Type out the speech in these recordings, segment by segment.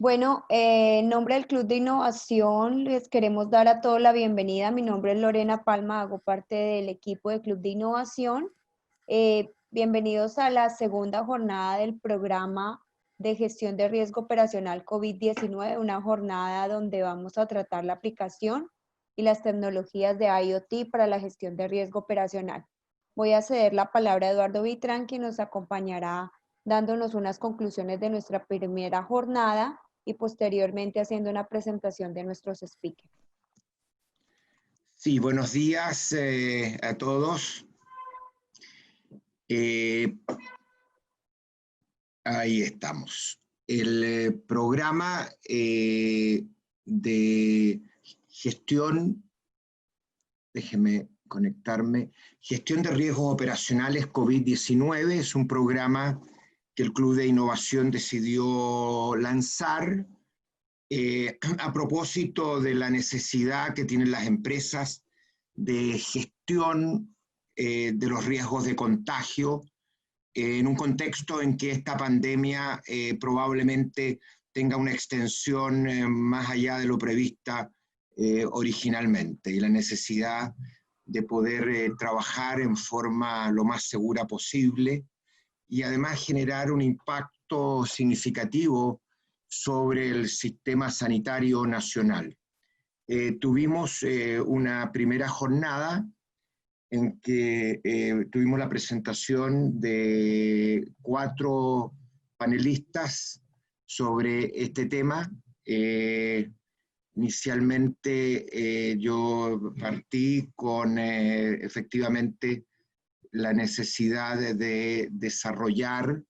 Bueno, en nombre del Club de Innovación les queremos dar a todos la bienvenida. Mi nombre es Lorena Palma, hago parte del equipo del Club de Innovación. Bienvenidos a la segunda jornada del programa de gestión de riesgo operacional COVID-19, una jornada donde vamos a tratar la aplicación y las tecnologías de IoT para la gestión de riesgo operacional. Voy a ceder la palabra a Eduardo Vitrán, quien nos acompañará dándonos unas conclusiones de nuestra primera jornada y posteriormente haciendo una presentación de nuestros speakers. Sí, buenos días a todos. Ahí estamos. El programa de gestión, déjeme conectarme, gestión de riesgos operacionales COVID-19 es un programa que el Club de Innovación decidió lanzar a propósito de la necesidad que tienen las empresas de gestión de los riesgos de contagio en un contexto en que esta pandemia probablemente tenga una extensión más allá de lo prevista originalmente, y la necesidad de poder trabajar en forma lo más segura posible y además generar un impacto significativo sobre el sistema sanitario nacional. Tuvimos una primera jornada en que tuvimos la presentación de 4 panelistas sobre este tema. Inicialmente yo partí con efectivamente la necesidad de desarrollar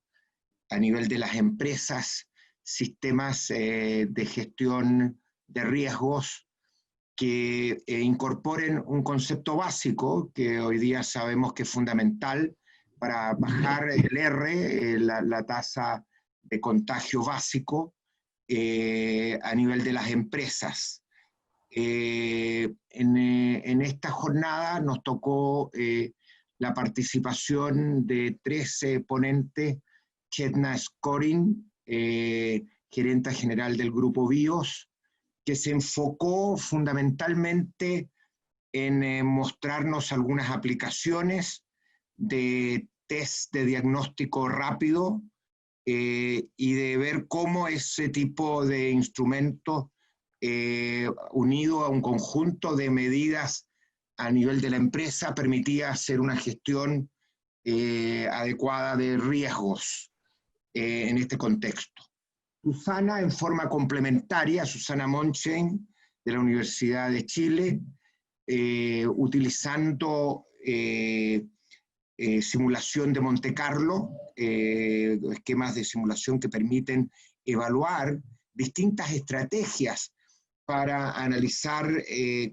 a nivel de las empresas sistemas de gestión de riesgos que incorporen un concepto básico que hoy día sabemos que es fundamental para bajar el R, la tasa de contagio básico a nivel de las empresas. En esta jornada nos tocó la participación de 13 ponentes: Chetna Skorin, gerenta general del Grupo BIOS, que se enfocó fundamentalmente en mostrarnos algunas aplicaciones de test de diagnóstico rápido y de ver cómo ese tipo de instrumentos unido a un conjunto de medidas a nivel de la empresa permitía hacer una gestión adecuada de riesgos en este contexto. Susana, en forma complementaria, Susana Monchen, de la Universidad de Chile, utilizando simulación de Monte Carlo, esquemas de simulación que permiten evaluar distintas estrategias para analizar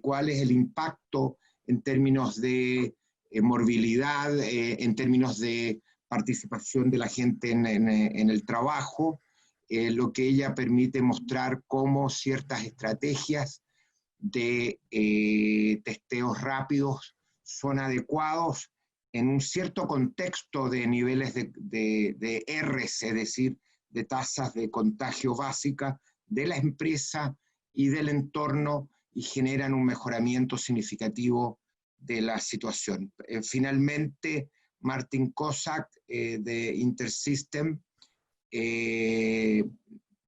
cuál es el impacto en términos de morbilidad, en términos de participación de la gente en el trabajo, lo que ella permite mostrar cómo ciertas estrategias de testeos rápidos son adecuados en un cierto contexto de niveles de Rs, es decir, de tasas de contagio básica de la empresa y del entorno, y generan un mejoramiento significativo de la situación. Finalmente, Martin Kosak de InterSystem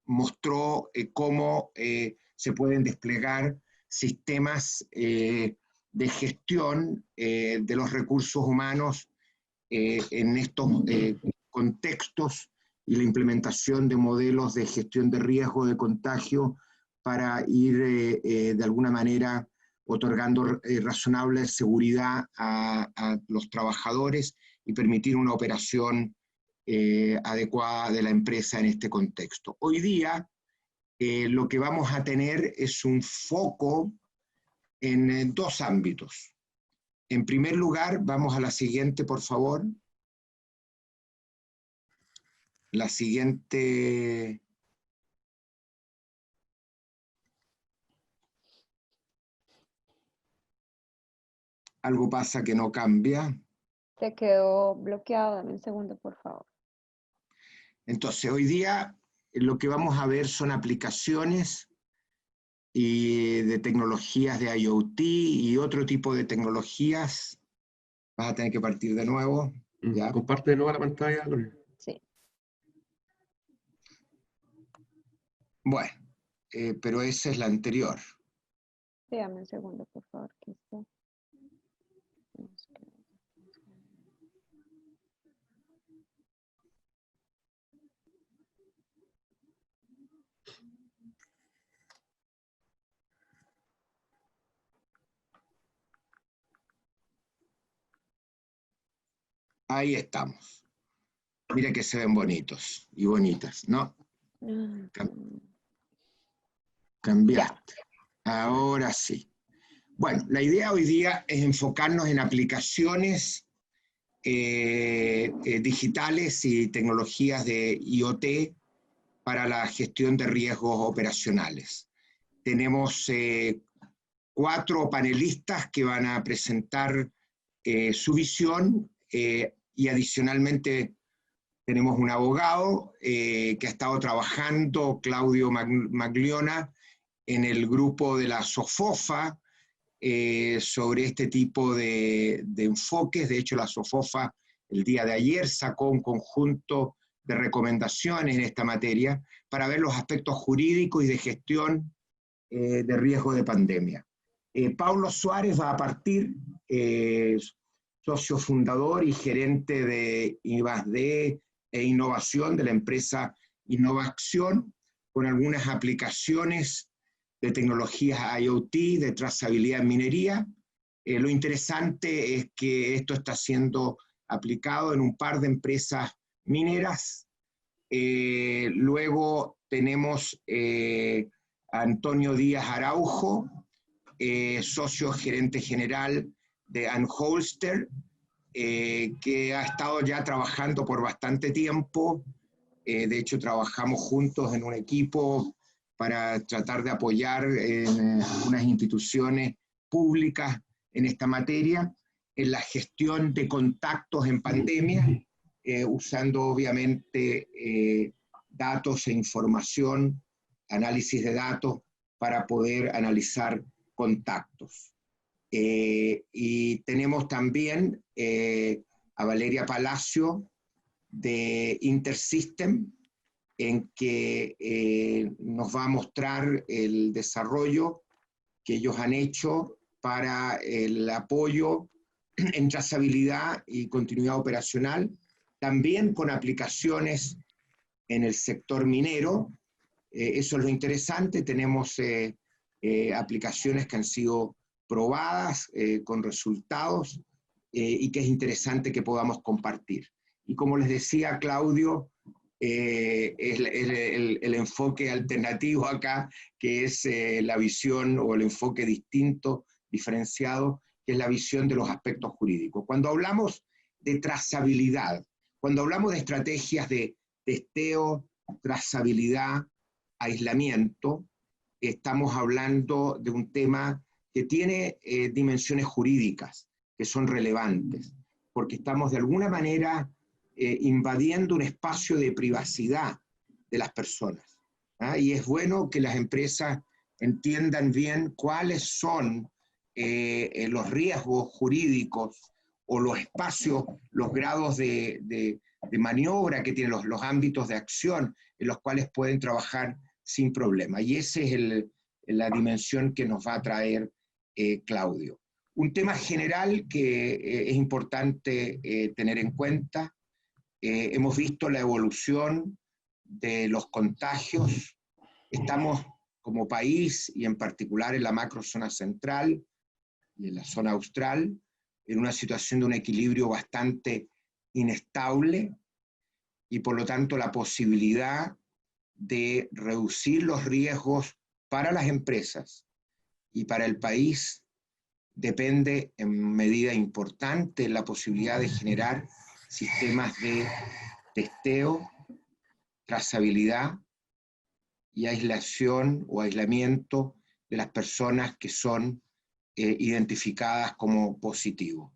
mostró cómo se pueden desplegar sistemas de gestión de los recursos humanos en estos contextos, y la implementación de modelos de gestión de riesgo de contagio para ir de alguna manera otorgando razonable seguridad a los trabajadores y permitir una operación adecuada de la empresa en este contexto. Hoy día lo que vamos a tener es un foco en 2 ámbitos. En primer lugar, vamos a la siguiente, por favor. La siguiente. Algo pasa que no cambia. Se quedó bloqueado, dame un segundo, por favor. Entonces, hoy día lo que vamos a ver son aplicaciones y de tecnologías de IoT y otro tipo de tecnologías. Vas a tener que partir de nuevo. ¿Ya? Comparte de nuevo la pantalla, Lorena. Sí. Bueno, pero esa es la anterior. Dame un segundo, por favor. Que esto... Ahí estamos. Mira que se ven bonitos y bonitas, ¿no? Cambiaste. Ahora sí. Bueno, la idea hoy día es enfocarnos en aplicaciones digitales y tecnologías de IoT para la gestión de riesgos operacionales. Tenemos 4 panelistas que van a presentar su visión y adicionalmente tenemos un abogado que ha estado trabajando, Claudio Magliona, en el grupo de la SOFOFA sobre este tipo de enfoques. De hecho, la SOFOFA el día de ayer sacó un conjunto de recomendaciones en esta materia para ver los aspectos jurídicos y de gestión de riesgo de pandemia. Paulo Suárez va a partir, socio fundador y gerente de I+D e innovación de la empresa Innovación, con algunas aplicaciones de tecnologías IoT, de trazabilidad en minería. Lo interesante es que esto está siendo aplicado en un par de empresas mineras. Luego tenemos a Antonio Díaz Araujo, socio gerente general de Anholster, que ha estado ya trabajando por bastante tiempo. De hecho, trabajamos juntos en un equipo para tratar de apoyar en unas instituciones públicas en esta materia, en la gestión de contactos en pandemia, usando obviamente datos e información, análisis de datos para poder analizar contactos. Y tenemos también a Valeria Palacio de Intersystem, en que nos va a mostrar el desarrollo que ellos han hecho para el apoyo en trazabilidad y continuidad operacional, también con aplicaciones en el sector minero. Eso es lo interesante. Tenemos aplicaciones que han sido probadas con resultados y que es interesante que podamos compartir. Y como les decía Claudio, el enfoque alternativo acá, que es la visión o el enfoque distinto, diferenciado, que es la visión de los aspectos jurídicos. Cuando hablamos de trazabilidad, cuando hablamos de estrategias de testeo, trazabilidad, aislamiento, estamos hablando de un tema que tiene dimensiones jurídicas que son relevantes, porque estamos de alguna manera invadiendo un espacio de privacidad de las personas. Y es bueno que las empresas entiendan bien cuáles son los riesgos jurídicos o los espacios, los grados de maniobra que tienen los ámbitos de acción en los cuales pueden trabajar sin problema. Y esa es la dimensión que nos va a traer Claudio. Un tema general que es importante tener en cuenta. Hemos visto la evolución de los contagios. Estamos como país, y en particular en la macrozona central y en la zona austral, en una situación de un equilibrio bastante inestable, y por lo tanto la posibilidad de reducir los riesgos para las empresas y para el país depende en medida importante de la posibilidad de generar sistemas de testeo, trazabilidad y aislación o aislamiento de las personas que son identificadas como positivos.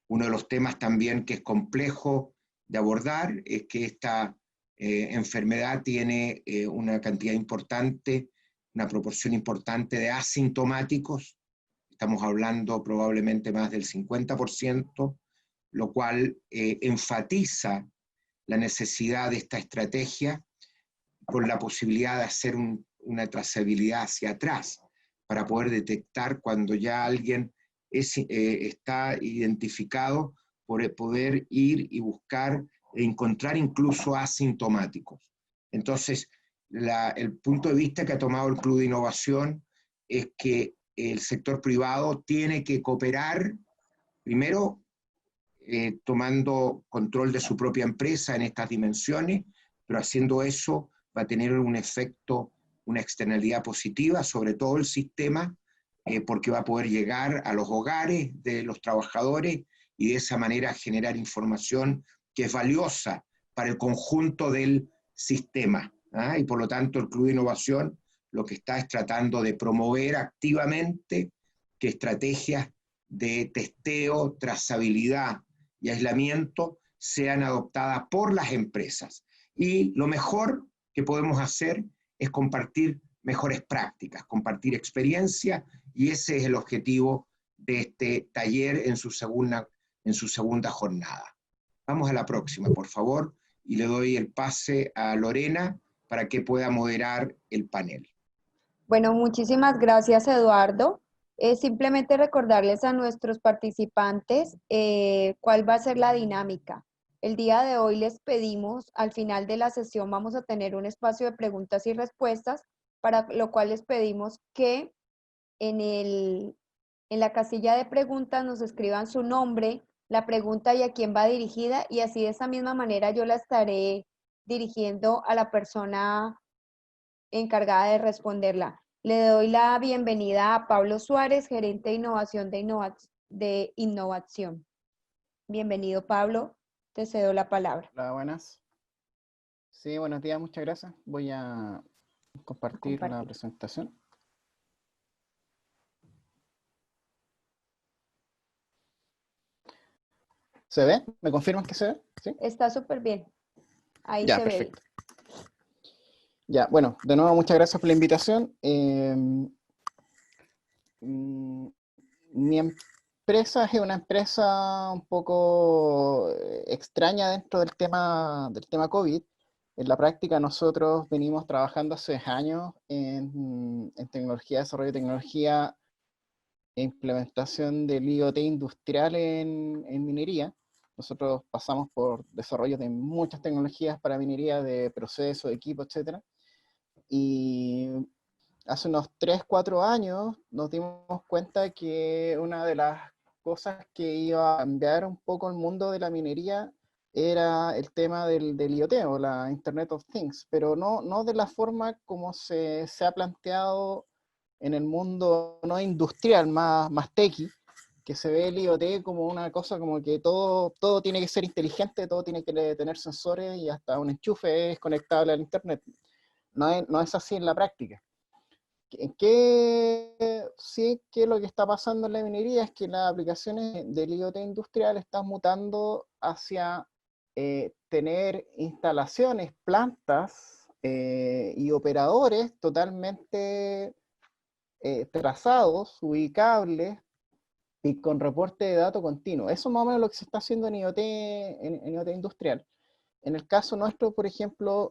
Uno de los temas también que es complejo de abordar es que esta enfermedad tiene una cantidad importante, una proporción importante de asintomáticos. Estamos hablando probablemente más del 50%, lo cual enfatiza la necesidad de esta estrategia con la posibilidad de hacer una trazabilidad hacia atrás para poder detectar cuando ya alguien está identificado, por poder ir y buscar e encontrar incluso asintomáticos. Entonces, el punto de vista que ha tomado el Club de Innovación es que el sector privado tiene que cooperar, primero, tomando control de su propia empresa en estas dimensiones, pero haciendo eso va a tener un efecto, una externalidad positiva sobre todo el sistema, porque va a poder llegar a los hogares de los trabajadores y de esa manera generar información que es valiosa para el conjunto del sistema. Y por lo tanto el Club de Innovación lo que está es tratando de promover activamente que estrategias de testeo, trazabilidad y aislamiento sean adoptadas por las empresas. Y lo mejor que podemos hacer es compartir mejores prácticas, compartir experiencia, y ese es el objetivo de este taller en su segunda jornada. Vamos a la próxima, por favor, y le doy el pase a Lorena para que pueda moderar el panel. Bueno, muchísimas gracias, Eduardo. Simplemente recordarles a nuestros participantes cuál va a ser la dinámica. El día de hoy les pedimos, al final de la sesión vamos a tener un espacio de preguntas y respuestas, para lo cual les pedimos que en la casilla de preguntas nos escriban su nombre, la pregunta y a quién va dirigida, y así de esa misma manera yo la estaré dirigiendo a la persona encargada de responderla. Le doy la bienvenida a Pablo Suárez, gerente de innovación de innovación. Bienvenido, Pablo. Te cedo la palabra. Hola, buenas. Sí, buenos días, muchas gracias. Voy a compartir la presentación. ¿Se ve? ¿Me confirman que se ve? ¿Sí? Está súper bien. Ahí ya, se perfecto. ve. Ya, bueno, de nuevo muchas gracias por la invitación. Mi empresa es una empresa un poco extraña dentro del tema COVID. En la práctica nosotros venimos trabajando hace años en tecnología, desarrollo de tecnología e implementación del IoT industrial en minería. Nosotros pasamos por desarrollos de muchas tecnologías para minería, de procesos, equipos, etc. Y hace unos 3, 4 años nos dimos cuenta que una de las cosas que iba a cambiar un poco el mundo de la minería era el tema del IoT o la Internet of Things, pero no de la forma como se ha planteado en el mundo no industrial, más techy, que se ve el IoT como una cosa como que todo tiene que ser inteligente, todo tiene que tener sensores y hasta un enchufe es conectable al Internet. No es así en la práctica. Sí, que lo que está pasando en la minería es que las aplicaciones del IoT industrial están mutando hacia tener instalaciones, plantas y operadores totalmente trazados, ubicables y con reporte de datos continuo. Eso es más o menos lo que se está haciendo en IoT, en IoT industrial. En el caso nuestro, por ejemplo,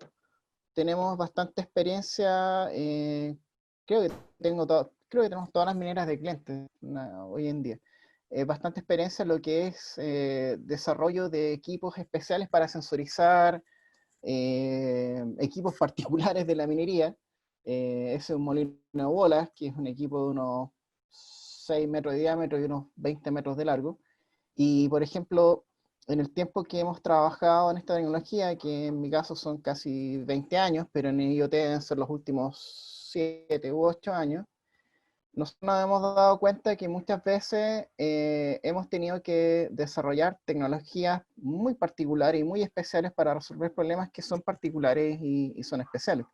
tenemos bastante experiencia, creo que tenemos todas las mineras de clientes hoy en día. Bastante experiencia en lo que es desarrollo de equipos especiales para sensorizar equipos particulares de la minería. Ese es un molino de bolas, que es un equipo de unos 6 metros de diámetro y unos 20 metros de largo. Y, por ejemplo, en el tiempo que hemos trabajado en esta tecnología, que en mi caso son casi 20 años, pero en IoT deben ser los últimos 7 u 8 años, nosotros nos hemos dado cuenta que muchas veces hemos tenido que desarrollar tecnologías muy particulares y muy especiales para resolver problemas que son particulares y son especiales.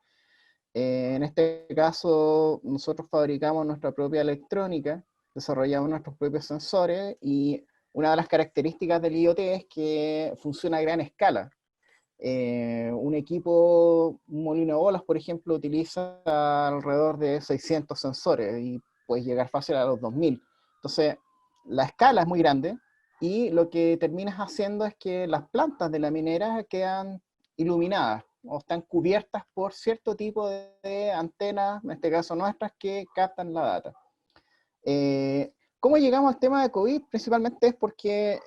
En este caso, nosotros fabricamos nuestra propia electrónica, desarrollamos nuestros propios sensores y una de las características del IoT es que funciona a gran escala. Un equipo, un molino de bolas, por ejemplo, utiliza alrededor de 600 sensores y puedes llegar fácil a los 2000. Entonces, la escala es muy grande y lo que terminas haciendo es que las plantas de la minera quedan iluminadas o están cubiertas por cierto tipo de antenas, en este caso nuestras, que captan la data. ¿Cómo llegamos al tema de COVID? Principalmente es porque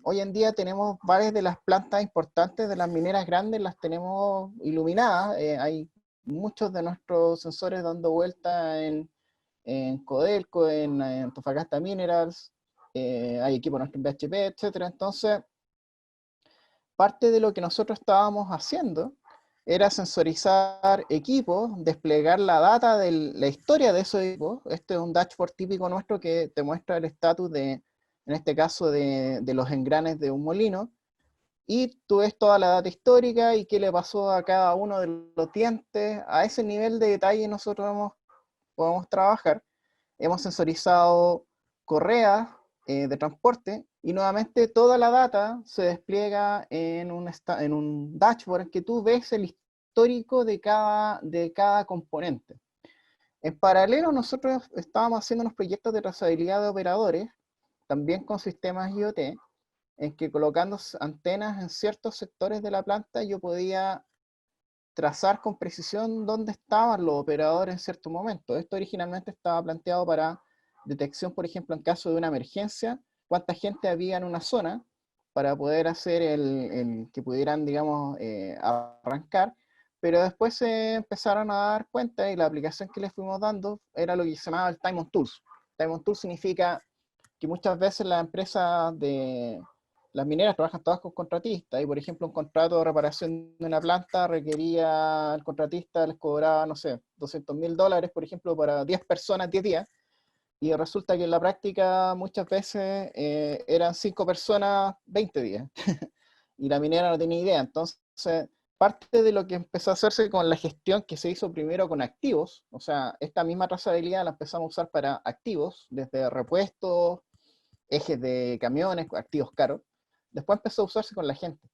hoy en día tenemos varias de las plantas importantes de las mineras grandes, las tenemos iluminadas. Hay muchos de nuestros sensores dando vuelta en Codelco, en Antofagasta Minerals, hay equipos nuestros en BHP, etc. Entonces, parte de lo que nosotros estábamos haciendo era sensorizar equipos, desplegar la data de la historia de esos equipos. Este es un dashboard típico nuestro que te muestra el estatus de, en este caso, de los engranes de un molino, y tú ves toda la data histórica y qué le pasó a cada uno de los dientes. A ese nivel de detalle nosotros podemos trabajar. Hemos sensorizado correas de transporte y nuevamente toda la data se despliega en un dashboard en que tú ves el histórico de cada componente. En paralelo nosotros estábamos haciendo unos proyectos de trazabilidad de operadores, también con sistemas IoT, en que colocando antenas en ciertos sectores de la planta yo podía trazar con precisión dónde estaban los operadores en cierto momento. Esto originalmente estaba planteado para detección, por ejemplo, en caso de una emergencia, cuánta gente había en una zona para poder hacer el que pudieran, digamos, arrancar, pero después se empezaron a dar cuenta y la aplicación que les fuimos dando era lo que se llamaba el Time on Tools. Time on Tools significa que muchas veces las empresas las mineras trabajan todas con contratistas, y por ejemplo un contrato de reparación de una planta requería, el contratista les cobraba, no sé, $200.000, por ejemplo, para 10 personas, 10 días, y resulta que en la práctica muchas veces eran 5 personas, 20 días, y la minera no tenía idea. Entonces, parte de lo que empezó a hacerse con la gestión que se hizo primero con activos, o sea, esta misma trazabilidad la empezamos a usar para activos, desde repuestos, ejes de camiones, activos caros. Después empezó a usarse con la gente.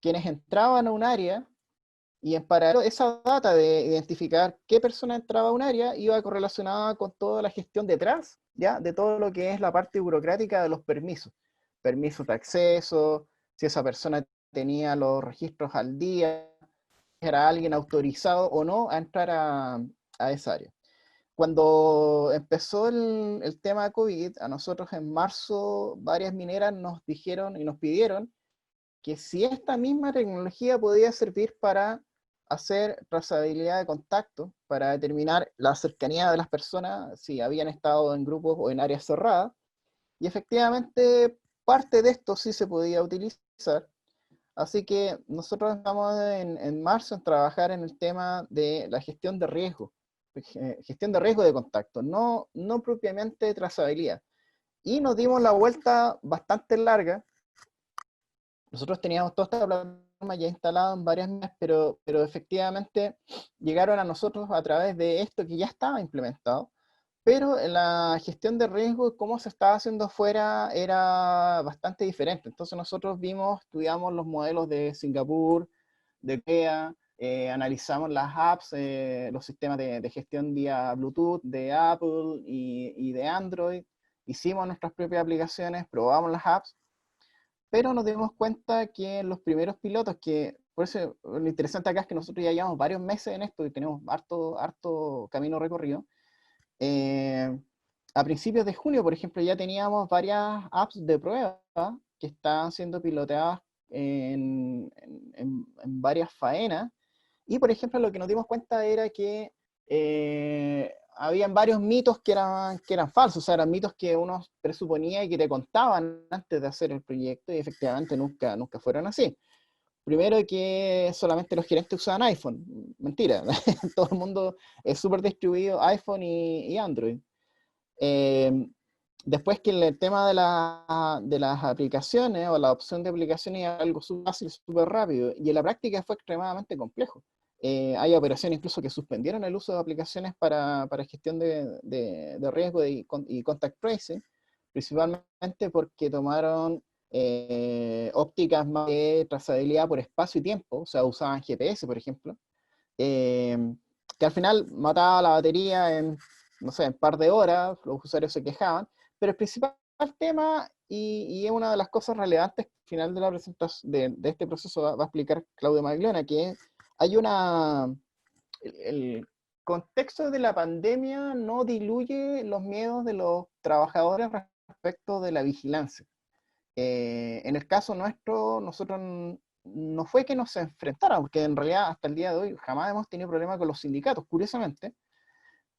Quienes entraban a un área, y en paralelo esa data de identificar qué persona entraba a un área iba correlacionada con toda la gestión detrás, ¿ya? De todo lo que es la parte burocrática de los permisos. Permisos de acceso, si esa persona tenía los registros al día, era alguien autorizado o no a entrar a esa área. Cuando empezó el tema de COVID, a nosotros en marzo varias mineras nos dijeron y nos pidieron que si esta misma tecnología podía servir para hacer trazabilidad de contacto, para determinar la cercanía de las personas, si habían estado en grupos o en áreas cerradas, y efectivamente parte de esto sí se podía utilizar. Así que nosotros estamos en marzo en trabajar en el tema de la gestión de riesgo, gestión de riesgo de contacto, no propiamente trazabilidad. Y nos dimos la vuelta bastante larga. Nosotros teníamos toda esta plataforma ya instalada en varias minas, pero efectivamente llegaron a nosotros a través de esto que ya estaba implementado, pero la gestión de riesgo, cómo se estaba haciendo afuera, era bastante diferente. Entonces nosotros estudiamos los modelos de Singapur, de Corea, analizamos las apps, los sistemas de gestión vía Bluetooth de Apple y de Android, hicimos nuestras propias aplicaciones, probamos las apps, pero nos dimos cuenta que en los primeros pilotos, que por eso lo interesante acá es que nosotros ya llevamos varios meses en esto y tenemos harto camino recorrido. A principios de junio, por ejemplo, ya teníamos varias apps de prueba que estaban siendo piloteadas en varias faenas. Y, por ejemplo, lo que nos dimos cuenta era que habían varios mitos que eran falsos, o sea, eran mitos que uno presuponía y que te contaban antes de hacer el proyecto, y efectivamente nunca fueron así. Primero, que solamente los gerentes usaban iPhone. Mentira, todo el mundo es súper distribuido iPhone y Android. Después, que el tema de las aplicaciones o la opción de aplicaciones es algo súper fácil, súper rápido, y en la práctica fue extremadamente complejo. Hay operaciones incluso que suspendieron el uso de aplicaciones para gestión de riesgo y contact tracing, principalmente porque tomaron ópticas más de trazabilidad por espacio y tiempo, o sea, usaban GPS, por ejemplo, que al final mataba la batería en, no sé, en un par de horas, los usuarios se quejaban, pero el principal tema, y es una de las cosas relevantes al final de la presentación de este proceso, va a explicar Claudio Maglione, que hay el contexto de la pandemia no diluye los miedos de los trabajadores respecto de la vigilancia. En el caso nuestro, nosotros no fue que nos enfrentáramos, porque en realidad hasta el día de hoy jamás hemos tenido problemas con los sindicatos, curiosamente,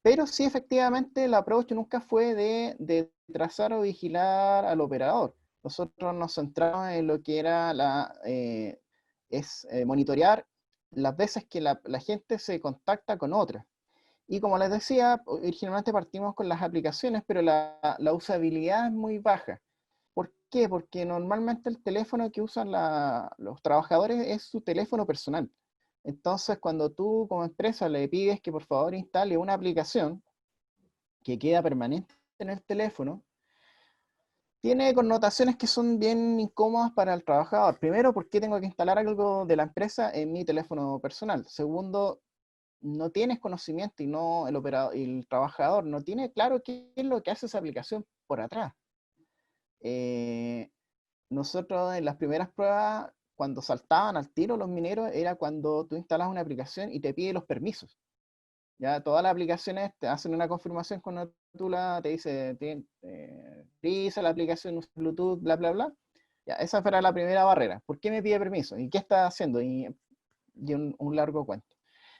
pero sí efectivamente el approach nunca fue de trazar o vigilar al operador. Nosotros nos centramos en lo que era monitorear las veces que la gente se contacta con otras. Y como les decía, originalmente partimos con las aplicaciones, pero la usabilidad es muy baja. ¿Por qué? Porque normalmente el teléfono que usan los trabajadores es su teléfono personal. Entonces, cuando tú como empresa le pides que por favor instale una aplicación que queda permanente en el teléfono, tiene connotaciones que son bien incómodas para el trabajador. Primero, ¿por qué tengo que instalar algo de la empresa en mi teléfono personal? Segundo, no tienes conocimiento y no el operador, el trabajador no tiene claro qué es lo que hace esa aplicación por atrás. Nosotros en las primeras pruebas, cuando saltaban al tiro los mineros, era cuando tú instalas una aplicación y te pide los permisos. Ya todas las aplicaciones te hacen una confirmación cuando te dice, revisa la aplicación, usa Bluetooth, bla, bla, bla. Ya, esa era la primera barrera. ¿Por qué me pide permiso? ¿Y qué está haciendo? Y un largo cuento.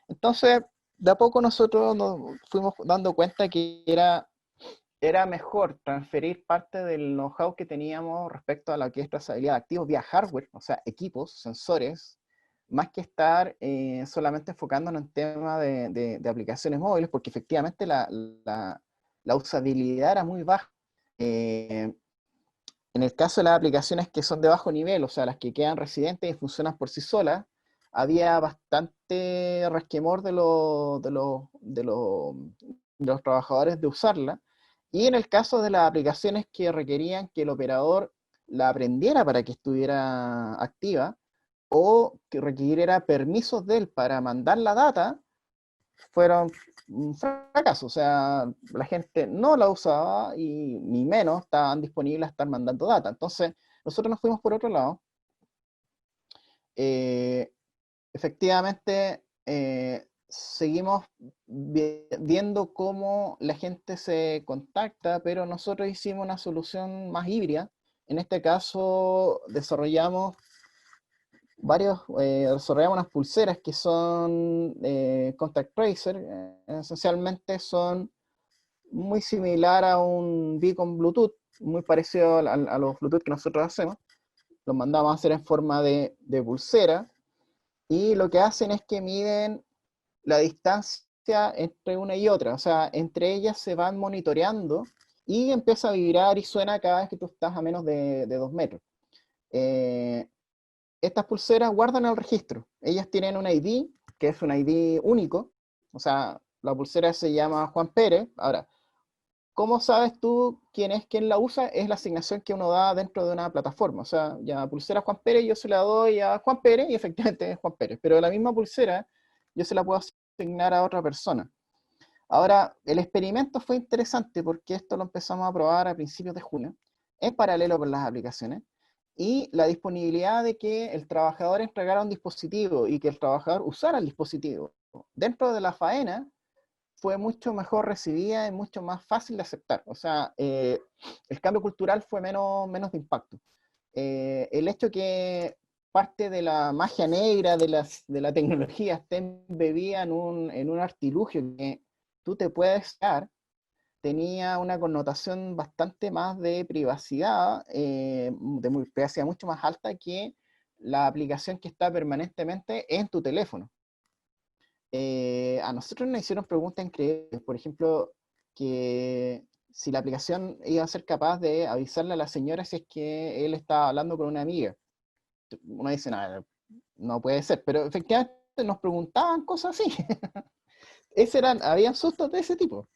Entonces, de a poco nosotros nos fuimos dando cuenta que era mejor transferir parte del know-how que teníamos respecto a la que es trazabilidad de activos vía hardware, o sea, equipos, sensores, más que estar solamente enfocándonos en temas de aplicaciones móviles, porque efectivamente la usabilidad era muy baja. En el caso de las aplicaciones que son de bajo nivel, o sea, las que quedan residentes y funcionan por sí solas, había bastante resquemor de los trabajadores de usarla. Y en el caso de las aplicaciones que requerían que el operador la aprendiera para que estuviera activa, o que requiriera permisos de él para mandar la data, fueron un fracaso. O sea, la gente no la usaba y ni menos estaban disponibles a estar mandando data. Entonces, nosotros nos fuimos por otro lado. Efectivamente, seguimos viendo cómo la gente se contacta, pero nosotros hicimos una solución más híbrida. En este caso, desarrollamos unas pulseras que son contact tracer. Esencialmente son muy similar a un beacon Bluetooth, muy parecido a los Bluetooth que nosotros hacemos. Los mandamos a hacer en forma de pulsera, y lo que hacen es que miden la distancia entre una y otra, o sea, entre ellas se van monitoreando y empieza a vibrar y suena cada vez que tú estás a menos de 2 metros. Estas pulseras guardan el registro. Ellas tienen un ID, que es un ID único. O sea, la pulsera se llama Juan Pérez. Ahora, ¿cómo sabes tú quién es quien la usa? Es la asignación que uno da dentro de una plataforma. O sea, ya pulsera Juan Pérez, yo se la doy a Juan Pérez y efectivamente es Juan Pérez. Pero la misma pulsera yo se la puedo asignar a otra persona. Ahora, el experimento fue interesante porque esto lo empezamos a probar a principios de junio, en paralelo con las aplicaciones, y la disponibilidad de que el trabajador entregara un dispositivo y que el trabajador usara el dispositivo dentro de la faena fue mucho mejor recibida y mucho más fácil de aceptar. O sea, el cambio cultural fue menos de impacto. El hecho que parte de la magia negra de la tecnología esté embebida en un artilugio que tú te puedes dar, tenía una connotación bastante más de privacidad, privacidad mucho más alta que la aplicación que está permanentemente en tu teléfono. A nosotros nos hicieron preguntas increíbles, por ejemplo, que si la aplicación iba a ser capaz de avisarle a la señora si es que él estaba hablando con una amiga. Uno dice, no puede ser, pero efectivamente nos preguntaban cosas así. Habían sustos de ese tipo.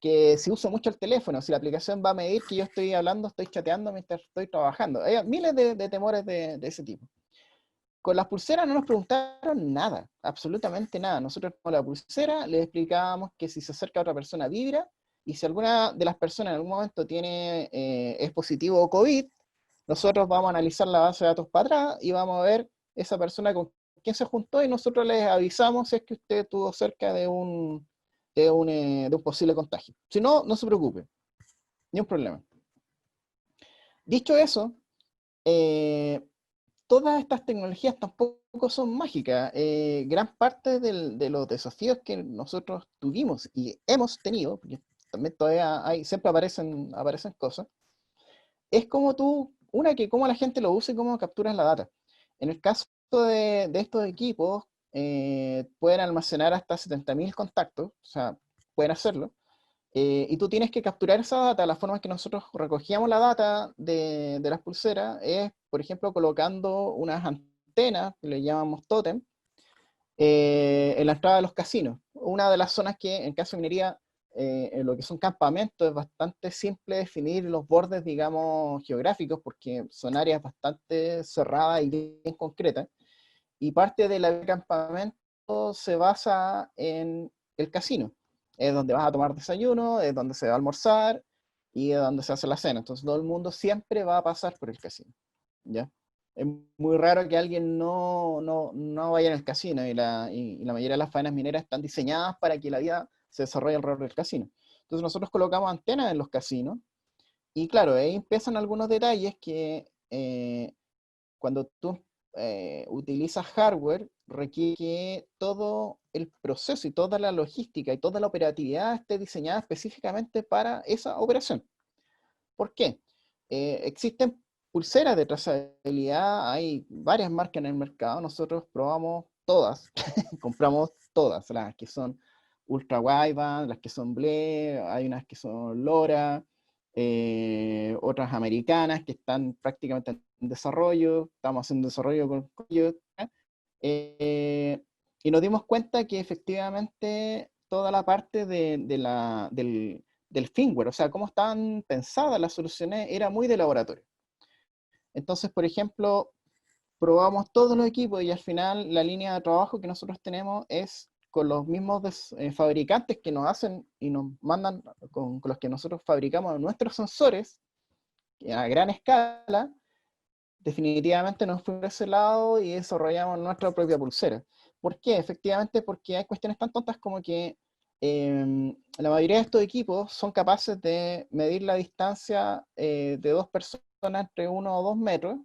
que si uso mucho el teléfono, si la aplicación va a medir que yo estoy hablando, estoy chateando mientras estoy trabajando. Hay miles de temores de ese tipo. Con las pulseras no nos preguntaron nada, absolutamente nada. Nosotros con la pulsera les explicábamos que si se acerca a otra persona vibra, y si alguna de las personas en algún momento es positivo o COVID, nosotros vamos a analizar la base de datos para atrás y vamos a ver esa persona con quién se juntó y nosotros les avisamos si es que usted estuvo cerca de un posible contagio. Si no, no se preocupe, ni un problema. Dicho eso, todas estas tecnologías tampoco son mágicas. Gran parte de los desafíos que nosotros tuvimos y hemos tenido, porque también todavía siempre aparecen cosas, es cómo la gente lo usa y cómo capturas la data. En el caso de estos equipos, pueden almacenar hasta 70.000 contactos, o sea, pueden hacerlo, y tú tienes que capturar esa data. La forma en que nosotros recogíamos la data de las pulseras es, por ejemplo, colocando unas antenas, que le llamamos tótem, en la entrada de los casinos. Una de las zonas que, en caso de minería, en lo que son campamentos, es bastante simple definir los bordes, digamos, geográficos, porque son áreas bastante cerradas y bien concretas, y parte del campamento se basa en el casino. Es donde vas a tomar desayuno, es donde se va a almorzar, y es donde se hace la cena. Entonces todo el mundo siempre va a pasar por el casino, ¿ya? Es muy raro que alguien no vaya en el casino, y la mayoría de las faenas mineras están diseñadas para que la vida se desarrolle alrededor del casino. Entonces nosotros colocamos antenas en los casinos, y claro, ahí empiezan algunos detalles que cuando tú utilizas hardware, requiere que todo el proceso y toda la logística y toda la operatividad esté diseñada específicamente para esa operación. ¿Por qué? Existen pulseras de trazabilidad, hay varias marcas en el mercado, nosotros probamos todas, compramos todas, las que son ultra wideband, las que son BLE, hay unas que son LoRa, otras americanas que están prácticamente en desarrollo, estamos haciendo desarrollo con ellos, eh, y nos dimos cuenta que efectivamente toda la parte del firmware, o sea, cómo estaban pensadas las soluciones, era muy de laboratorio. Entonces, por ejemplo, probamos todos los equipos y al final la línea de trabajo que nosotros tenemos es con los mismos fabricantes que nos hacen y nos mandan, con los que nosotros fabricamos nuestros sensores a gran escala. Definitivamente nos fuimos por ese lado y desarrollamos nuestra propia pulsera. ¿Por qué? Efectivamente porque hay cuestiones tan tontas como que la mayoría de estos equipos son capaces de medir la distancia de dos personas entre 1 o 2 metros,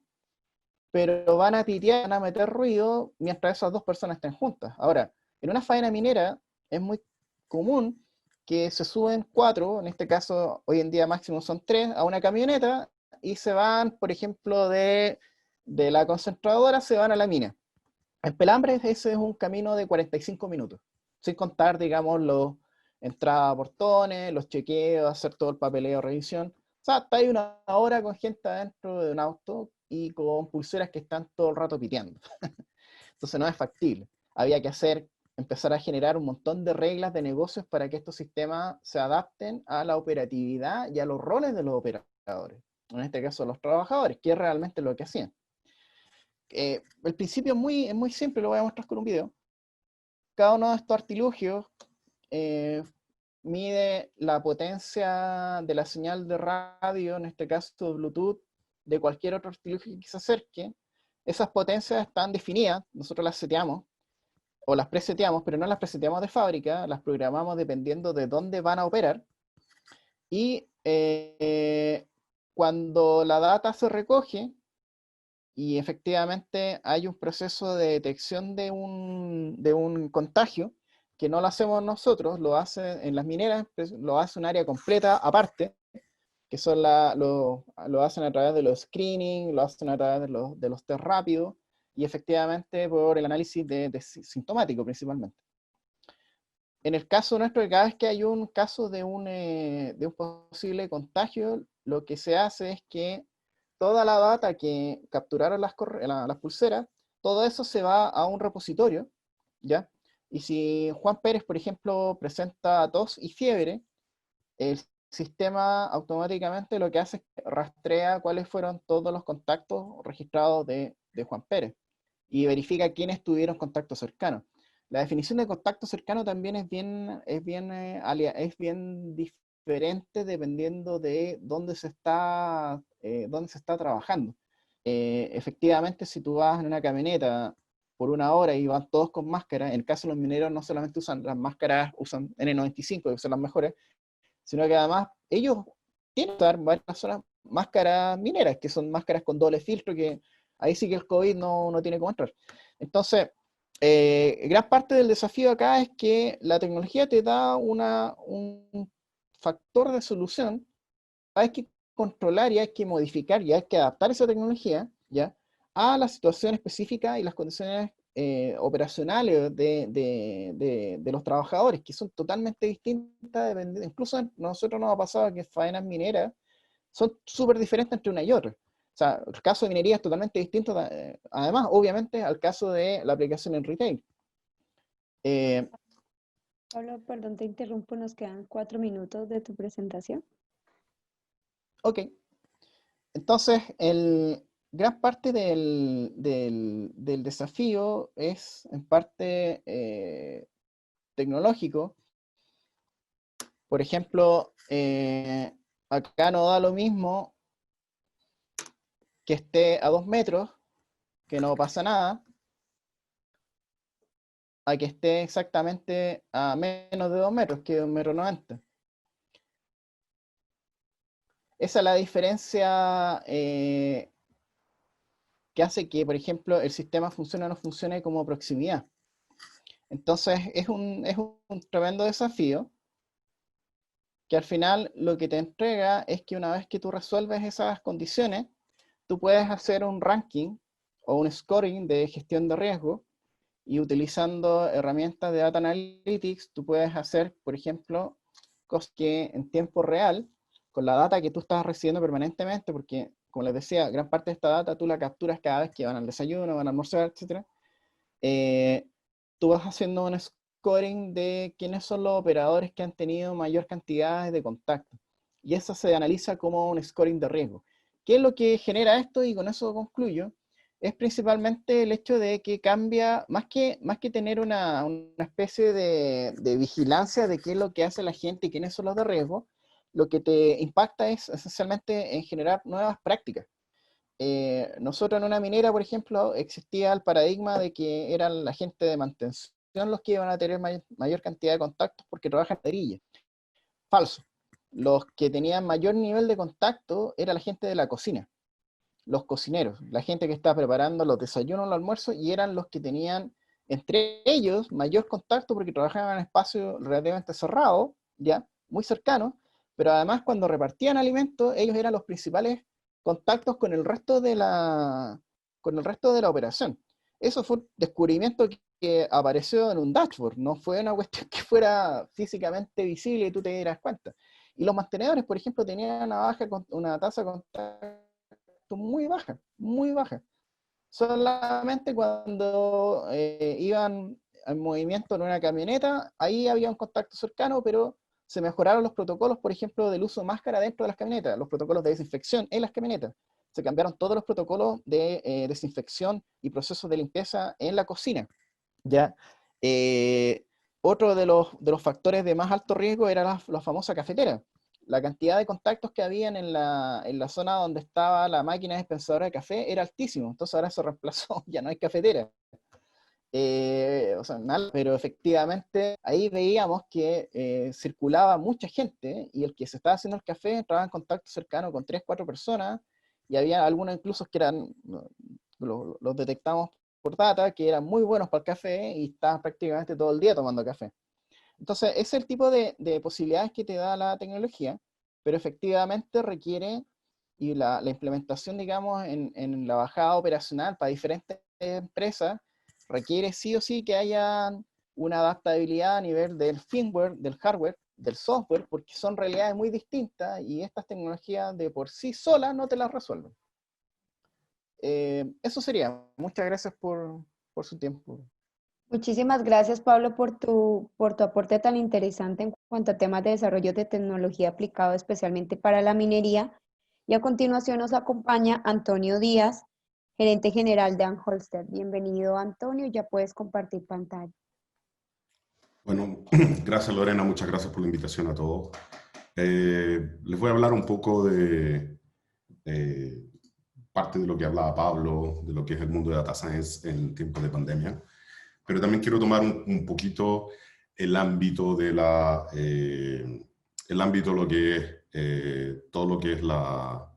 pero van a pitear, van a meter ruido mientras esas dos personas estén juntas. Ahora, en una faena minera es muy común que se suben 4, en este caso hoy en día máximo son 3, a una camioneta y se van, por ejemplo, de la concentradora, se van a la mina. En Pelambres ese es un camino de 45 minutos, sin contar, digamos, los entradas a portones, los chequeos, hacer todo el papeleo, revisión. O sea, está ahí 1 hora con gente adentro de un auto y con pulseras que están todo el rato piteando. Entonces no es factible. Había que empezar a generar un montón de reglas de negocios para que estos sistemas se adapten a la operatividad y a los roles de los operadores. En este caso, los trabajadores, que es realmente lo que hacían. El principio es muy simple, lo voy a mostrar con un video. Cada uno de estos artilugios mide la potencia de la señal de radio, en este caso Bluetooth, de cualquier otro artilugio que se acerque. Esas potencias están definidas, nosotros las seteamos, o las preseteamos, pero no las preseteamos de fábrica, las programamos dependiendo de dónde van a operar. Y cuando la data se recoge, y efectivamente hay un proceso de detección de un contagio, que no lo hacemos nosotros, lo hacen en las mineras, lo hace un área completa aparte, que son lo hacen a través de los screening, lo hacen a través de los test rápidos, y efectivamente por el análisis sintomático principalmente. En el caso nuestro, cada vez que hay un caso de un posible contagio, lo que se hace es que toda la data que capturaron las pulseras, todo eso se va a un repositorio, ¿ya? Y si Juan Pérez, por ejemplo, presenta tos y fiebre, el sistema automáticamente lo que hace es que rastrea cuáles fueron todos los contactos registrados de Juan Pérez y verifica quiénes tuvieron contacto cercano. La definición de contacto cercano también es bien diferente dependiendo de dónde se está trabajando. Efectivamente, si tú vas en una camioneta por una hora y van todos con máscara, en el caso de los mineros no solamente usan las máscaras, usan N95, que son las mejores, sino que además ellos tienen que usar varias máscaras mineras, que son máscaras con doble filtro, que ahí sí que el COVID no tiene cómo entrar. Entonces, gran parte del desafío acá es que la tecnología te da un factor de solución. Hay que controlar y hay que modificar y hay que adaptar esa tecnología, ¿ya?, a la situación específica y las condiciones operacionales de los trabajadores, que son totalmente distintas, incluso a nosotros nos ha pasado que faenas mineras son súper diferentes entre una y otra. O sea, el caso de minería es totalmente distinto, además, obviamente, al caso de la aplicación en retail. Pablo, perdón, te interrumpo, nos quedan 4 minutos de tu presentación. Ok, entonces, gran parte del desafío es en parte tecnológico. Por ejemplo, acá no da lo mismo que esté a 2 metros, que no pasa nada, a que esté exactamente a menos de 2 metros, que es 1,90 m. Esa es la diferencia que hace que, por ejemplo, el sistema funcione o no funcione como proximidad. Entonces, es un tremendo desafío, que al final lo que te entrega es que una vez que tú resuelves esas condiciones, tú puedes hacer un ranking o un scoring de gestión de riesgo, y utilizando herramientas de Data Analytics, tú puedes hacer, por ejemplo, cosas que en tiempo real, con la data que tú estás recibiendo permanentemente, porque, como les decía, gran parte de esta data tú la capturas cada vez que van al desayuno, van a almorzar, etc. Tú vas haciendo un scoring de quiénes son los operadores que han tenido mayor cantidad de contactos. Y eso se analiza como un scoring de riesgo. ¿Qué es lo que genera esto? Y con eso concluyo. Es principalmente el hecho de que cambia, más que tener una especie de vigilancia de qué es lo que hace la gente y quiénes son los de riesgo, lo que te impacta es esencialmente en generar nuevas prácticas. Nosotros en una minera, por ejemplo, existía el paradigma de que eran la gente de mantención los que iban a tener mayor cantidad de contactos porque trabajan en perilla. Falso. Los que tenían mayor nivel de contacto era la gente de la cocina, los cocineros, la gente que estaba preparando los desayunos, los almuerzos, y eran los que tenían entre ellos mayor contacto porque trabajaban en espacios relativamente cerrados, ya, muy cercanos, pero además cuando repartían alimentos, ellos eran los principales contactos con el resto de la operación. Eso fue un descubrimiento que apareció en un dashboard, no fue una cuestión que fuera físicamente visible y tú te dieras cuenta. Y los mantenedores, por ejemplo, tenían una tasa de contacto muy baja, muy baja. Solamente cuando iban en movimiento en una camioneta, ahí había un contacto cercano, pero se mejoraron los protocolos, por ejemplo, del uso de máscara dentro de las camionetas, los protocolos de desinfección en las camionetas. Se cambiaron todos los protocolos de desinfección y procesos de limpieza en la cocina. ¿Ya? Otro de los factores de más alto riesgo era la famosa cafetera. La cantidad de contactos que habían en la zona donde estaba la máquina dispensadora de café era altísimo, entonces ahora se reemplazó, ya no hay cafetera. O sea, nada, pero efectivamente ahí veíamos que circulaba mucha gente y el que se estaba haciendo el café entraba en contacto cercano con 3, 4 personas, y había algunos incluso que eran, los detectamos por data, que eran muy buenos para el café y estaban prácticamente todo el día tomando café. Entonces, ese es el tipo de posibilidades que te da la tecnología, pero efectivamente requiere, y la implementación, digamos, en la bajada operacional para diferentes empresas, requiere sí o sí que haya una adaptabilidad a nivel del firmware, del hardware, del software, porque son realidades muy distintas y estas tecnologías de por sí solas no te las resuelven. Eso sería. Muchas gracias por su tiempo. Muchísimas gracias, Pablo, por tu aporte tan interesante en cuanto a temas de desarrollo de tecnología aplicado especialmente para la minería. Y a continuación nos acompaña Antonio Díaz, gerente general de Anholster. Bienvenido, Antonio, ya puedes compartir pantalla. Bueno, gracias Lorena, muchas gracias por la invitación a todos. Les voy a hablar un poco de parte de lo que hablaba Pablo, de lo que es el mundo de Data Science en tiempos de pandemia, pero también quiero tomar un poquito el ámbito de el ámbito lo que es todo lo que es la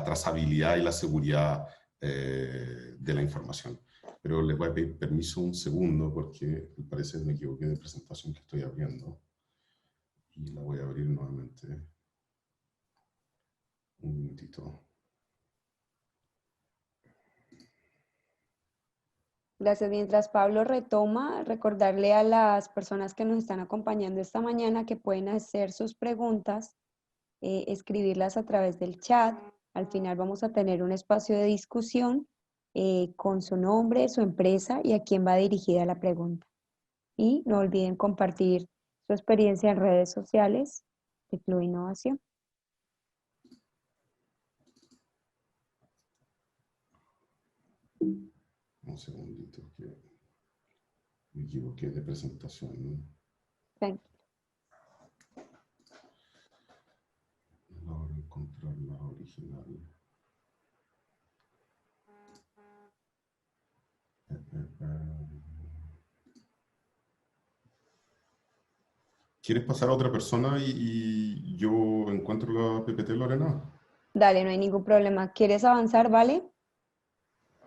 trazabilidad y la seguridad de la información. Pero les voy a pedir permiso un segundo porque parece que me equivoqué de presentación que estoy abriendo. Y la voy a abrir nuevamente. Un minutito. Gracias. Mientras Pablo retoma, recordarle a las personas que nos están acompañando esta mañana que pueden hacer sus preguntas, escribirlas a través del chat. Al final vamos a tener un espacio de discusión con su nombre, su empresa y a quién va dirigida la pregunta. Y no olviden compartir su experiencia en redes sociales de Club Innovación. Un segundito que me equivoqué de presentación, ¿no? Tranquilo. Ahora encontrar la original. ¿Quieres pasar a otra persona y yo encuentro la PPT, Lorena? Dale, no hay ningún problema. ¿Quieres avanzar, vale?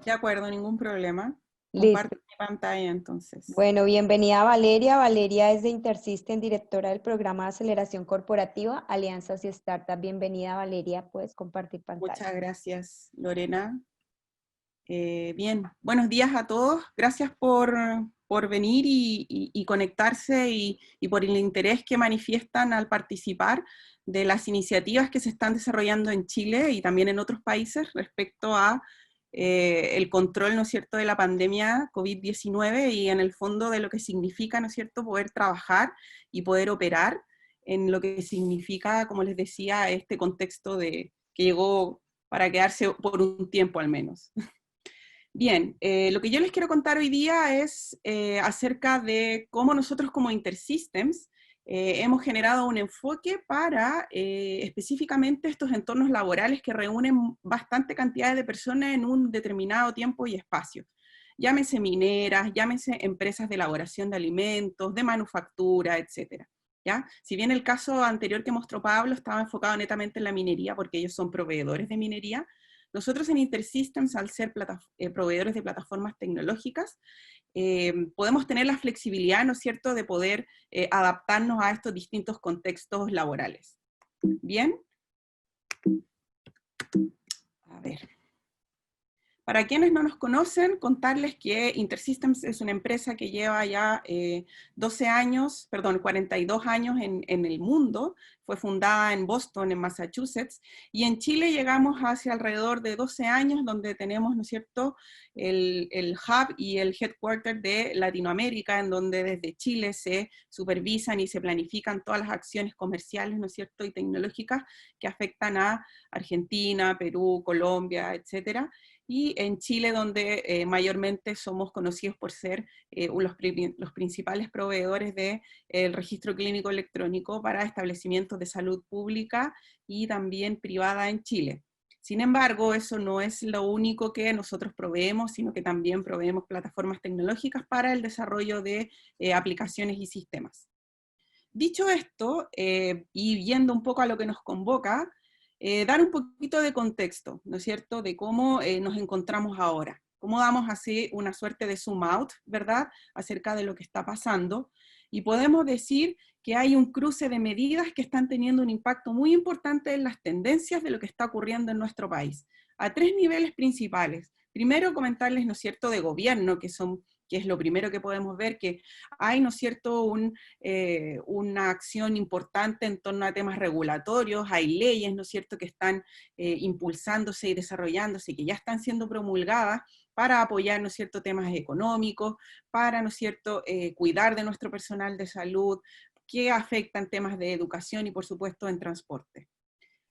De acuerdo, ningún problema. Listo. Comparto mi pantalla entonces. Bueno, bienvenida Valeria. Valeria es de Intersystem, directora del programa de aceleración corporativa, alianzas y startups. Bienvenida Valeria, puedes compartir pantalla. Muchas gracias, Lorena. Bien, buenos días a todos. Gracias por venir y conectarse y por el interés que manifiestan al participar de las iniciativas que se están desarrollando en Chile y también en otros países respecto a el control, ¿no es cierto?, de la pandemia COVID-19 y en el fondo de lo que significa, ¿no es cierto?, poder trabajar y poder operar en lo que significa, como les decía, este contexto que llegó para quedarse por un tiempo al menos. Bien, lo que yo les quiero contar hoy día es acerca de cómo nosotros como Intersystems hemos generado un enfoque para específicamente estos entornos laborales que reúnen bastante cantidad de personas en un determinado tiempo y espacio. Llámese mineras, llámese empresas de elaboración de alimentos, de manufactura, etc. ¿Ya? Si bien el caso anterior que mostró Pablo estaba enfocado netamente en la minería, porque ellos son proveedores de minería, nosotros en Intersystems, al ser proveedores de plataformas tecnológicas, podemos tener la flexibilidad, ¿no es cierto?, de poder adaptarnos a estos distintos contextos laborales. Bien. A ver. Para quienes no nos conocen, contarles que Intersystems es una empresa que lleva ya 42 años en el mundo. Fue fundada en Boston, en Massachusetts, y en Chile llegamos hacia alrededor de 12 años, donde tenemos, ¿no es cierto?, el hub y el headquarter de Latinoamérica, en donde desde Chile se supervisan y se planifican todas las acciones comerciales, ¿no es cierto?, y tecnológicas que afectan a Argentina, Perú, Colombia, etcétera. Y en Chile, donde mayormente somos conocidos por ser los principales proveedores del registro clínico electrónico para establecimientos de salud pública y también privada en Chile. Sin embargo, eso no es lo único que nosotros proveemos, sino que también proveemos plataformas tecnológicas para el desarrollo de aplicaciones y sistemas. Dicho esto, y yendo un poco a lo que nos convoca, dar un poquito de contexto, ¿no es cierto?, de cómo nos encontramos ahora. Cómo damos así una suerte de zoom out, ¿verdad?, acerca de lo que está pasando. Y podemos decir que hay un cruce de medidas que están teniendo un impacto muy importante en las tendencias de lo que está ocurriendo en nuestro país, a 3 niveles principales. Primero, comentarles, ¿no es cierto?, de gobierno, que es lo primero que podemos ver, que hay, ¿no es cierto?, una acción importante en torno a temas regulatorios, hay leyes, ¿no es cierto?, que están impulsándose y desarrollándose, que ya están siendo promulgadas, para apoyar, ¿no es cierto?, temas económicos, para, ¿no es cierto?, cuidar de nuestro personal de salud, que afectan temas de educación y, por supuesto, en transporte.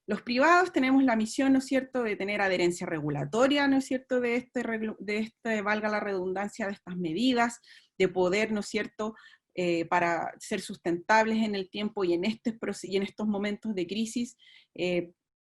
Los privados tenemos la misión, ¿no es cierto?, de tener adherencia regulatoria, ¿no es cierto?, valga la redundancia, de estas medidas, de poder, ¿no es cierto?, para ser sustentables en el tiempo y en estos momentos de crisis,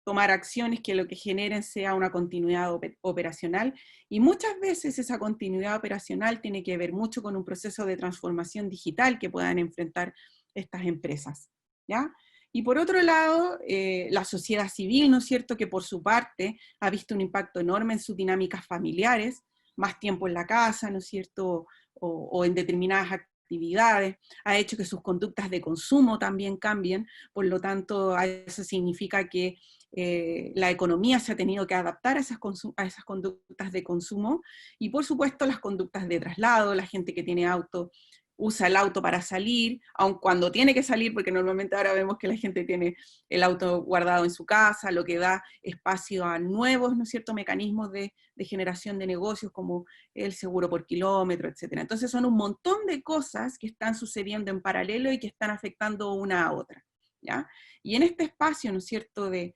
tomar acciones que lo que generen sea una continuidad operacional, y muchas veces esa continuidad operacional tiene que ver mucho con un proceso de transformación digital que puedan enfrentar estas empresas, ¿ya? Y por otro lado, la sociedad civil, ¿no es cierto?, que por su parte ha visto un impacto enorme en sus dinámicas familiares, más tiempo en la casa, ¿no es cierto?, o en determinadas actividades, ha hecho que sus conductas de consumo también cambien, por lo tanto, eso significa que la economía se ha tenido que adaptar a esas conductas de consumo, y por supuesto las conductas de traslado, la gente que tiene auto, usa el auto para salir, aun cuando tiene que salir, porque normalmente ahora vemos que la gente tiene el auto guardado en su casa, lo que da espacio a nuevos, ¿no es cierto?, mecanismos de generación de negocios, como el seguro por kilómetro, etc. Entonces son un montón de cosas que están sucediendo en paralelo y que están afectando una a otra, ¿ya? Y en este espacio, ¿no es cierto?, de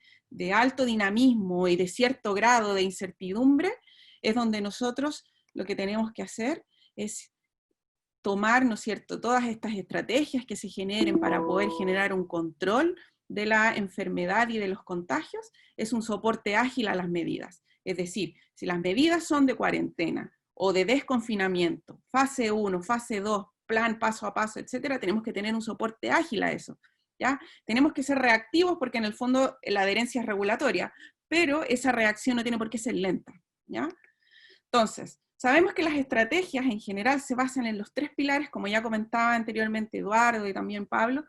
alto dinamismo y de cierto grado de incertidumbre, es donde nosotros lo que tenemos que hacer es tomar, ¿no es cierto?, todas estas estrategias que se generen para poder generar un control de la enfermedad y de los contagios, es un soporte ágil a las medidas. Es decir, si las medidas son de cuarentena o de desconfinamiento, fase 1, fase 2, plan paso a paso, etcétera, tenemos que tener un soporte ágil a eso, ¿ya? Tenemos que ser reactivos porque en el fondo la adherencia es regulatoria, pero esa reacción no tiene por qué ser lenta, ¿ya? Entonces, sabemos que las estrategias en general se basan en los 3 pilares, como ya comentaba anteriormente Eduardo y también Pablo,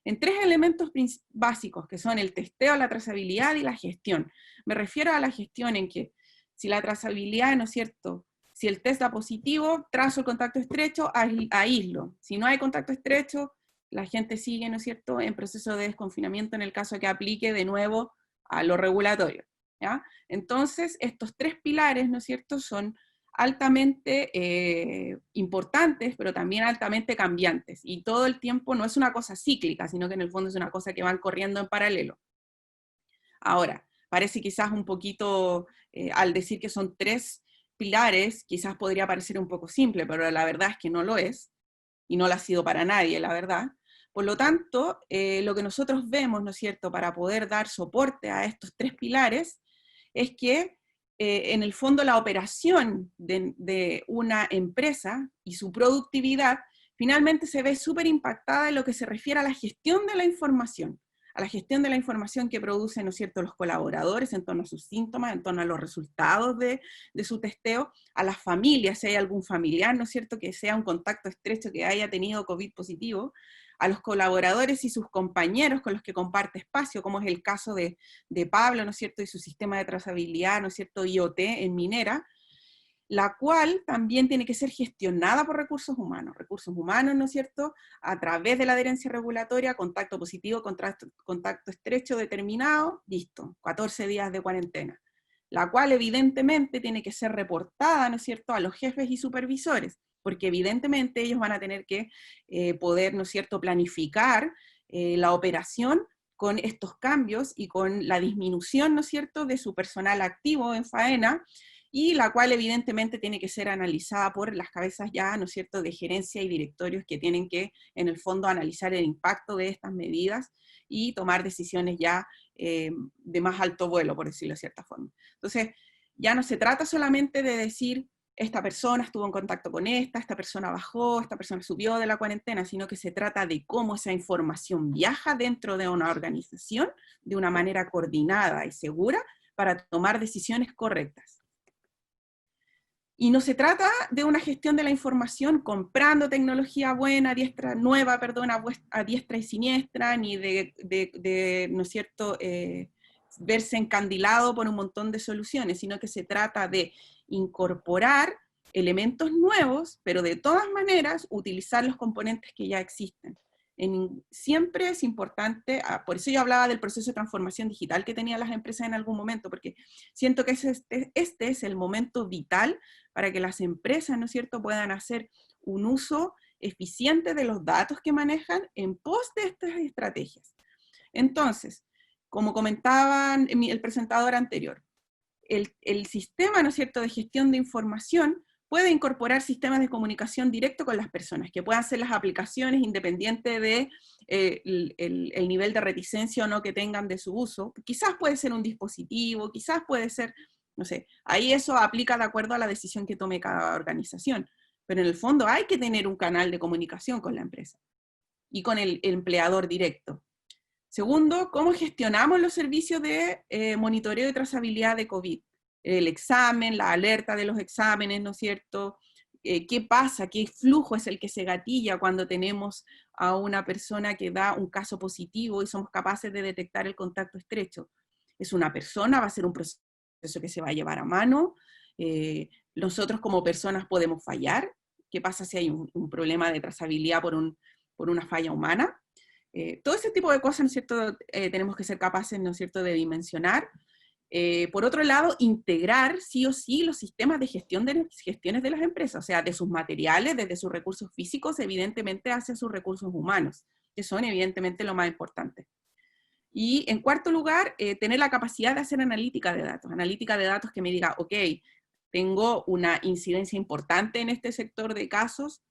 en 3 elementos básicos, que son el testeo, la trazabilidad y la gestión. Me refiero a la gestión en que, si la trazabilidad, ¿no es cierto?, si el test da positivo, trazo el contacto estrecho, aíslo. Si no hay contacto estrecho, la gente sigue, ¿no es cierto?, en proceso de desconfinamiento en el caso que aplique de nuevo a lo regulatorio, ¿ya? Entonces, estos 3 pilares, ¿no es cierto?, son altamente importantes, pero también altamente cambiantes, y todo el tiempo no es una cosa cíclica, sino que en el fondo es una cosa que van corriendo en paralelo. Ahora, parece quizás un poquito, al decir que son 3 pilares, quizás podría parecer un poco simple, pero la verdad es que no lo es, y no lo ha sido para nadie, la verdad. Por lo tanto, lo que nosotros vemos, ¿no es cierto?, para poder dar soporte a estos 3 pilares, es que en el fondo la operación de una empresa y su productividad finalmente se ve súper impactada en lo que se refiere a la gestión de la información que producen, ¿no es cierto?, los colaboradores en torno a sus síntomas, en torno a los resultados de su testeo, a las familias, si hay algún familiar, ¿no es cierto?, que sea un contacto estrecho que haya tenido COVID positivo, a los colaboradores y sus compañeros con los que comparte espacio, como es el caso de Pablo, ¿no es cierto?, y su sistema de trazabilidad, ¿no es cierto?, IoT en Minera, la cual también tiene que ser gestionada por recursos humanos, ¿no es cierto?, a través de la adherencia regulatoria, contacto positivo, contacto estrecho determinado, listo, 14 días de cuarentena, la cual evidentemente tiene que ser reportada, ¿no es cierto?, a los jefes y supervisores, porque evidentemente ellos van a tener que poder, ¿no es cierto?, planificar la operación con estos cambios y con la disminución, ¿no es cierto?, de su personal activo en faena, y la cual evidentemente tiene que ser analizada por las cabezas ya, ¿no es cierto?, de gerencia y directorios que tienen que, en el fondo, analizar el impacto de estas medidas y tomar decisiones ya de más alto vuelo, por decirlo de cierta forma. Entonces, ya no se trata solamente de decir, esta persona estuvo en contacto con esta persona bajó, esta persona subió de la cuarentena, sino que se trata de cómo esa información viaja dentro de una organización de una manera coordinada y segura para tomar decisiones correctas. Y no se trata de una gestión de la información comprando tecnología buena, nueva, a diestra y siniestra, ni de ¿no es cierto?, verse encandilado por un montón de soluciones, sino que se trata de incorporar elementos nuevos, pero de todas maneras utilizar los componentes que ya existen. Siempre es importante, por eso yo hablaba del proceso de transformación digital que tenían las empresas en algún momento, porque siento que este es el momento vital para que las empresas, ¿no es cierto?, puedan hacer un uso eficiente de los datos que manejan en pos de estas estrategias. Entonces, como comentaba el presentador anterior, el sistema, ¿no es cierto?, de gestión de información puede incorporar sistemas de comunicación directo con las personas, que puedan ser las aplicaciones independiente de el nivel de reticencia o no que tengan de su uso. Quizás puede ser un dispositivo, quizás puede ser, no sé, ahí eso aplica de acuerdo a la decisión que tome cada organización. Pero en el fondo hay que tener un canal de comunicación con la empresa y con el empleador directo. Segundo, ¿cómo gestionamos los servicios de monitoreo y trazabilidad de COVID? El examen, la alerta de los exámenes, ¿no es cierto? ¿Qué pasa? ¿Qué flujo es el que se gatilla cuando tenemos a una persona que da un caso positivo y somos capaces de detectar el contacto estrecho? ¿Es una persona? ¿Va a ser un proceso que se va a llevar a mano? ¿Nosotros como personas podemos fallar? ¿Qué pasa si hay un problema de trazabilidad por una falla humana? Todo ese tipo de cosas, ¿no es cierto?, tenemos que ser capaces, ¿no es cierto?, de dimensionar. Por otro lado, integrar sí o sí los sistemas de gestiones de las empresas, o sea, de sus materiales, desde sus recursos físicos, evidentemente hacia sus recursos humanos, que son evidentemente lo más importante. Y en cuarto lugar, tener la capacidad de hacer analítica de datos que me diga, ok, tengo una incidencia importante en este sector de casos,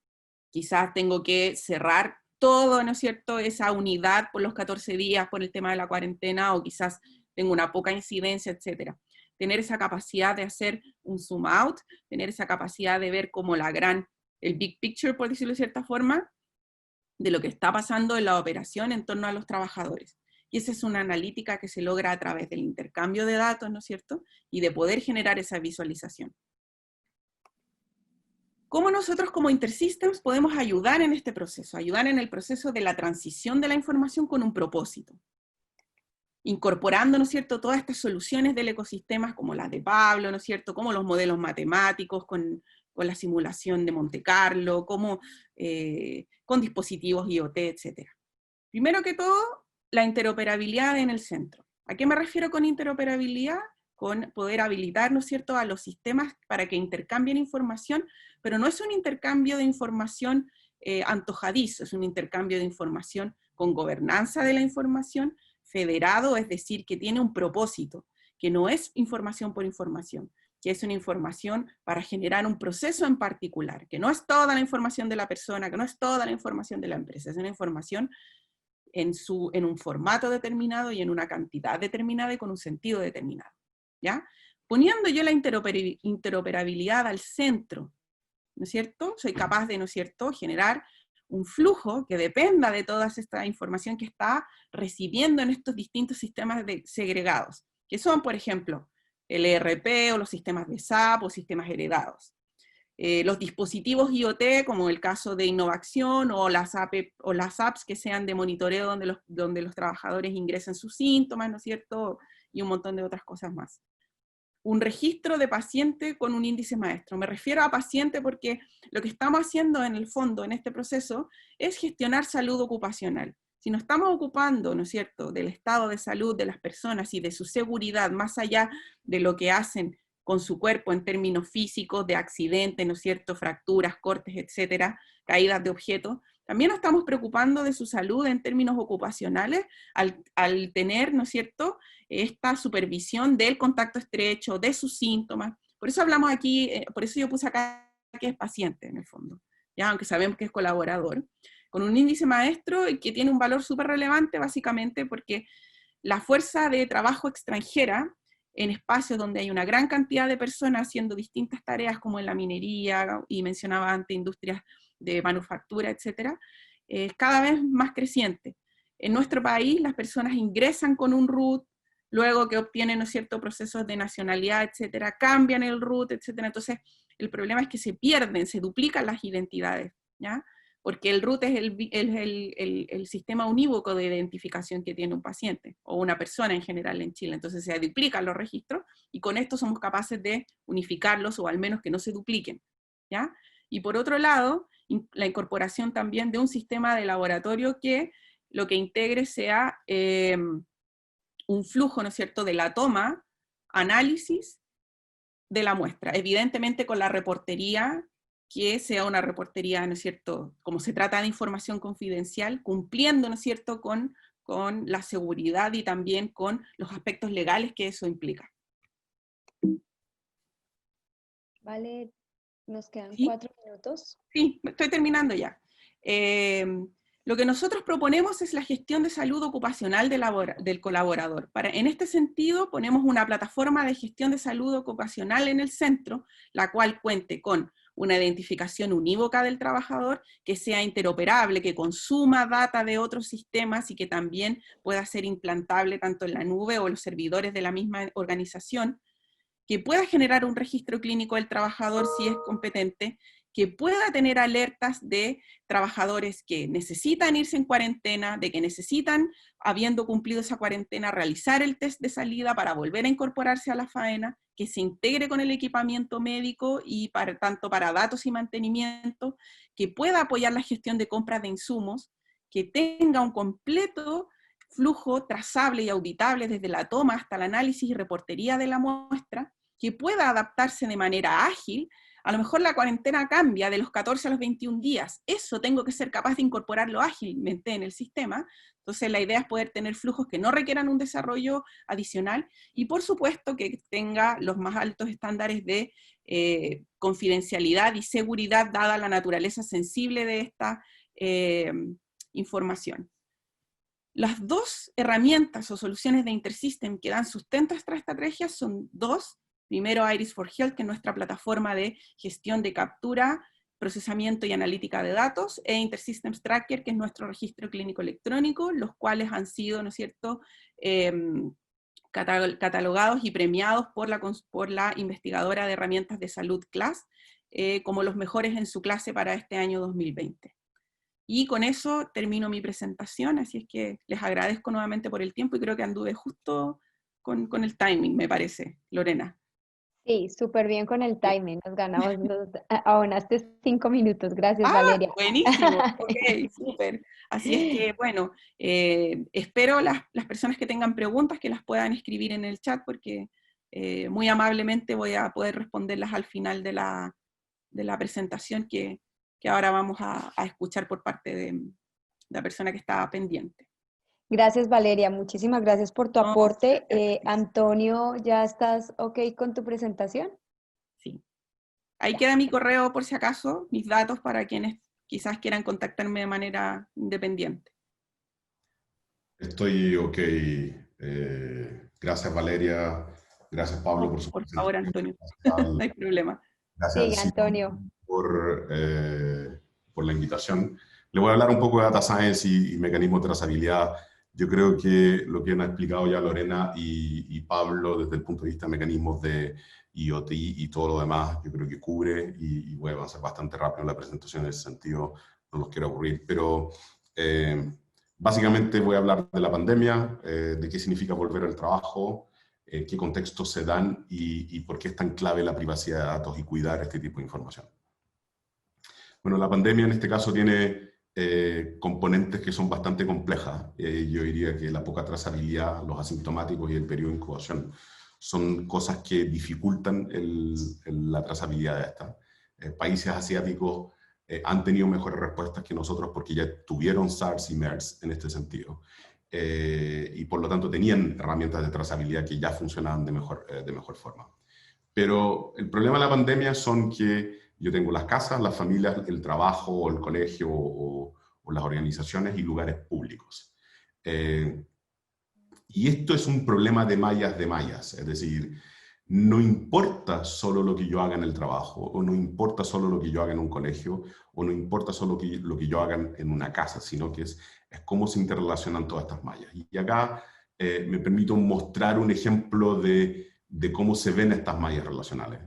quizás tengo que cerrar todo, ¿no es cierto?, esa unidad por los 14 días por el tema de la cuarentena, o quizás tengo una poca incidencia, etc. Tener esa capacidad de hacer un zoom out, tener esa capacidad de ver como el big picture, por decirlo de cierta forma, de lo que está pasando en la operación en torno a los trabajadores. Y esa es una analítica que se logra a través del intercambio de datos, ¿no es cierto?, y de poder generar esa visualización. ¿Cómo nosotros como InterSystems podemos ayudar en este proceso? Ayudar en el proceso de la transición de la información con un propósito. Incorporando, ¿no es cierto?, todas estas soluciones del ecosistema como las de Pablo, ¿no es cierto?, como los modelos matemáticos, con la simulación de Monte Carlo, como con dispositivos IoT, etc. Primero que todo, la interoperabilidad en el centro. ¿A qué me refiero con interoperabilidad? Con poder habilitar, ¿no es cierto?, a los sistemas para que intercambien información, pero no es un intercambio de información antojadizo, es un intercambio de información con gobernanza de la información, federado, es decir, que tiene un propósito, que no es información por información, que es una información para generar un proceso en particular, que no es toda la información de la persona, que no es toda la información de la empresa, es una información en un formato determinado y en una cantidad determinada y con un sentido determinado, ¿ya? Poniendo yo la interoperabilidad al centro, ¿no es cierto? Soy capaz de, ¿no es cierto?, generar un flujo que dependa de toda esta información que está recibiendo en estos distintos sistemas segregados, que son, por ejemplo, el ERP o los sistemas de SAP o sistemas heredados. Los dispositivos IoT, como el caso de Innovación, o las apps que sean de monitoreo donde los trabajadores ingresen sus síntomas, ¿no es cierto?, y un montón de otras cosas más. Un registro de paciente con un índice maestro. Me refiero a paciente porque lo que estamos haciendo en el fondo, en este proceso, es gestionar salud ocupacional. Si nos estamos ocupando, ¿no es cierto?, del estado de salud de las personas y de su seguridad, más allá de lo que hacen con su cuerpo en términos físicos, de accidentes, ¿no es cierto?, fracturas, cortes, etcétera, caídas de objetos, también nos estamos preocupando de su salud en términos ocupacionales al tener, ¿no es cierto?, esta supervisión del contacto estrecho, de sus síntomas. Por eso hablamos aquí, por eso yo puse acá que es paciente en el fondo, ya, aunque sabemos que es colaborador, con un índice maestro que tiene un valor súper relevante básicamente porque la fuerza de trabajo extranjera en espacios donde hay una gran cantidad de personas haciendo distintas tareas como en la minería, y mencionaba antes industrias de manufactura, etcétera, es cada vez más creciente. En nuestro país las personas ingresan con un RUT, luego que obtienen, ¿no es cierto?, procesos de nacionalidad, etcétera, cambian el RUT, etcétera. Entonces el problema es que se pierden, se duplican las identidades, ¿ya? Porque el RUT es el sistema unívoco de identificación que tiene un paciente, o una persona en general en Chile. Entonces se duplican los registros, y con esto somos capaces de unificarlos, o al menos que no se dupliquen, ¿ya? Y por otro lado, la incorporación también de un sistema de laboratorio que lo que integre sea un flujo, ¿no es cierto?, de la toma, análisis de la muestra, evidentemente con la reportería, que sea una reportería, ¿no es cierto?, como se trata de información confidencial, cumpliendo, ¿no es cierto?, con la seguridad y también con los aspectos legales que eso implica. Vale, nos quedan ¿Sí? 4 minutos. Sí, estoy terminando ya. Lo que nosotros proponemos es la gestión de salud ocupacional del colaborador. En este sentido, ponemos una plataforma de gestión de salud ocupacional en el centro, la cual cuente con una identificación unívoca del trabajador, que sea interoperable, que consuma data de otros sistemas y que también pueda ser implantable tanto en la nube o en los servidores de la misma organización, que pueda generar un registro clínico del trabajador si es competente, que pueda tener alertas de trabajadores que necesitan irse en cuarentena, de que necesitan, habiendo cumplido esa cuarentena, realizar el test de salida para volver a incorporarse a la faena, que se integre con el equipamiento médico y tanto para datos y mantenimiento, que pueda apoyar la gestión de compras de insumos, que tenga un completo flujo trazable y auditable desde la toma hasta el análisis y reportería de la muestra, que pueda adaptarse de manera ágil. A lo mejor la cuarentena cambia de los 14 a los 21 días. Eso tengo que ser capaz de incorporarlo ágilmente en el sistema. Entonces la idea es poder tener flujos que no requieran un desarrollo adicional y por supuesto que tenga los más altos estándares de confidencialidad y seguridad dada la naturaleza sensible de esta información. Las dos herramientas o soluciones de InterSystem que dan sustento a esta estrategia son dos. Primero, Iris4Health, que es nuestra plataforma de gestión de captura, procesamiento y analítica de datos, e InterSystems Tracker, que es nuestro registro clínico electrónico, los cuales han sido, ¿no es cierto?, catalogados y premiados por la investigadora de herramientas de salud CLAS, como los mejores en su clase para este año 2020. Y con eso termino mi presentación, así es que les agradezco nuevamente por el tiempo y creo que anduve justo con el timing, me parece, Lorena. Sí, súper bien con el timing, nos ganamos, nos abonaste 5 minutos, gracias Valeria. Buenísimo, ok, súper. Así es que, bueno, espero las personas que tengan preguntas que las puedan escribir en el chat porque muy amablemente voy a poder responderlas al final de la presentación que ahora vamos a escuchar por parte de la persona que estaba pendiente. Gracias Valeria, muchísimas gracias por tu aporte. Antonio, ¿ya estás ok con tu presentación? Sí. Ahí queda mi correo por si acaso, mis datos para quienes quizás quieran contactarme de manera independiente. Estoy ok. Gracias Valeria, gracias Pablo por su Por favor, Antonio, no hay problema. Gracias sí, Antonio por la invitación. Le voy a hablar un poco de Data Science y mecanismos de trazabilidad. Yo creo que lo que han explicado ya Lorena y Pablo desde el punto de vista de mecanismos de IoT y todo lo demás, yo creo que cubre y voy a avanzar bastante rápido en la presentación en ese sentido, no los quiero aburrir, pero básicamente voy a hablar de la pandemia, de qué significa volver al trabajo, qué contextos se dan y por qué es tan clave la privacidad de datos y cuidar este tipo de información. Bueno, la pandemia en este caso tiene componentes que son bastante complejas. Yo diría que la poca trazabilidad, los asintomáticos y el periodo de incubación son cosas que dificultan la trazabilidad de esta. Países asiáticos han tenido mejores respuestas que nosotros porque ya tuvieron SARS y MERS en este sentido. Y por lo tanto tenían herramientas de trazabilidad que ya funcionaban de mejor forma. Pero el problema de la pandemia son que yo tengo las casas, las familias, el trabajo, el colegio o las organizaciones y lugares públicos. Y esto es un problema de mallas, es decir, no importa solo lo que yo haga en el trabajo, o no importa solo lo que yo haga en un colegio, o no importa solo lo que yo haga en una casa, sino que es cómo se interrelacionan todas estas mallas. Y acá me permito mostrar un ejemplo de cómo se ven estas mallas relacionales.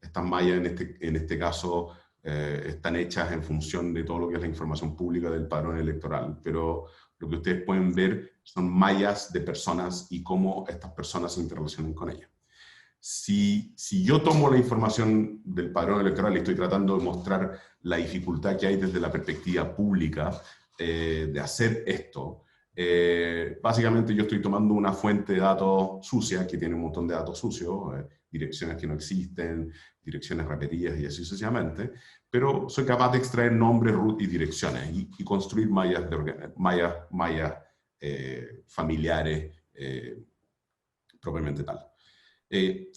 Estas mallas en este caso están hechas en función de todo lo que es la información pública del padrón electoral, pero lo que ustedes pueden ver son mallas de personas y cómo estas personas se interrelacionan con ellas. Si yo tomo la información del padrón electoral y estoy tratando de mostrar la dificultad que hay desde la perspectiva pública de hacer esto, básicamente yo estoy tomando una fuente de datos sucia, que tiene un montón de datos sucios, direcciones que no existen, direcciones repetidas y así sucesivamente, pero soy capaz de extraer nombres, root y direcciones y construir mallas familiares propiamente tal.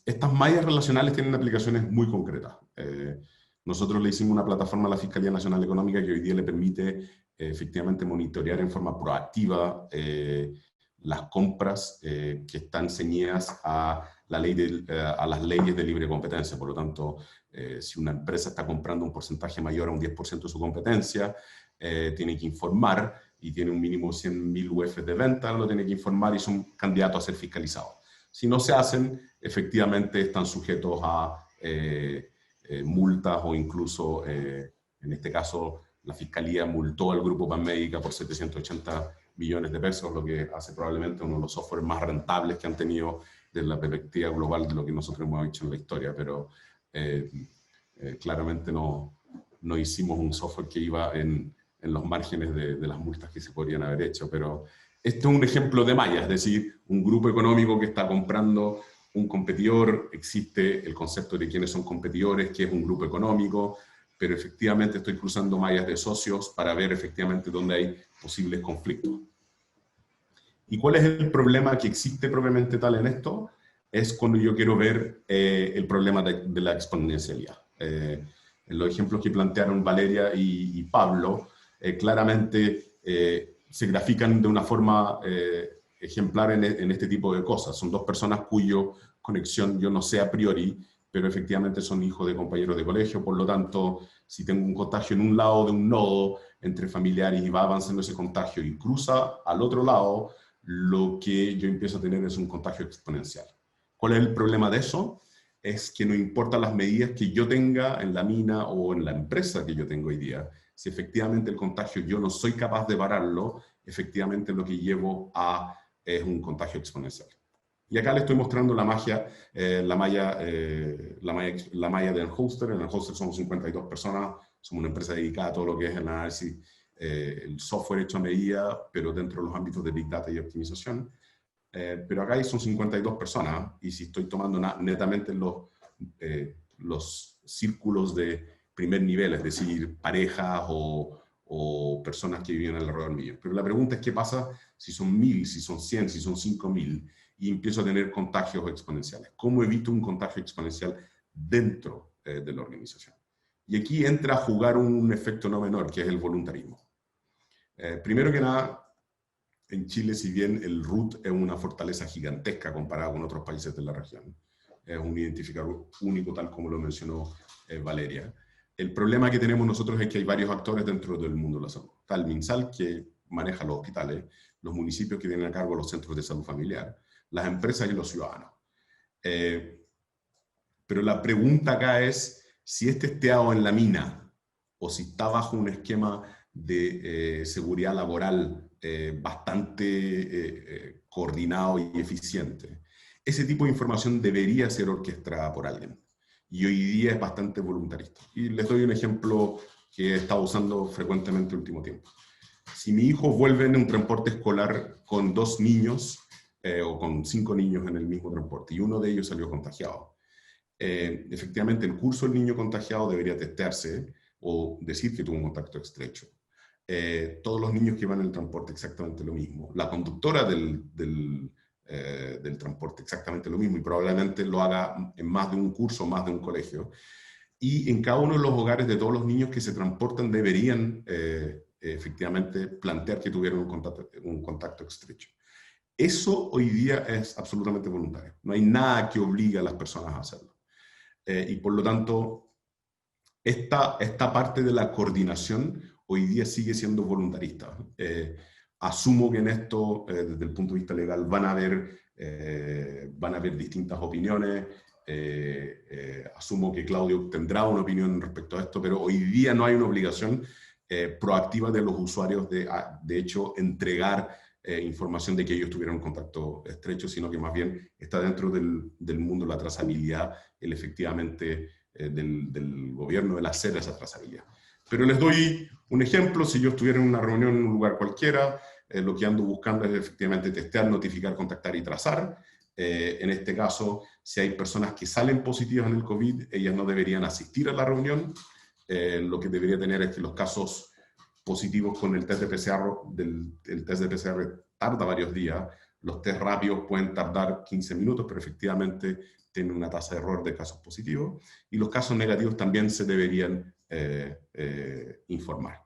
Estas mallas relacionales tienen aplicaciones muy concretas. Nosotros le hicimos una plataforma a la Fiscalía Nacional Económica que hoy día le permite efectivamente monitorear en forma proactiva las compras que están ceñidas a las leyes de libre competencia. Por lo tanto, si una empresa está comprando un porcentaje mayor a un 10% de su competencia, tiene que informar, y tiene un mínimo de 100.000 UF de venta, lo tiene que informar y son candidatos a ser fiscalizados. Si no se hacen, efectivamente están sujetos a multas o incluso, en este caso, la Fiscalía multó al Grupo Panmédica por 780 millones de pesos, lo que hace probablemente uno de los softwares más rentables que han tenido desde la perspectiva global de lo que nosotros hemos hecho en la historia, pero claramente no hicimos un software que iba en los márgenes de las multas que se podrían haber hecho, pero este es un ejemplo de malla, es decir, un grupo económico que está comprando un competidor, existe el concepto de quiénes son competidores, qué es un grupo económico, pero efectivamente estoy cruzando mallas de socios para ver efectivamente dónde hay posibles conflictos. ¿Y cuál es el problema que existe propiamente tal en esto? Es cuando yo quiero ver el problema de la exponencialidad. En los ejemplos que plantearon Valeria y Pablo, claramente se grafican de una forma ejemplar en este tipo de cosas. Son dos personas cuya conexión yo no sé a priori, pero efectivamente son hijos de compañeros de colegio, por lo tanto, si tengo un contagio en un lado de un nodo entre familiares y va avanzando ese contagio y cruza al otro lado, lo que yo empiezo a tener es un contagio exponencial. ¿Cuál es el problema de eso? Es que no importa las medidas que yo tenga en la mina o en la empresa que yo tengo hoy día, si efectivamente el contagio yo no soy capaz de pararlo, efectivamente lo que llevo a es un contagio exponencial. Y acá le estoy mostrando la malla de Enhoster. En Enhoster somos 52 personas, somos una empresa dedicada a todo lo que es el análisis, el software hecho a medida, pero dentro de los ámbitos de Big Data y optimización. Pero acá son 52 personas, y si estoy tomando netamente los círculos de primer nivel, es decir, parejas o personas que viven alrededor mío. Pero la pregunta es, ¿qué pasa si son 1000, si son 100, si son 5000? Y empiezo a tener contagios exponenciales. ¿Cómo evito un contagio exponencial dentro de la organización? Y aquí entra a jugar un efecto no menor, que es el voluntarismo. Primero que nada, en Chile, si bien el root es una fortaleza gigantesca comparado con otros países de la región, es un identificador único, tal como lo mencionó Valeria, el problema que tenemos nosotros es que hay varios actores dentro del mundo de la salud. Está el MinSal, que maneja los hospitales, los municipios que tienen a cargo los centros de salud familiar, las empresas y los ciudadanos. Pero la pregunta acá es si este esteado en la mina o si está bajo un esquema de seguridad laboral bastante coordinado y eficiente. Ese tipo de información debería ser orquestada por alguien. Y hoy día es bastante voluntarista. Y les doy un ejemplo que he estado usando frecuentemente el último tiempo. Si mi hijo vuelve en un transporte escolar con 2 niños, o con 5 niños en el mismo transporte, y uno de ellos salió contagiado, efectivamente el curso del niño contagiado debería testearse o decir que tuvo un contacto estrecho. Todos los niños que van en el transporte exactamente lo mismo. La conductora del transporte exactamente lo mismo, y probablemente lo haga en más de un curso, más de un colegio. Y en cada uno de los hogares de todos los niños que se transportan deberían efectivamente plantear que tuvieron un contacto estrecho. Eso hoy día es absolutamente voluntario. No hay nada que obligue a las personas a hacerlo. Y por lo tanto, esta parte de la coordinación hoy día sigue siendo voluntarista. Asumo que en esto, desde el punto de vista legal, van a haber distintas opiniones. Asumo que Claudio tendrá una opinión respecto a esto, pero hoy día no hay una obligación proactiva de los usuarios de hecho, entregar información de que ellos tuvieron un contacto estrecho, sino que más bien está dentro del mundo de la trazabilidad, el efectivamente del gobierno, el hacer esa trazabilidad. Pero les doy un ejemplo: si yo estuviera en una reunión en un lugar cualquiera, lo que ando buscando es efectivamente testear, notificar, contactar y trazar. En este caso, si hay personas que salen positivas en el COVID, ellas no deberían asistir a la reunión. Lo que debería tener es que los casos positivos con el test de PCR, el test de PCR tarda varios días, los test rápidos pueden tardar 15 minutos, pero efectivamente tienen una tasa de error de casos positivos, y los casos negativos también se deberían informar.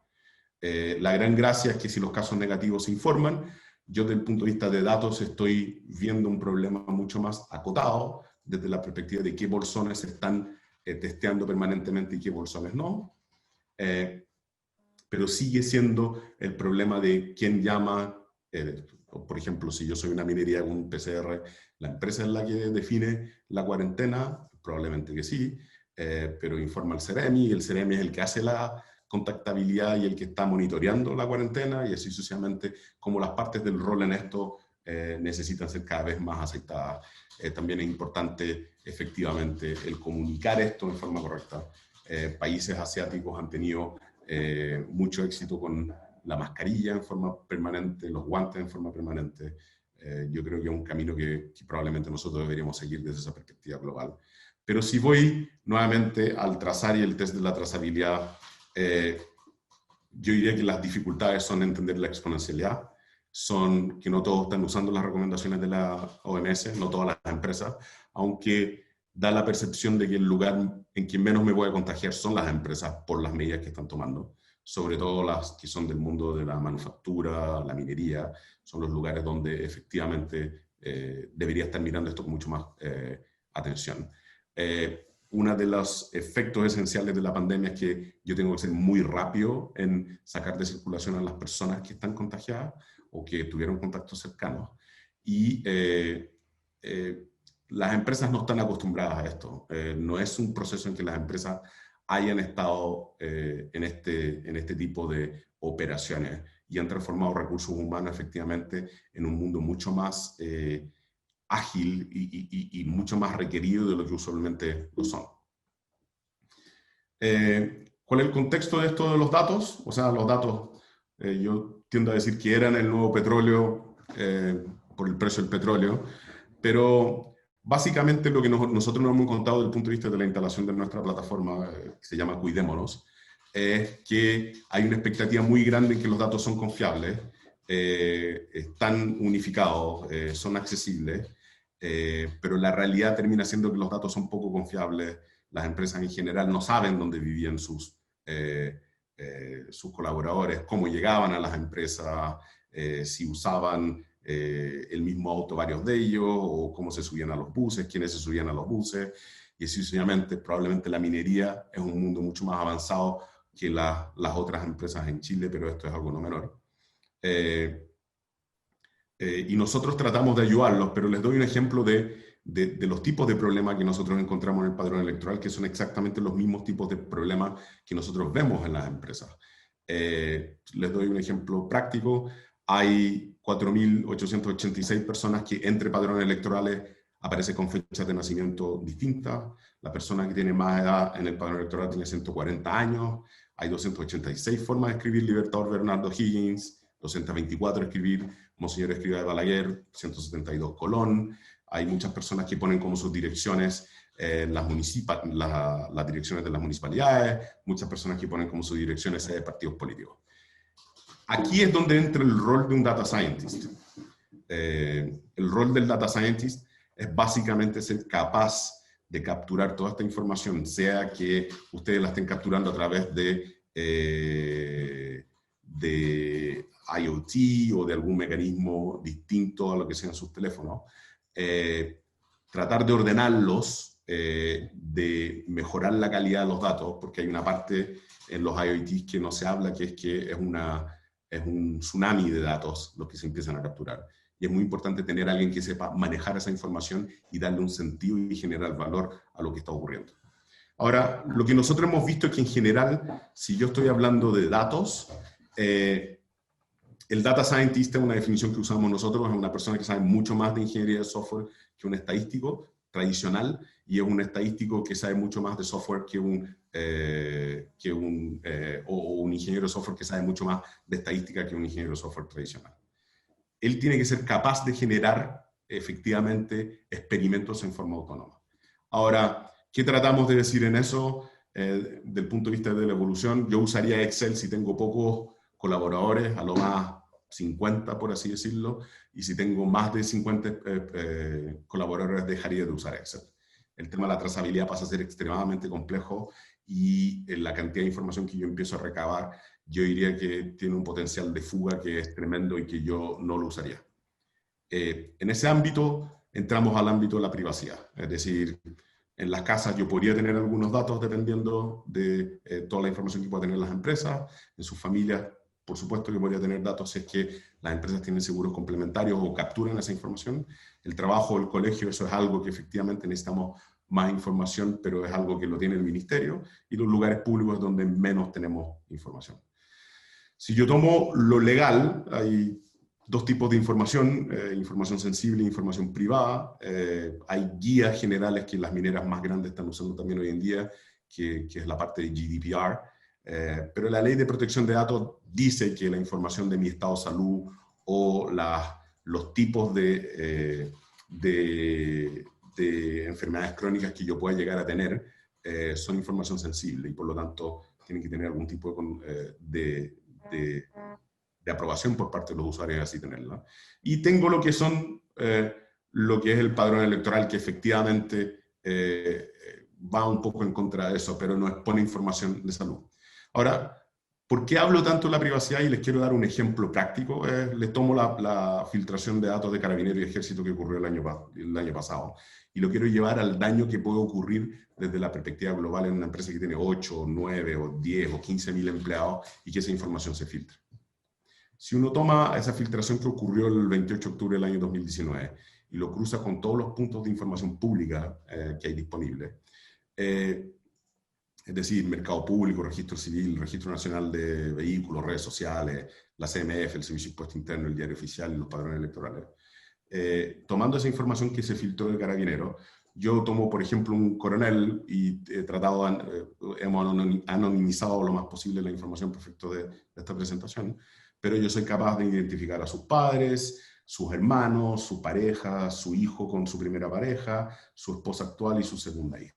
La gran gracia es que si los casos negativos se informan, yo desde el punto de vista de datos estoy viendo un problema mucho más acotado desde la perspectiva de qué bolsones se están testeando permanentemente y qué bolsones no. Pero sigue siendo el problema de quién llama. Por ejemplo, si yo soy una minería con un PCR, ¿la empresa es la que define la cuarentena? Probablemente que sí, pero informa al CEREMI, y el CEREMI es el que hace la contactabilidad y el que está monitoreando la cuarentena, y así sucesivamente, como las partes del rol en esto necesitan ser cada vez más aceptadas. También es importante, efectivamente, el comunicar esto en forma correcta. Países asiáticos han tenido mucho éxito con la mascarilla en forma permanente, los guantes en forma permanente. Yo creo que es un camino que probablemente nosotros deberíamos seguir desde esa perspectiva global. Pero si voy nuevamente al trazar y el test de la trazabilidad, yo diría que las dificultades son entender la exponencialidad, son que no todos están usando las recomendaciones de la OMS, no todas las empresas, aunque da la percepción de que el lugar en que menos me voy a contagiar son las empresas por las medidas que están tomando, sobre todo las que son del mundo de la manufactura, la minería, son los lugares donde efectivamente debería estar mirando esto con mucho más atención. Uno de los efectos esenciales de la pandemia es que yo tengo que ser muy rápido en sacar de circulación a las personas que están contagiadas o que tuvieron contactos cercanos. Y las empresas no están acostumbradas a esto. No es un proceso en que las empresas hayan estado en este tipo de operaciones y han transformado recursos humanos efectivamente en un mundo mucho más ágil y mucho más requerido de lo que usualmente lo son. ¿Cuál es el contexto de esto de los datos? O sea, los datos, yo tiendo a decir que eran el nuevo petróleo por el precio del petróleo, pero básicamente lo que nosotros nos hemos contado desde el punto de vista de la instalación de nuestra plataforma, que se llama Cuidémonos, es que hay una expectativa muy grande en que los datos son confiables, están unificados, son accesibles, pero la realidad termina siendo que los datos son poco confiables. Las empresas en general no saben dónde vivían sus colaboradores, cómo llegaban a las empresas, si usaban el mismo auto varios de ellos, o cómo se subían a los buses, quiénes se subían a los buses, y así sucesivamente. Probablemente la minería es un mundo mucho más avanzado que las otras empresas en Chile, pero esto es algo no menor. Y nosotros tratamos de ayudarlos, pero les doy un ejemplo de los tipos de problemas que nosotros encontramos en el padrón electoral, que son exactamente los mismos tipos de problemas que nosotros vemos en las empresas. Les doy un ejemplo práctico. Hay 4.886 personas que entre padrones electorales aparecen con fechas de nacimiento distintas. La persona que tiene más edad en el padrón electoral tiene 140 años. Hay 286 formas de escribir Libertador Bernardo Higgins, 224 escribir Monseñor Escrivá de Balaguer, 172 Colón. Hay muchas personas que ponen como sus direcciones las direcciones de las municipalidades, muchas personas que ponen como sus direcciones de partidos políticos. Aquí es donde entra el rol de un data scientist. El rol del data scientist es básicamente ser capaz de capturar toda esta información, sea que ustedes la estén capturando a través de IoT o de algún mecanismo distinto a lo que sean sus teléfonos. Tratar de ordenarlos, de mejorar la calidad de los datos, porque hay una parte en los IoT que no se habla, que es un tsunami de datos los que se empiezan a capturar. Y es muy importante tener a alguien que sepa manejar esa información y darle un sentido y generar valor a lo que está ocurriendo. Ahora, lo que nosotros hemos visto es que en general, si yo estoy hablando de datos, El data scientist es una definición que usamos nosotros, es una persona que sabe mucho más de ingeniería de software que un estadístico tradicional, y es un estadístico que sabe mucho más de software que un ingeniero de software que sabe mucho más de estadística que un ingeniero de software tradicional. Él tiene que ser capaz de generar efectivamente experimentos en forma autónoma. Ahora, ¿qué tratamos de decir en eso? Del punto de vista de la evolución, yo usaría Excel si tengo pocos colaboradores, a lo más 50, por así decirlo, y si tengo más de 50 colaboradores dejaría de usar Excel. El tema de la trazabilidad pasa a ser extremadamente complejo y la cantidad de información que yo empiezo a recabar, yo diría que tiene un potencial de fuga que es tremendo y que yo no lo usaría. En ese ámbito entramos al ámbito de la privacidad, es decir, en las casas yo podría tener algunos datos dependiendo de toda la información que puedan tener las empresas, en sus familias, por supuesto que podría tener datos si es que las empresas tienen seguros complementarios o capturan esa información. El trabajo, el colegio, eso es algo que efectivamente necesitamos más información, pero es algo que lo tiene el ministerio, y los lugares públicos es donde menos tenemos información. Si yo tomo lo legal, hay dos tipos de información, información sensible e información privada. Hay guías generales que las mineras más grandes están usando también hoy en día, que es la parte de GDPR, pero la ley de protección de datos dice que la información de mi estado de salud o los tipos de enfermedades crónicas que yo pueda llegar a tener son información sensible y por lo tanto tienen que tener algún tipo de aprobación por parte de los usuarios y así tenerla. Y tengo lo que son, lo que es el padrón electoral, que efectivamente va un poco en contra de eso, pero no expone información de salud. Ahora, ¿por qué hablo tanto de la privacidad? Y les quiero dar un ejemplo práctico. Les tomo la filtración de datos de Carabineros y Ejército que ocurrió el año pasado, y lo quiero llevar al daño que puede ocurrir desde la perspectiva global en una empresa que tiene 8, 9, o 10 o 15 mil empleados y que esa información se filtre. Si uno toma esa filtración que ocurrió el 28 de octubre del año 2019 y lo cruza con todos los puntos de información pública que hay disponibles, es decir, mercado público, registro civil, registro nacional de vehículos, redes sociales, la CMF, el Servicio de Impuesto Interno, el Diario Oficial y los padrones electorales, tomando esa información que se filtró de Carabineros, yo tomo, por ejemplo, un coronel y hemos anonimizado lo más posible la información por efecto de esta presentación, pero yo soy capaz de identificar a sus padres, sus hermanos, su pareja, su hijo con su primera pareja, su esposa actual y su segunda hija.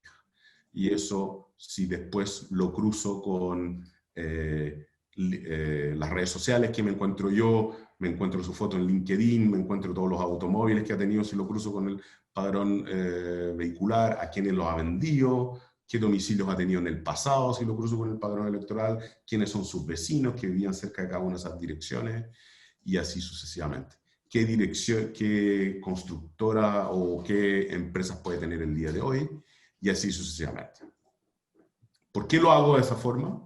Y eso, si después lo cruzo con las redes sociales que me encuentro yo, me encuentro su foto en LinkedIn, me encuentro todos los automóviles que ha tenido, si lo cruzo con el padrón vehicular, a quiénes los ha vendido, qué domicilios ha tenido en el pasado, si lo cruzo con el padrón electoral, quiénes son sus vecinos que vivían cerca de cada una de esas direcciones, y así sucesivamente. ¿Qué dirección, qué constructora o qué empresas puede tener el día de hoy? Y así sucesivamente. ¿Por qué lo hago de esa forma?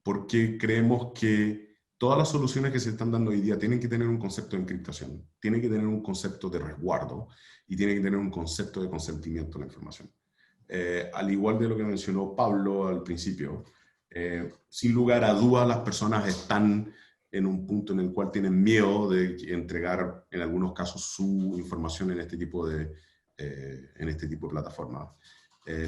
Porque creemos que todas las soluciones que se están dando hoy día tienen que tener un concepto de encriptación, tienen que tener un concepto de resguardo y tienen que tener un concepto de consentimiento de la información. Al igual de lo que mencionó Pablo al principio, sin lugar a dudas las personas están en un punto en el cual tienen miedo de entregar en algunos casos su información en este tipo de plataformas.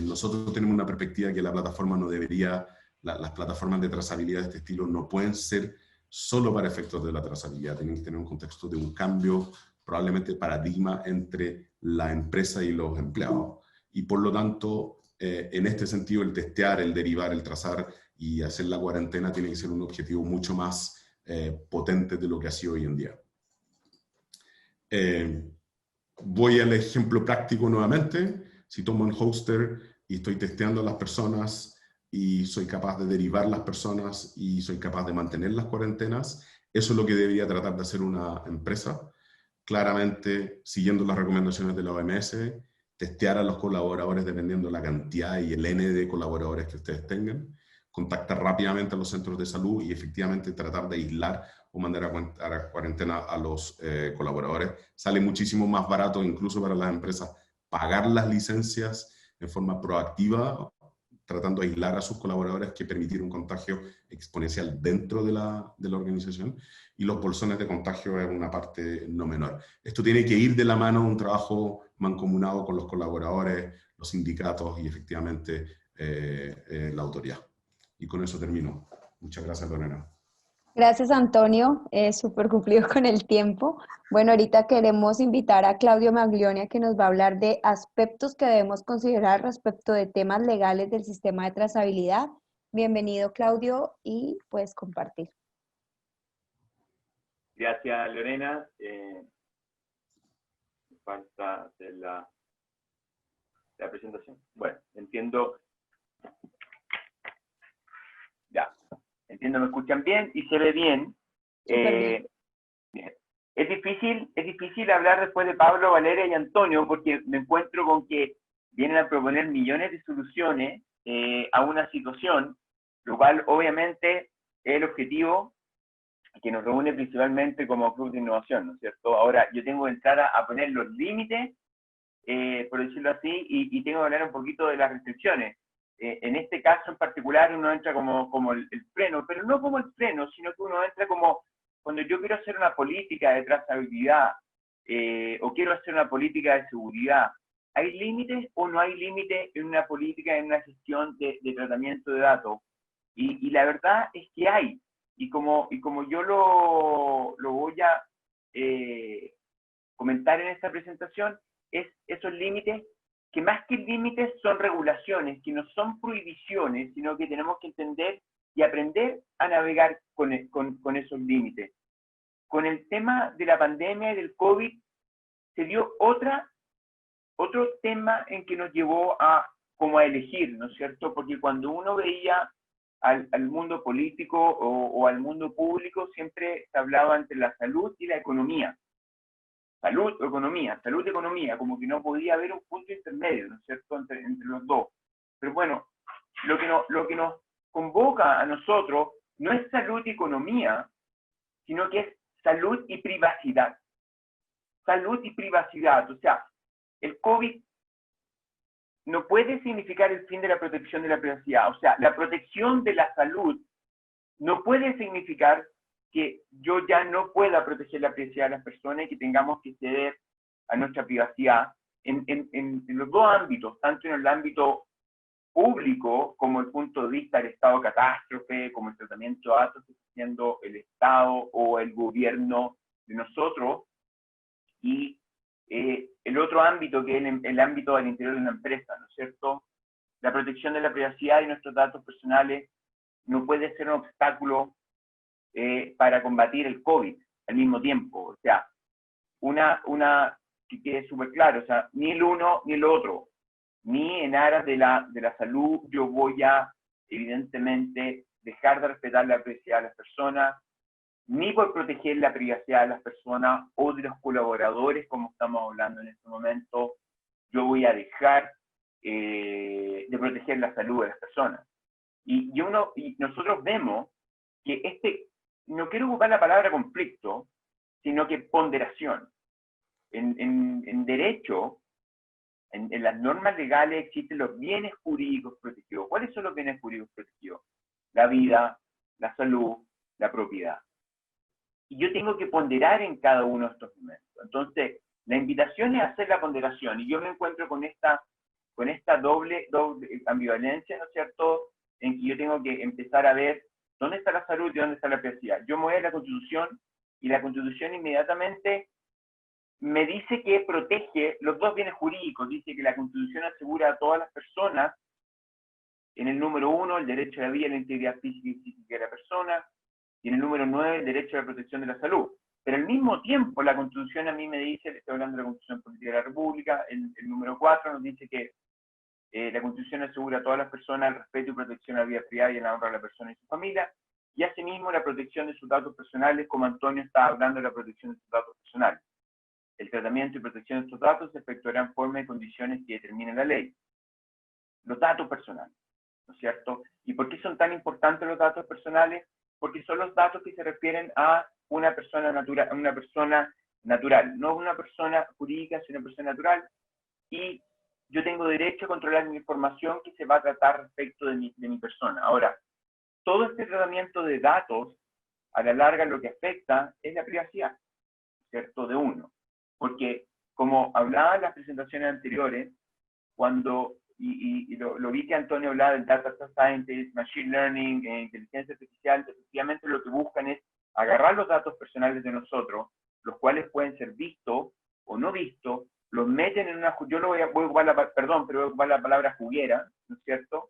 Nosotros tenemos una perspectiva que la plataforma no debería, las plataformas de trazabilidad de este estilo no pueden ser solo para efectos de la trazabilidad, tienen que tener un contexto de un cambio, probablemente paradigma entre la empresa y los empleados. Y por lo tanto, en este sentido, el testear, el derivar, el trazar y hacer la cuarentena tiene que ser un objetivo mucho más potente de lo que ha sido hoy en día. Voy al ejemplo práctico nuevamente. Si tomo un hoster y estoy testeando a las personas y soy capaz de derivar las personas y soy capaz de mantener las cuarentenas, eso es lo que debería tratar de hacer una empresa. Claramente, siguiendo las recomendaciones de la OMS, testear a los colaboradores dependiendo de la cantidad y el N de colaboradores que ustedes tengan, contactar rápidamente a los centros de salud y efectivamente tratar de aislar o mandar a cuarentena a los colaboradores. Sale muchísimo más barato incluso para las empresas pagar las licencias en forma proactiva, tratando de aislar a sus colaboradores que permitir un contagio exponencial dentro de la organización, y los bolsones de contagio es una parte no menor. Esto tiene que ir de la mano un trabajo mancomunado con los colaboradores, los sindicatos y efectivamente la autoridad. Y con eso termino. Muchas gracias, Lorena. Gracias, Antonio. Súper cumplido con el tiempo. Bueno, ahorita queremos invitar a Claudio Maglione, que nos va a hablar de aspectos que debemos considerar respecto de temas legales del sistema de trazabilidad. Bienvenido, Claudio, y puedes compartir. Gracias, Lorena. Falta de la presentación. Bueno, entiendo. Ya. Entiendo, me escuchan bien y se ve bien. Bien. Bien. Es difícil hablar después de Pablo, Valeria y Antonio, porque me encuentro con que vienen a proponer millones de soluciones a una situación, lo cual obviamente es el objetivo que nos reúne principalmente como Club de Innovación, ¿no es cierto? Ahora, yo tengo que entrar a poner los límites, por decirlo así, y tengo que hablar un poquito de las restricciones. En este caso en particular uno entra como el freno, pero no como el freno, sino que uno entra como cuando yo quiero hacer una política de trazabilidad o quiero hacer una política de seguridad. ¿Hay límites o no hay límites en una política, en una gestión de tratamiento de datos? Y la verdad es que hay. Y como yo lo voy a comentar en esta presentación, es esos límites que más que límites son regulaciones, que no son prohibiciones, sino que tenemos que entender y aprender a navegar con esos límites. Con el tema de la pandemia y del COVID, se dio otro tema en que nos llevó como a elegir, ¿no es cierto? Porque cuando uno veía al mundo político o al mundo público, siempre se hablaba entre la salud y la economía. Salud o economía, salud y economía, como que no podía haber un punto intermedio, ¿no es cierto?, entre los dos. Pero bueno, lo que nos convoca a nosotros no es salud y economía, sino que es salud y privacidad. Salud y privacidad, o sea, el COVID no puede significar el fin de la protección de la privacidad. O sea, la protección de la salud no puede significar que yo ya no pueda proteger la privacidad de las personas y que tengamos que ceder a nuestra privacidad en los dos ámbitos, tanto en el ámbito público, como el punto de vista del estado de catástrofe, como el tratamiento de datos que está haciendo el Estado o el gobierno de nosotros, y el otro ámbito que es el ámbito del interior de una empresa, ¿no es cierto? La protección de la privacidad y nuestros datos personales no puede ser un obstáculo para combatir el COVID al mismo tiempo. O sea, que quede súper claro, o sea, ni el uno ni el otro, ni en aras de la salud yo voy a, evidentemente, dejar de respetar la privacidad de las personas, ni por proteger la privacidad de las personas o de los colaboradores, como estamos hablando en este momento, yo voy a dejar de proteger la salud de las personas. Y nosotros vemos que no quiero ocupar la palabra conflicto, sino que ponderación. En derecho, en las normas legales existen los bienes jurídicos protegidos. ¿Cuáles son los bienes jurídicos protegidos? La vida, la salud, la propiedad. Y yo tengo que ponderar en cada uno de estos momentos. Entonces, la invitación es hacer la ponderación. Y yo me encuentro con esta doble ambivalencia, ¿no es cierto?, en que yo tengo que empezar a ver dónde está la salud y dónde está la privacidad. Yo me voy a la Constitución y la Constitución inmediatamente me dice que protege los dos bienes jurídicos. Dice que la Constitución asegura a todas las personas, en el número 1, el derecho a la vida y la integridad física y psíquica de la persona, y en el número 9, el derecho a la protección de la salud. Pero al mismo tiempo, la Constitución a mí me dice, estoy hablando de la Constitución Política de la República, el número 4 nos dice que la Constitución asegura a todas las personas el respeto y protección a la vida privada y a la honra de la persona y su familia, y asimismo la protección de sus datos personales, como Antonio está hablando de la protección de sus datos personales. El tratamiento y protección de estos datos se efectuará en forma y condiciones que determine la ley. Los datos personales, ¿no es cierto? ¿Y por qué son tan importantes los datos personales? Porque son los datos que se refieren a una persona natural, no una persona jurídica, sino una persona natural, y yo tengo derecho a controlar mi información que se va a tratar respecto de mi persona. Ahora, todo este tratamiento de datos, a la larga lo que afecta es la privacidad, ¿cierto? De uno. Porque, como hablaba en las presentaciones anteriores, cuando, y lo vi que Antonio hablaba del data scientist, machine learning, inteligencia artificial, efectivamente lo que buscan es agarrar los datos personales de nosotros, los cuales pueden ser vistos o no vistos, los meten en una, yo lo voy a ocupar la palabra juguera, ¿no es cierto?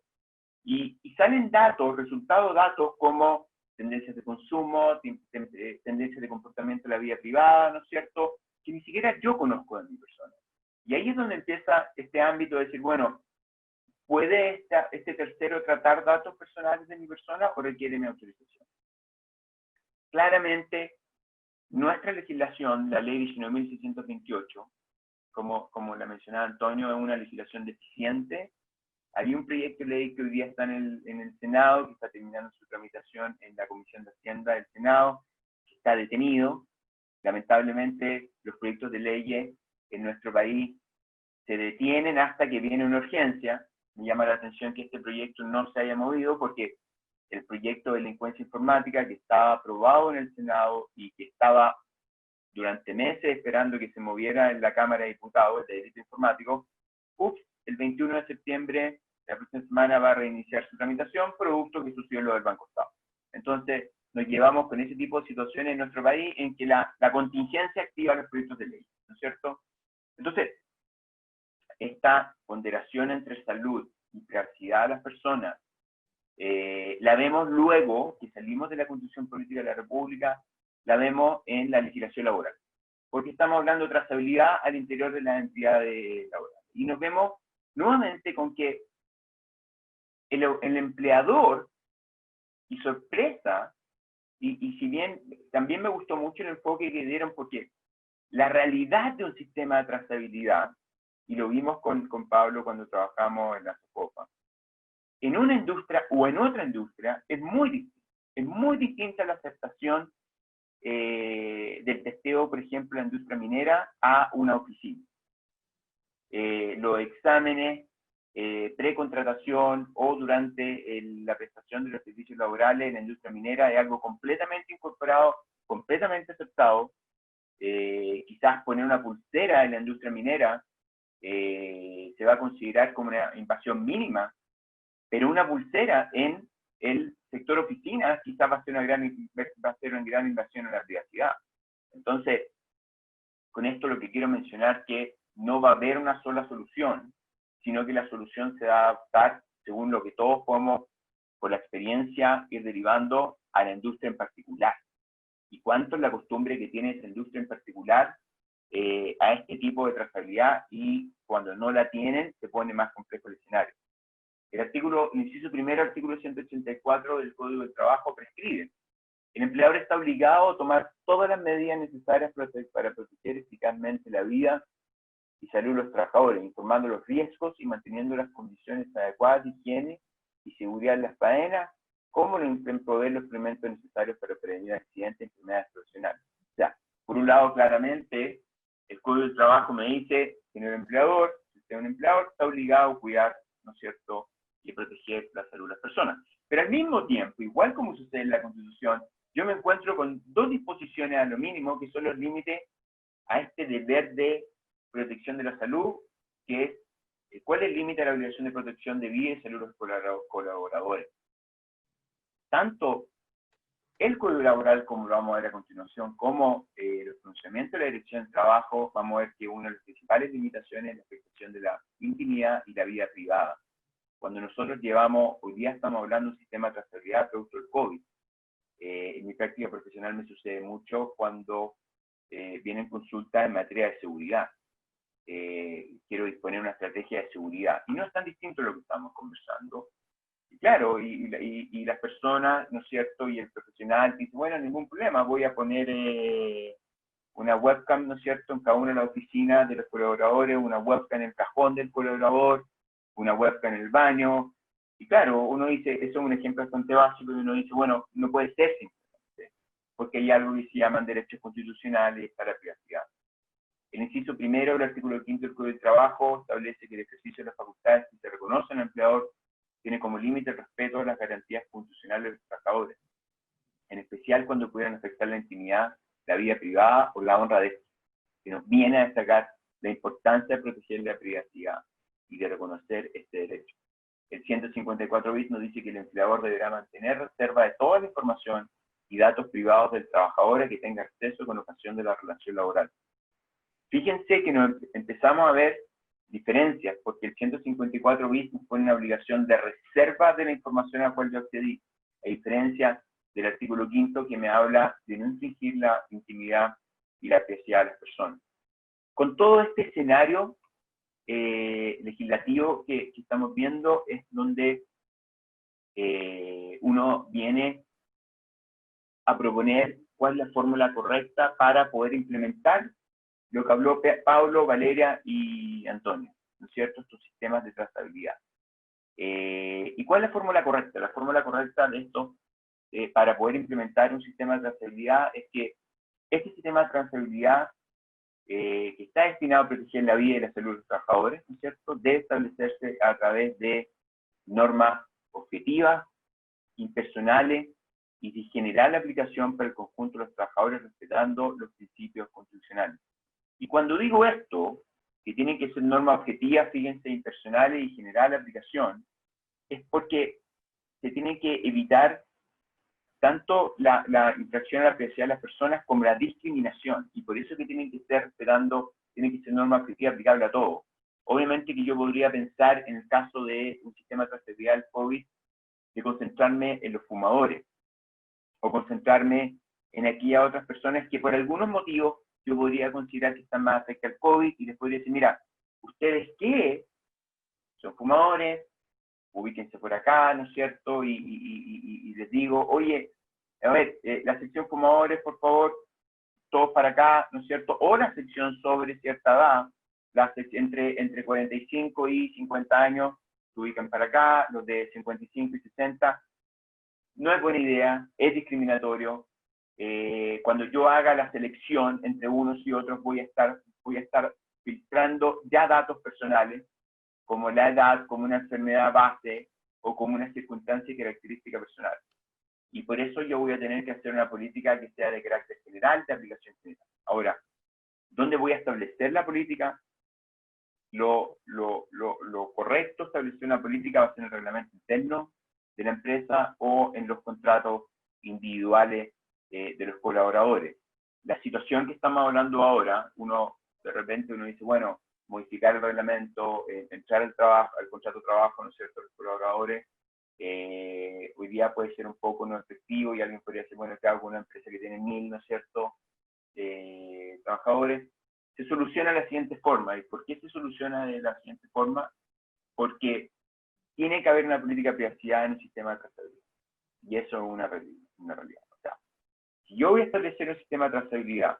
Y salen datos, resultados datos como tendencias de consumo, tendencias de comportamiento de la vida privada, ¿no es cierto? Que ni siquiera yo conozco de mi persona. Y ahí es donde empieza este ámbito de decir, bueno, ¿puede este tercero tratar datos personales de mi persona o requiere mi autorización? Claramente, nuestra legislación, la ley 19.628, como la mencionaba Antonio, es una legislación deficiente. Hay un proyecto de ley que hoy día está en el Senado, que está terminando su tramitación en la Comisión de Hacienda del Senado, que está detenido. Lamentablemente, los proyectos de leyes en nuestro país se detienen hasta que viene una urgencia. Me llama la atención que este proyecto no se haya movido porque el proyecto de delincuencia informática que estaba aprobado en el Senado y que estaba durante meses esperando que se moviera en la Cámara de Diputados, el de delito informático, el 21 de septiembre, la próxima semana, va a reiniciar su tramitación, producto que sucedió en lo del Banco Estado. Entonces, nos llevamos con ese tipo de situaciones en nuestro país en que la contingencia activa los proyectos de ley, ¿no es cierto? Entonces, esta ponderación entre salud y privacidad de las personas, la vemos luego que salimos de la Constitución Política de la República, la vemos en la legislación laboral, porque estamos hablando de trazabilidad al interior de las entidades laborales. Y nos vemos nuevamente con que el empleador, y sorpresa, y si bien también me gustó mucho el enfoque que dieron, porque la realidad de un sistema de trazabilidad, y lo vimos con Pablo cuando trabajamos en la SOFOPA, en una industria o en otra industria es muy distinta la aceptación del testeo, por ejemplo, en la industria minera a una oficina. Los exámenes, precontratación o durante la prestación de los servicios laborales en la industria minera es algo completamente incorporado, completamente aceptado. Quizás poner una pulsera en la industria minera se va a considerar como una invasión mínima, pero una pulsera en el sector oficina quizás va a ser una gran invasión a la privacidad. Entonces, con esto lo que quiero mencionar es que no va a haber una sola solución, sino que la solución se va a adaptar según lo que todos podemos, por la experiencia, ir derivando a la industria en particular. Y cuánto es la costumbre que tiene esa industria en particular a este tipo de trazabilidad, y cuando no la tienen, se pone más complejo el escenario. El inciso primero, artículo 184 del Código del Trabajo prescribe. El empleador está obligado a tomar todas las medidas necesarias para proteger eficazmente la vida y salud de los trabajadores, informando los riesgos y manteniendo las condiciones adecuadas de higiene y seguridad en las faenas, como en proveer los elementos necesarios para prevenir accidentes y enfermedades profesionales. O sea, por un lado, claramente, el Código del Trabajo me dice que el empleador, si usted es un empleador, está obligado a cuidar, ¿no es cierto?, y proteger la salud de las personas. Pero al mismo tiempo, igual como sucede en la Constitución, yo me encuentro con dos disposiciones a lo mínimo que son los límites a este deber de protección de la salud, que es cuál es el límite a la obligación de protección de vida y salud de los colaboradores. Tanto el Código Laboral, como lo vamos a ver a continuación, como los pronunciamientos de la Dirección del Trabajo, vamos a ver que una de las principales limitaciones es la afectación de la intimidad y la vida privada. Cuando nosotros hoy día estamos hablando de un sistema de trazabilidad producto del COVID. En mi práctica profesional me sucede mucho cuando vienen consultas en materia de seguridad. Quiero disponer una estrategia de seguridad. Y no es tan distinto lo que estamos conversando. Y claro, y las personas, ¿no es cierto? Y el profesional dice, bueno, ningún problema, voy a poner una webcam, ¿no es cierto?, en cada una de las oficinas de los colaboradores, una webcam en el cajón del colaborador, una webcam en el baño. Y claro, uno dice, eso es un ejemplo bastante básico, y uno dice, bueno, no puede ser simplemente, porque hay algo que se llaman derechos constitucionales para la privacidad. El inciso primero del artículo 5 del Código del Trabajo establece que el ejercicio de las facultades que se reconocen al empleador tiene como límite el respeto a las garantías constitucionales de los trabajadores, en especial cuando pudieran afectar la intimidad, la vida privada o la honra de estos, que nos viene a destacar la importancia de proteger la privacidad y de reconocer este derecho. El 154 bis nos dice que el empleador deberá mantener reserva de toda la información y datos privados del trabajador a que tenga acceso con ocasión de la relación laboral. Fíjense que nos empezamos a ver diferencias, porque el 154 bis nos pone una obligación de reserva de la información a la cual yo accedí, a diferencia del artículo 5 que me habla de no infringir la intimidad y la privacidad de las personas. Con todo este escenario legislativo que estamos viendo es donde uno viene a proponer cuál es la fórmula correcta para poder implementar lo que habló Pablo, Valeria y Antonio, ¿no es cierto? Estos sistemas de trazabilidad. ¿Y cuál es la fórmula correcta? La fórmula correcta de esto, para poder implementar un sistema de trazabilidad, es que este sistema de trazabilidad, que está destinado a proteger la vida y la salud de los trabajadores, ¿no es cierto?, debe establecerse a través de normas objetivas, impersonales, y de generar la aplicación para el conjunto de los trabajadores respetando los principios constitucionales. Y cuando digo esto, que tienen que ser normas objetivas, fíjense, impersonales y generar la aplicación, es porque se tiene que evitar tanto la infracción a la privacidad de las personas como la discriminación, y por eso que tienen que estar respetando, tienen que ser normas objetivas aplicables a todo. Obviamente que yo podría pensar, en el caso de un sistema de trazabilidad del COVID, de concentrarme en los fumadores, o concentrarme en aquellas otras personas que por algunos motivos yo podría considerar que están más afectadas al COVID, y les podría decir, mira, ustedes que son fumadores, ubíquense por acá, ¿no es cierto? Y les digo, oye, a ver, la sección fumadores, por favor, todos para acá, ¿no es cierto? O la sección sobre cierta edad, entre 45 y 50 años, se ubican para acá, los de 55 y 60, no es buena idea, es discriminatorio. Cuando yo haga la selección entre unos y otros, voy a estar filtrando ya datos personales, como la edad, como una enfermedad base, o como una circunstancia y característica personal. Y por eso yo voy a tener que hacer una política que sea de carácter general, de aplicación general. Ahora, ¿dónde voy a establecer la política? Lo correcto, establecer una política va a ser en el reglamento interno de la empresa o en los contratos individuales de los colaboradores. La situación que estamos hablando ahora, de repente uno dice, bueno, modificar el reglamento, entrar al contrato de trabajo, ¿no es cierto?, los colaboradores, hoy día puede ser un poco no efectivo, y alguien podría decir, bueno, ¿qué hago con una empresa que tiene 1000, ¿no es cierto?, trabajadores? Se soluciona de la siguiente forma. ¿Y por qué se soluciona de la siguiente forma? Porque tiene que haber una política de privacidad en el sistema de trazabilidad. Y eso es una realidad. O sea, si yo voy a establecer un sistema de trazabilidad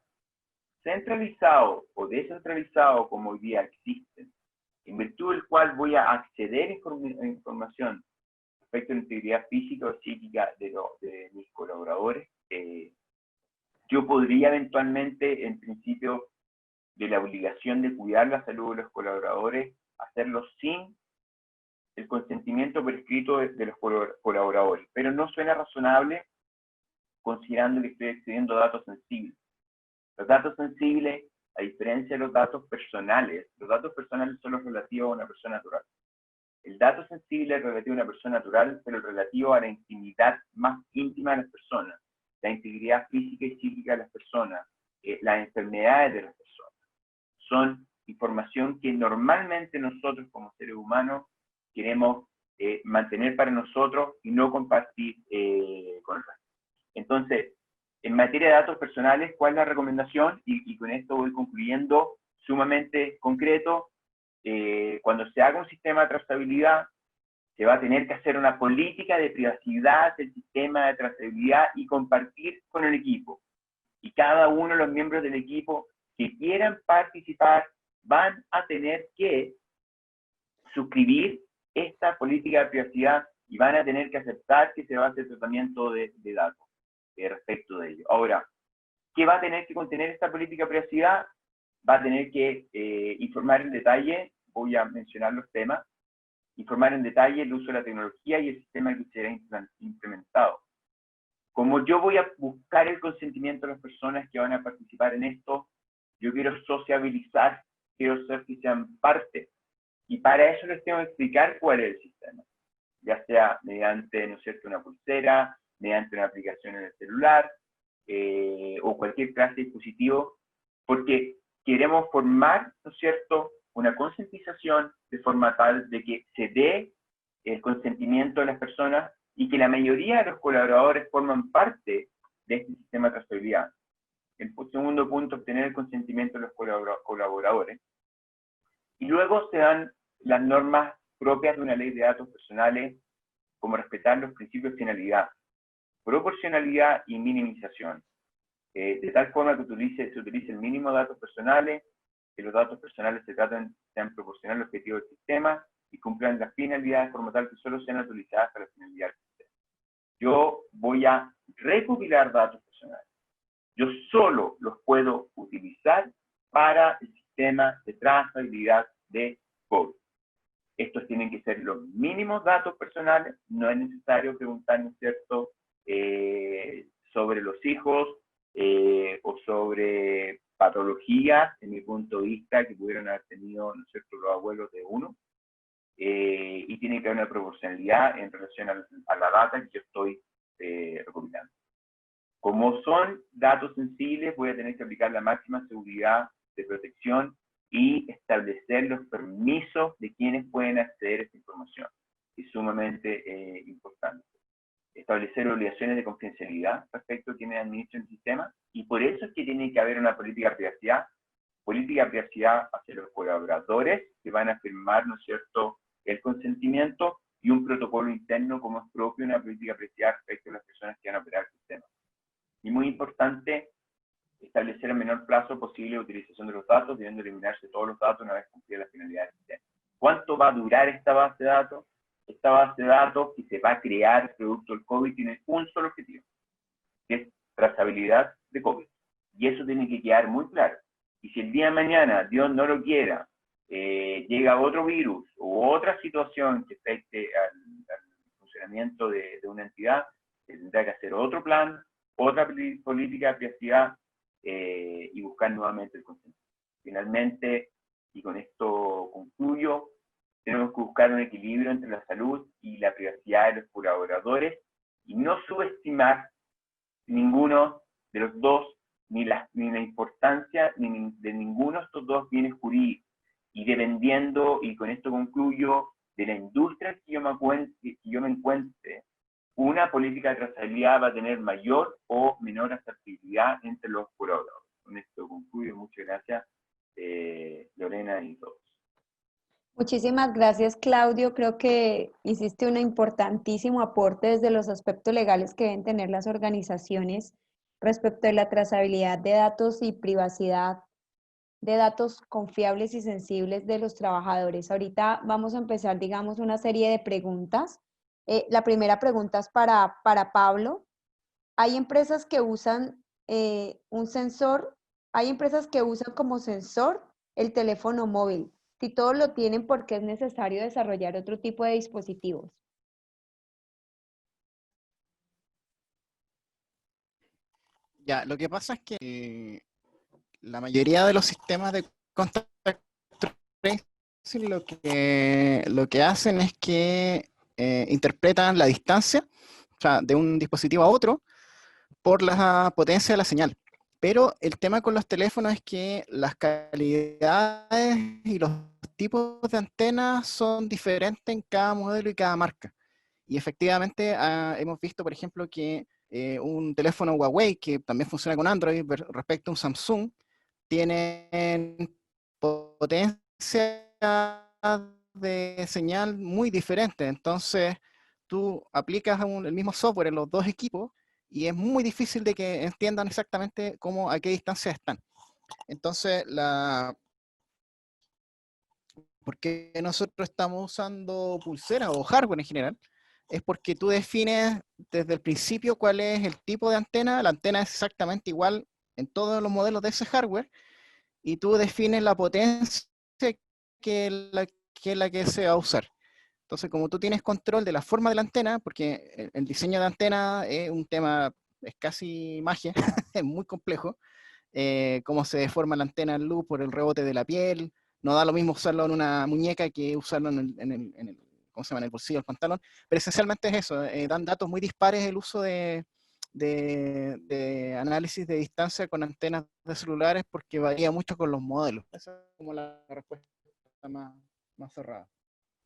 centralizado o descentralizado como hoy día existen, en virtud del cual voy a acceder a información respecto a la integridad física o psíquica de mis colaboradores, yo podría eventualmente, en principio, de la obligación de cuidar la salud de los colaboradores, hacerlo sin el consentimiento por escrito de los colaboradores. Pero no suena razonable considerando que estoy accediendo a datos sensibles. Los datos sensibles, a diferencia de los datos personales son los relativos a una persona natural. El dato sensible es relativo a una persona natural, pero relativo a la intimidad más íntima de las personas, la integridad física y psíquica de las personas, las enfermedades de las personas. Son información que normalmente nosotros como seres humanos queremos mantener para nosotros y no compartir con el resto. Entonces, en materia de datos personales, ¿cuál es la recomendación? Y con esto voy concluyendo, sumamente concreto. Cuando se haga un sistema de trazabilidad, se va a tener que hacer una política de privacidad del sistema de trazabilidad y compartir con el equipo. Y cada uno de los miembros del equipo que quieran participar van a tener que suscribir esta política de privacidad y van a tener que aceptar que se va a hacer tratamiento de datos respecto de ello. Ahora, ¿qué va a tener que contener esta política de privacidad? va a tener que informar en detalle, voy a mencionar los temas, informar en detalle el uso de la tecnología y el sistema que será implementado. Como yo voy a buscar el consentimiento de las personas que van a participar en esto, yo quiero sociabilizar, quiero hacer que sean parte. Y para eso les tengo que explicar cuál es el sistema. Ya sea mediante, ¿no es cierto?, una pulsera, mediante una aplicación en el celular, o cualquier clase de dispositivo, porque queremos formar, ¿no es cierto?, una concientización de forma tal de que se dé el consentimiento de las personas y que la mayoría de los colaboradores forman parte de este sistema de trazabilidad. El segundo punto, obtener el consentimiento de los colaboradores. Y luego se dan las normas propias de una ley de datos personales, como respetar los principios de finalidad, proporcionalidad y minimización. De tal forma que se utilice el mínimo de datos personales, que los datos personales sean proporcionales al objetivo del sistema y cumplan las finalidades de forma tal que solo sean utilizadas para la finalidad del sistema. Yo voy a recopilar datos personales. Yo solo los puedo utilizar para el sistema de trazabilidad de COVID. Estos tienen que ser los mínimos datos personales, no es necesario preguntar, ¿no es cierto?, sobre los hijos o sobre patologías, en mi punto de vista, que pudieran haber tenido, ¿no es cierto?, los abuelos de uno, y tiene que haber una proporcionalidad en relación a la data que yo estoy recopilando. Como son datos sensibles, voy a tener que aplicar la máxima seguridad de protección y establecer los permisos de quienes pueden acceder a esta información. Es sumamente importante. Establecer obligaciones de confidencialidad respecto a quienes administran el sistema, y por eso es que tiene que haber una política de privacidad hacia los colaboradores que van a firmar, ¿no es cierto?, el consentimiento, y un protocolo interno como es propio una política de privacidad respecto a las personas que van a operar el sistema. Y muy importante, establecer el menor plazo posible de utilización de los datos, debiendo eliminarse todos los datos una vez cumplida la finalidad del sistema. ¿Cuánto va a durar esta base de datos? Esta base de datos que se va a crear producto del COVID tiene un solo objetivo, que es trazabilidad de COVID. Y eso tiene que quedar muy claro. Y si el día de mañana, Dios no lo quiera, llega otro virus u otra situación que afecte al funcionamiento de una entidad, se tendrá que hacer otro plan, otra política de privacidad y buscar nuevamente el consenso. Finalmente, y con esto concluyo, tenemos que buscar un equilibrio entre la salud y la privacidad de los colaboradores y no subestimar ninguno de los dos, ni la importancia de ninguno de estos dos bienes jurídicos. Y dependiendo, y con esto concluyo, de la industria que yo me encuentre, una política de trazabilidad va a tener mayor o menor asertividad entre los colaboradores. Con esto concluyo. Muchas gracias, Lorena y todos. Muchísimas gracias, Claudio. Creo que hiciste un importantísimo aporte desde los aspectos legales que deben tener las organizaciones respecto de la trazabilidad de datos y privacidad de datos confiables y sensibles de los trabajadores. Ahorita vamos a empezar, digamos, una serie de preguntas. La primera pregunta es para Pablo. Hay empresas que usan un sensor, hay empresas que usan como sensor el teléfono móvil. Si todos lo tienen, ¿por qué es necesario desarrollar otro tipo de dispositivos? Ya, lo que pasa es que la mayoría de los sistemas de contact tracing lo que hacen es que interpretan la distancia, o sea, de un dispositivo a otro por la potencia de la señal. Pero el tema con los teléfonos es que las calidades y los tipos de antenas son diferentes en cada modelo y cada marca. Y efectivamente hemos visto, por ejemplo, que un teléfono Huawei, que también funciona con Android, respecto a un Samsung, tienen potencia de señal muy diferente. Entonces, tú aplicas el mismo software en los dos equipos y es muy difícil de que entiendan exactamente a qué distancia están. Entonces, ¿por qué nosotros estamos usando pulseras o hardware en general? Es porque tú defines desde el principio cuál es el tipo de antena. La antena es exactamente igual en todos los modelos de ese hardware y tú defines la potencia que es la que se va a usar. Entonces, como tú tienes control de la forma de la antena, porque el diseño de antena es un tema, es casi magia, es muy complejo, cómo se deforma la antena en luz por el rebote de la piel, no da lo mismo usarlo en una muñeca que usarlo ¿cómo se llama?, en el bolsillo del pantalón, pero esencialmente es eso, dan datos muy dispares el uso de análisis de distancia con antenas de celulares, porque varía mucho con los modelos. Esa es como la respuesta más cerrada.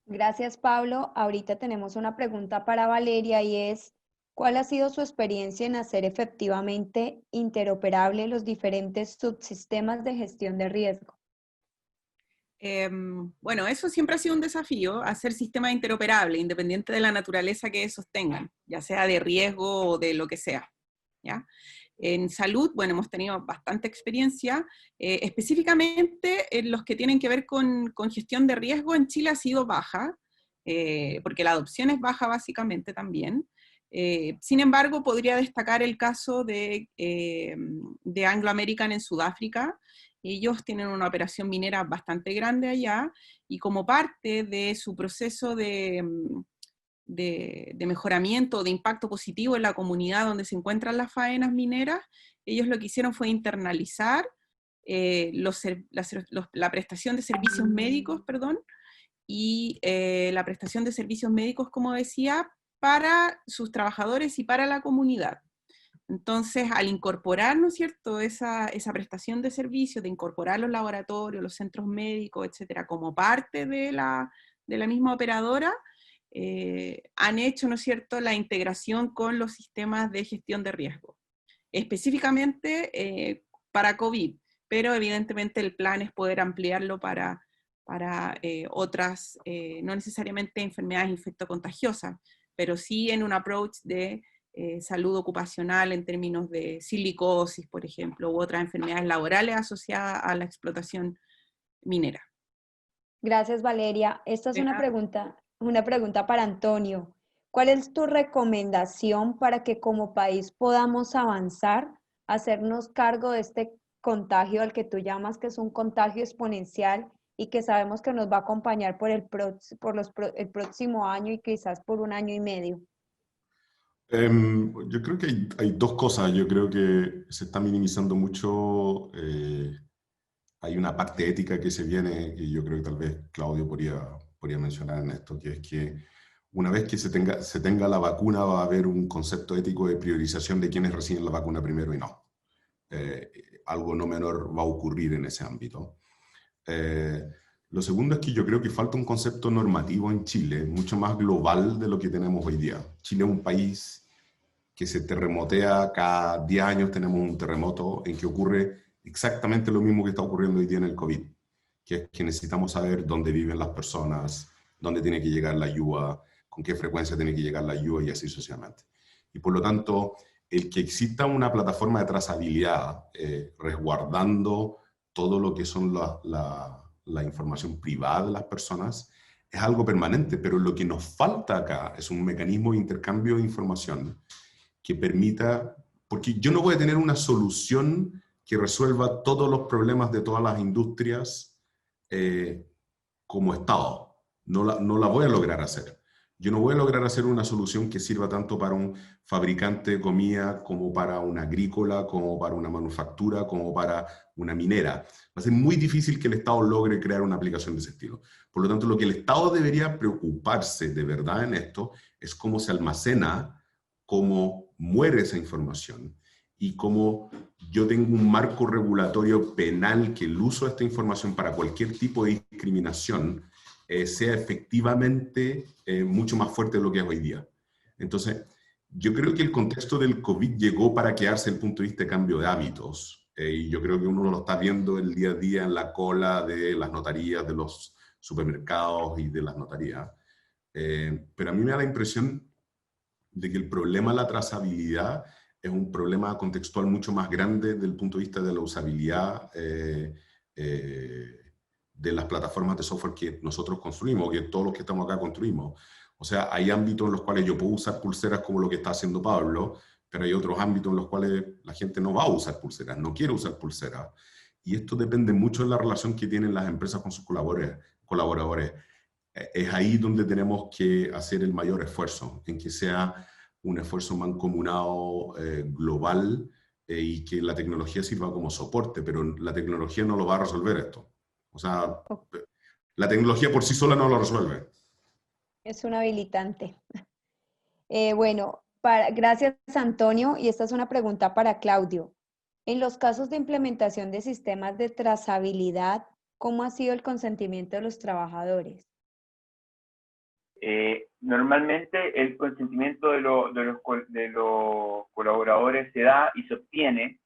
Gracias, Pablo. Ahorita tenemos una pregunta para Valeria y es, ¿cuál ha sido su experiencia en hacer efectivamente interoperable los diferentes subsistemas de gestión de riesgo? Bueno, eso siempre ha sido un desafío, hacer sistemas interoperables, independiente de la naturaleza que esos tengan, ya sea de riesgo o de lo que sea, ¿ya? En salud, bueno, hemos tenido bastante experiencia, específicamente en los que tienen que ver con gestión de riesgo en Chile ha sido baja, porque la adopción es baja básicamente también. Sin embargo, podría destacar el caso de Anglo American en Sudáfrica. Ellos tienen una operación minera bastante grande allá, y como parte de su proceso de mejoramiento, de impacto positivo en la comunidad donde se encuentran las faenas mineras, ellos lo que hicieron fue internalizar la prestación de servicios médicos, y la prestación de servicios médicos, como decía, para sus trabajadores y para la comunidad. Entonces, al incorporar, ¿no es cierto?, esa prestación de servicios, de incorporar los laboratorios, los centros médicos, etcétera, como parte de la misma operadora, han hecho, ¿no es cierto?, la integración con los sistemas de gestión de riesgo, específicamente para COVID, pero evidentemente el plan es poder ampliarlo para otras, no necesariamente enfermedades infectocontagiosas, pero sí en un approach de salud ocupacional en términos de silicosis, por ejemplo, u otras enfermedades laborales asociadas a la explotación minera. Gracias, Valeria. Esta es una pregunta para Antonio. ¿Cuál es tu recomendación para que como país podamos avanzar, hacernos cargo de este contagio al que tú llamas que es un contagio exponencial y que sabemos que nos va a acompañar por el próximo año y quizás por un año y medio? Yo creo que hay dos cosas. Yo creo que se está minimizando mucho. Hay una parte ética que se viene, y yo creo que tal vez Claudio podría mencionar en esto, que es que una vez que se tenga la vacuna va a haber un concepto ético de priorización de quienes reciben la vacuna primero y no. Algo no menor va a ocurrir en ese ámbito. Lo segundo es que yo creo que falta un concepto normativo en Chile, mucho más global de lo que tenemos hoy día. Chile es un país que se terremotea cada 10 años, tenemos un terremoto en que ocurre exactamente lo mismo que está ocurriendo hoy día en el COVID, que es que necesitamos saber dónde viven las personas, dónde tiene que llegar la ayuda, con qué frecuencia tiene que llegar la ayuda y así sucesivamente. Y por lo tanto, el que exista una plataforma de trazabilidad resguardando todo lo que son la información privada de las personas es algo permanente, pero lo que nos falta acá es un mecanismo de intercambio de información que permita, porque yo no voy a tener una solución que resuelva todos los problemas de todas las industrias como Estado. No la voy a lograr hacer. Yo no voy a lograr hacer una solución que sirva tanto para un fabricante de comida, como para una agrícola, como para una manufactura, como para una minera. Va a ser muy difícil que el Estado logre crear una aplicación de ese estilo. Por lo tanto, lo que el Estado debería preocuparse de verdad en esto es cómo se almacena, cómo muere esa información y cómo yo tengo un marco regulatorio penal que el uso de esta información para cualquier tipo de discriminación sea efectivamente mucho más fuerte de lo que es hoy día. Entonces, yo creo que el contexto del COVID llegó para quedarse desde el punto de vista de cambio de hábitos, y yo creo que uno lo está viendo el día a día en la cola de las notarías, de los supermercados y de las notarías. Pero a mí me da la impresión de que el problema de la trazabilidad es un problema contextual mucho más grande desde el punto de vista de la usabilidad de las plataformas de software que nosotros construimos, que todos los que estamos acá construimos. O sea, hay ámbitos en los cuales yo puedo usar pulseras como lo que está haciendo Pablo, pero hay otros ámbitos en los cuales la gente no va a usar pulseras, no quiere usar pulseras. y esto depende mucho de la relación que tienen las empresas con sus colaboradores. Es ahí donde tenemos que hacer el mayor esfuerzo, en que sea un esfuerzo mancomunado global, y que la tecnología sirva como soporte, pero la tecnología no lo va a resolver esto. O sea, la tecnología por sí sola no lo resuelve. Es un habilitante. Bueno, gracias Antonio, y esta es una pregunta para Claudio. En los casos de implementación de sistemas de trazabilidad, ¿cómo ha sido el consentimiento de los trabajadores? Normalmente el consentimiento de los colaboradores se da y se obtiene,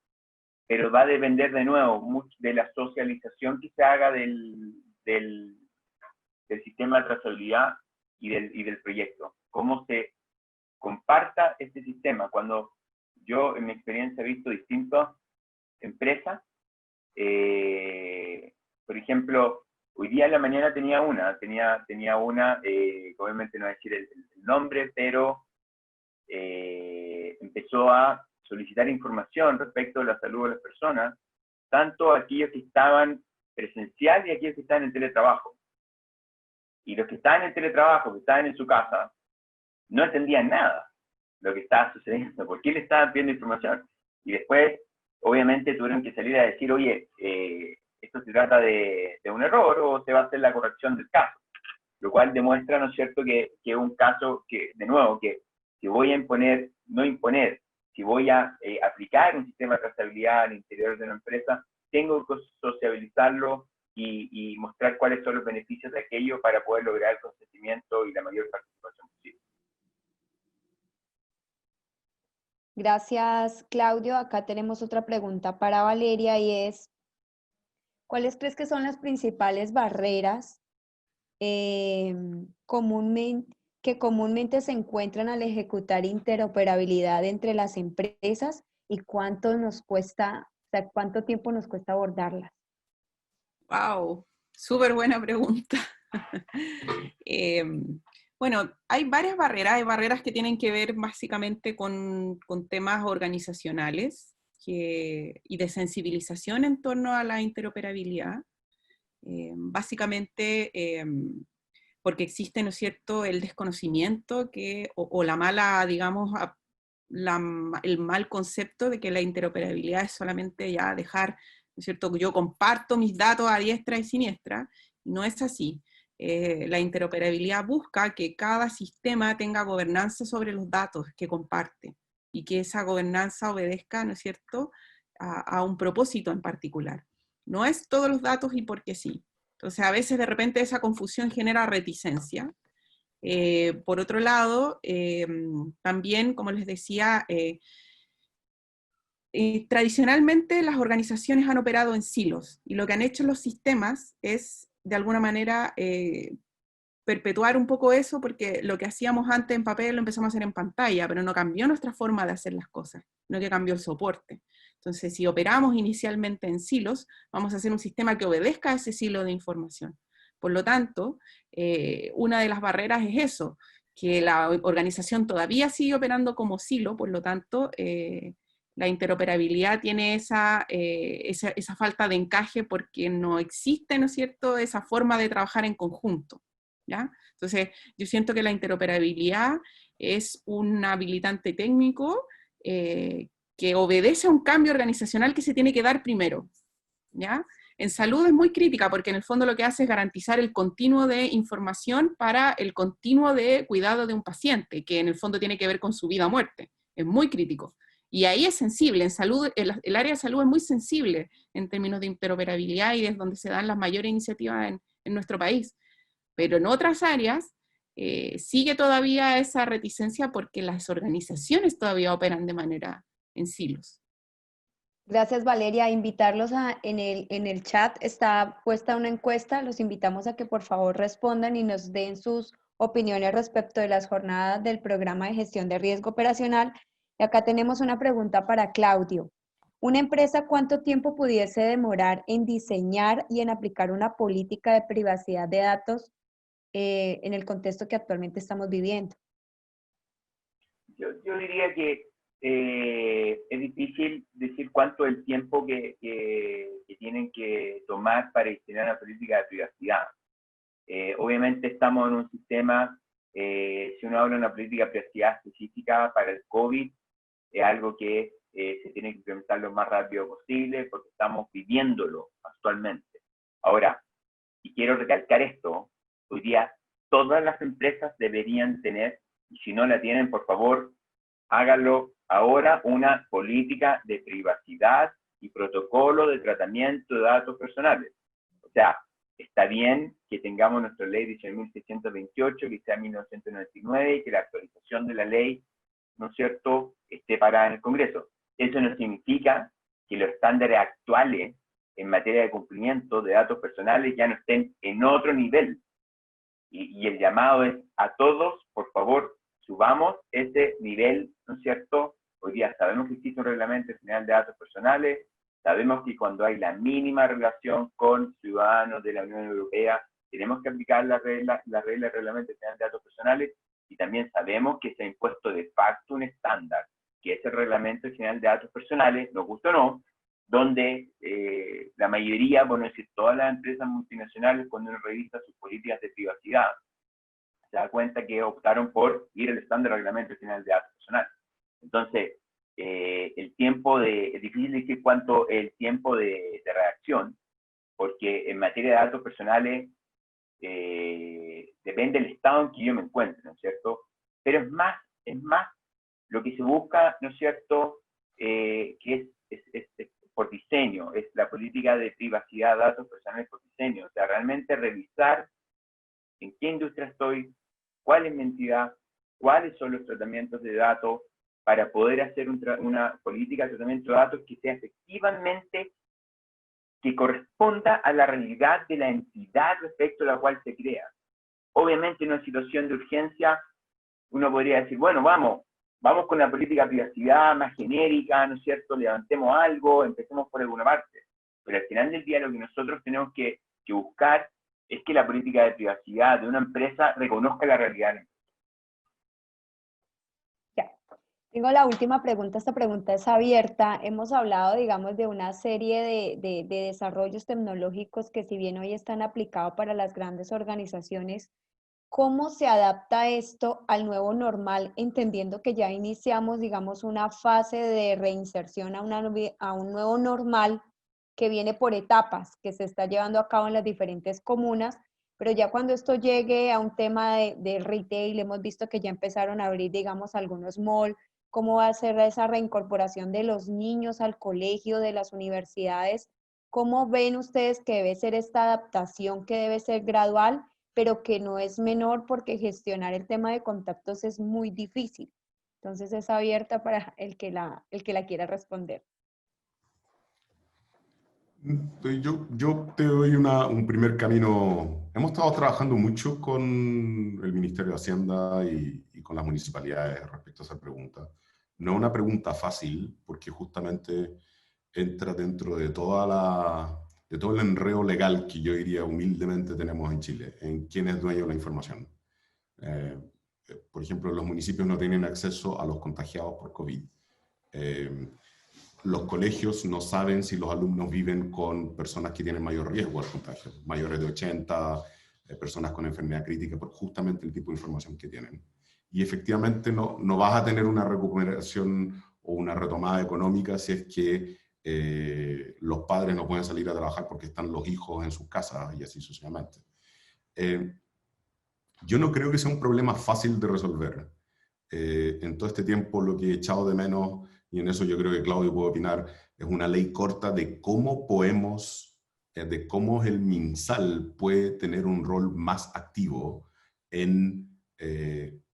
pero va a depender de nuevo mucho de la socialización que se haga del sistema de trazabilidad y del proyecto. Cómo se comparta este sistema. Cuando yo en mi experiencia he visto distintas empresas, por ejemplo, hoy día en la mañana tenía una, obviamente no voy a decir el nombre, pero empezó a solicitar información respecto a la salud de las personas, tanto aquellos que estaban presencial y aquellos que estaban en teletrabajo. Y los que estaban en teletrabajo, que estaban en su casa, no entendían nada de lo que estaba sucediendo, por qué le estaban pidiendo información. Y después, obviamente, tuvieron que salir a decir, oye, esto se trata de un error o se va a hacer la corrección del caso. Lo cual demuestra, ¿no es cierto?, que es un caso que, de nuevo, que si voy a imponer, no imponer, si voy a aplicar un sistema de trazabilidad al interior de una empresa, tengo que sociabilizarlo y mostrar cuáles son los beneficios de aquello para poder lograr el consentimiento y la mayor participación posible. Gracias, Claudio. Acá tenemos otra pregunta para Valeria y es, ¿cuáles crees que son las principales barreras que comúnmente se encuentran al ejecutar interoperabilidad entre las empresas y cuánto nos cuesta, o sea, cuánto tiempo nos cuesta abordarlas? Wow, súper buena pregunta. Bueno, hay varias barreras, hay barreras que tienen que ver básicamente con temas organizacionales y de sensibilización en torno a la interoperabilidad. Básicamente porque existe, ¿no es cierto?, el desconocimiento o la mala, digamos, el mal concepto de que la interoperabilidad es solamente ya dejar, ¿no es cierto?, yo comparto mis datos a diestra y siniestra. No es así. La interoperabilidad busca que cada sistema tenga gobernanza sobre los datos que comparte y que esa gobernanza obedezca, ¿no es cierto?, a un propósito en particular. No es todos los datos y porque sí. Entonces, a veces de repente esa confusión genera reticencia. Por otro lado, también, como les decía, tradicionalmente las organizaciones han operado en silos, y lo que han hecho los sistemas es, de alguna manera, perpetuar un poco eso, porque lo que hacíamos antes en papel lo empezamos a hacer en pantalla, pero no cambió nuestra forma de hacer las cosas, no que cambió el soporte. Entonces, si operamos inicialmente en silos, vamos a hacer un sistema que obedezca a ese silo de información. Por lo tanto, una de las barreras es eso, que la organización todavía sigue operando como silo, por lo tanto, la interoperabilidad tiene esa falta de encaje porque no existe, ¿no es cierto?, esa forma de trabajar en conjunto, ¿ya? Entonces, yo siento que la interoperabilidad es un habilitante técnico que obedece a un cambio organizacional que se tiene que dar primero, ¿ya? En salud es muy crítica porque en el fondo lo que hace es garantizar el continuo de información para el continuo de cuidado de un paciente, que en el fondo tiene que ver con su vida o muerte. Es muy crítico. Y ahí es sensible, en salud, el área de salud es muy sensible en términos de interoperabilidad y es donde se dan las mayores iniciativas en nuestro país. Pero en otras áreas sigue todavía esa reticencia porque las organizaciones todavía operan de manera en silos. Gracias, Valeria. Invitarlos en el chat está puesta una encuesta. Los invitamos a que por favor respondan y nos den sus opiniones respecto de las jornadas del programa de gestión de riesgo operacional. Y acá tenemos una pregunta para Claudio. ¿Una empresa cuánto tiempo pudiese demorar en diseñar y en aplicar una política de privacidad de datos en el contexto que actualmente estamos viviendo? Yo diría que es difícil decir cuánto es el tiempo que tienen que tomar para diseñar una política de privacidad. Obviamente estamos en un sistema, si uno habla de una política de privacidad específica para el COVID, es algo que se tiene que implementar lo más rápido posible porque estamos viviéndolo actualmente. Ahora, y quiero recalcar esto, hoy día todas las empresas deberían tener, y si no la tienen, por favor, háganlo ahora, una política de privacidad y protocolo de tratamiento de datos personales. O sea, está bien que tengamos nuestra ley 18.628, que sea 1999, y que la actualización de la ley, ¿no es cierto?, esté parada en el Congreso. Eso no significa que los estándares actuales en materia de cumplimiento de datos personales ya no estén en otro nivel. Y el llamado es a todos, por favor, subamos ese nivel, ¿no es cierto? Hoy día sabemos que existe un reglamento general de datos personales, sabemos que cuando hay la mínima relación con ciudadanos de la Unión Europea, tenemos que aplicar las reglas del reglamento general de datos personales, y también sabemos que se ha impuesto de facto un estándar, que es el reglamento general de datos personales, nos gusta o no, donde la mayoría, bueno, es decir, todas las empresas multinacionales, cuando uno revisa sus políticas de privacidad, se da cuenta que optaron por ir al estándar del reglamento general de datos personales. Entonces, es difícil decir cuánto es el tiempo de reacción, porque en materia de datos personales depende del estado en que yo me encuentre, ¿no es cierto? Pero es más lo que se busca, ¿no es cierto?, que es por diseño, es la política de privacidad de datos personales por diseño, o sea, realmente revisar en qué industria estoy, cuál es mi entidad, cuáles son los tratamientos de datos, para poder hacer una política de tratamiento de datos que sea efectivamente, que corresponda a la realidad de la entidad respecto a la cual se crea. Obviamente en una situación de urgencia, uno podría decir, bueno, vamos con una política de privacidad más genérica, ¿no es cierto? Levantemos algo, empecemos por alguna parte. Pero al final del día lo que nosotros tenemos que buscar es que la política de privacidad de una empresa reconozca la realidad. Ya. Tengo la última pregunta, esta pregunta es abierta. Hemos hablado, digamos, de una serie de desarrollos tecnológicos que si bien hoy están aplicados para las grandes organizaciones, ¿cómo se adapta esto al nuevo normal, entendiendo que ya iniciamos, digamos, una fase de reinserción a un nuevo normal que viene por etapas, que se está llevando a cabo en las diferentes comunas, pero ya cuando esto llegue a un tema de retail, hemos visto que ya empezaron a abrir, digamos, algunos malls, cómo va a ser esa reincorporación de los niños al colegio, de las universidades, ¿cómo ven ustedes que debe ser esta adaptación, que debe ser gradual, pero que no es menor porque gestionar el tema de contactos es muy difícil? Entonces es abierta para el que la quiera responder. Yo te doy un primer camino. Hemos estado trabajando mucho con el Ministerio de Hacienda y con las municipalidades respecto a esa pregunta. No es una pregunta fácil, porque justamente entra dentro de todo el enredo legal que yo diría humildemente tenemos en Chile, en quién es dueño de la información. Por ejemplo, los municipios no tienen acceso a los contagiados por COVID. Los colegios no saben si los alumnos viven con personas que tienen mayor riesgo al contagio, mayores de 80, personas con enfermedad crítica, por justamente el tipo de información que tienen. Y efectivamente no vas a tener una recuperación o una retomada económica si es que los padres no pueden salir a trabajar porque están los hijos en sus casas y así sucesivamente. Yo no creo que sea un problema fácil de resolver. En todo este tiempo lo que he echado de menos, y en eso yo creo que Claudio puede opinar, es una ley corta de cómo el MinSal puede tener un rol más activo en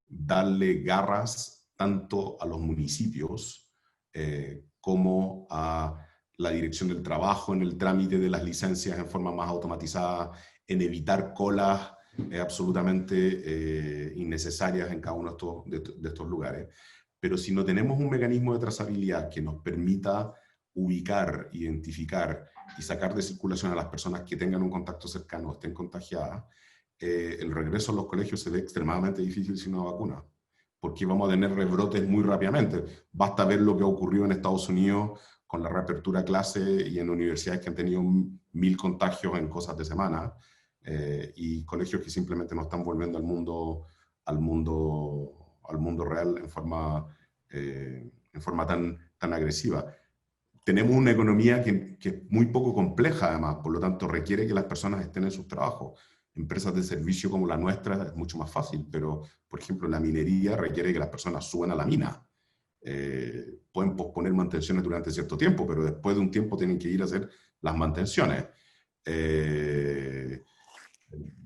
darle garras tanto a los municipios como a la dirección del trabajo en el trámite de las licencias en forma más automatizada, en evitar colas absolutamente innecesarias en cada uno de estos lugares. Pero si no tenemos un mecanismo de trazabilidad que nos permita ubicar, identificar y sacar de circulación a las personas que tengan un contacto cercano o estén contagiadas, el regreso a los colegios se ve extremadamente difícil sin una vacuna. porque vamos a tener rebrotes muy rápidamente. Basta ver lo que ha ocurrido en Estados Unidos con la reapertura a clase y en universidades que han tenido 1000 contagios en cosas de semana, y colegios que simplemente no están volviendo al mundo real en forma tan agresiva. Tenemos una economía que es muy poco compleja, además, por lo tanto requiere que las personas estén en sus trabajos. Empresas de servicio como la nuestra es mucho más fácil, pero, por ejemplo, la minería requiere que las personas suban a la mina. Pueden posponer mantenciones durante cierto tiempo, pero después de un tiempo tienen que ir a hacer las mantenciones.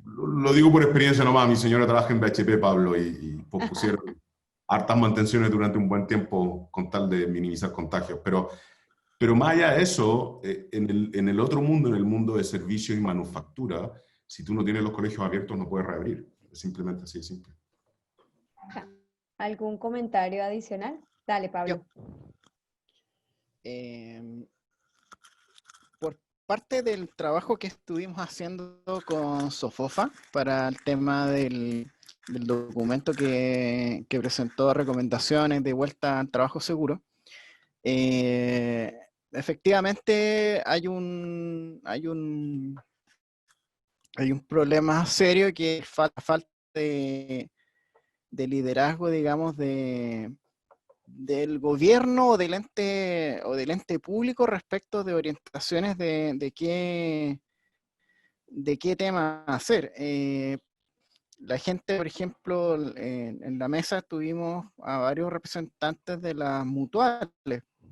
Lo digo por experiencia nomás, mi señora trabaja en BHP, Pablo, y pospusieron hartas mantenciones durante un buen tiempo con tal de minimizar contagios, pero más allá de eso, en el otro mundo, en el mundo de servicios y manufactura, si tú no tienes los colegios abiertos no puedes reabrir, es simplemente así de simple. ¿Algún comentario adicional? Dale, Pablo. Por parte del trabajo que estuvimos haciendo con Sofofa para el tema del documento que presentó recomendaciones de vuelta al trabajo seguro, efectivamente hay un problema serio, que es falta de liderazgo, digamos, del gobierno o del ente público respecto de orientaciones de qué tema hacer. La gente, por ejemplo, en la mesa tuvimos a varios representantes de las mutuales,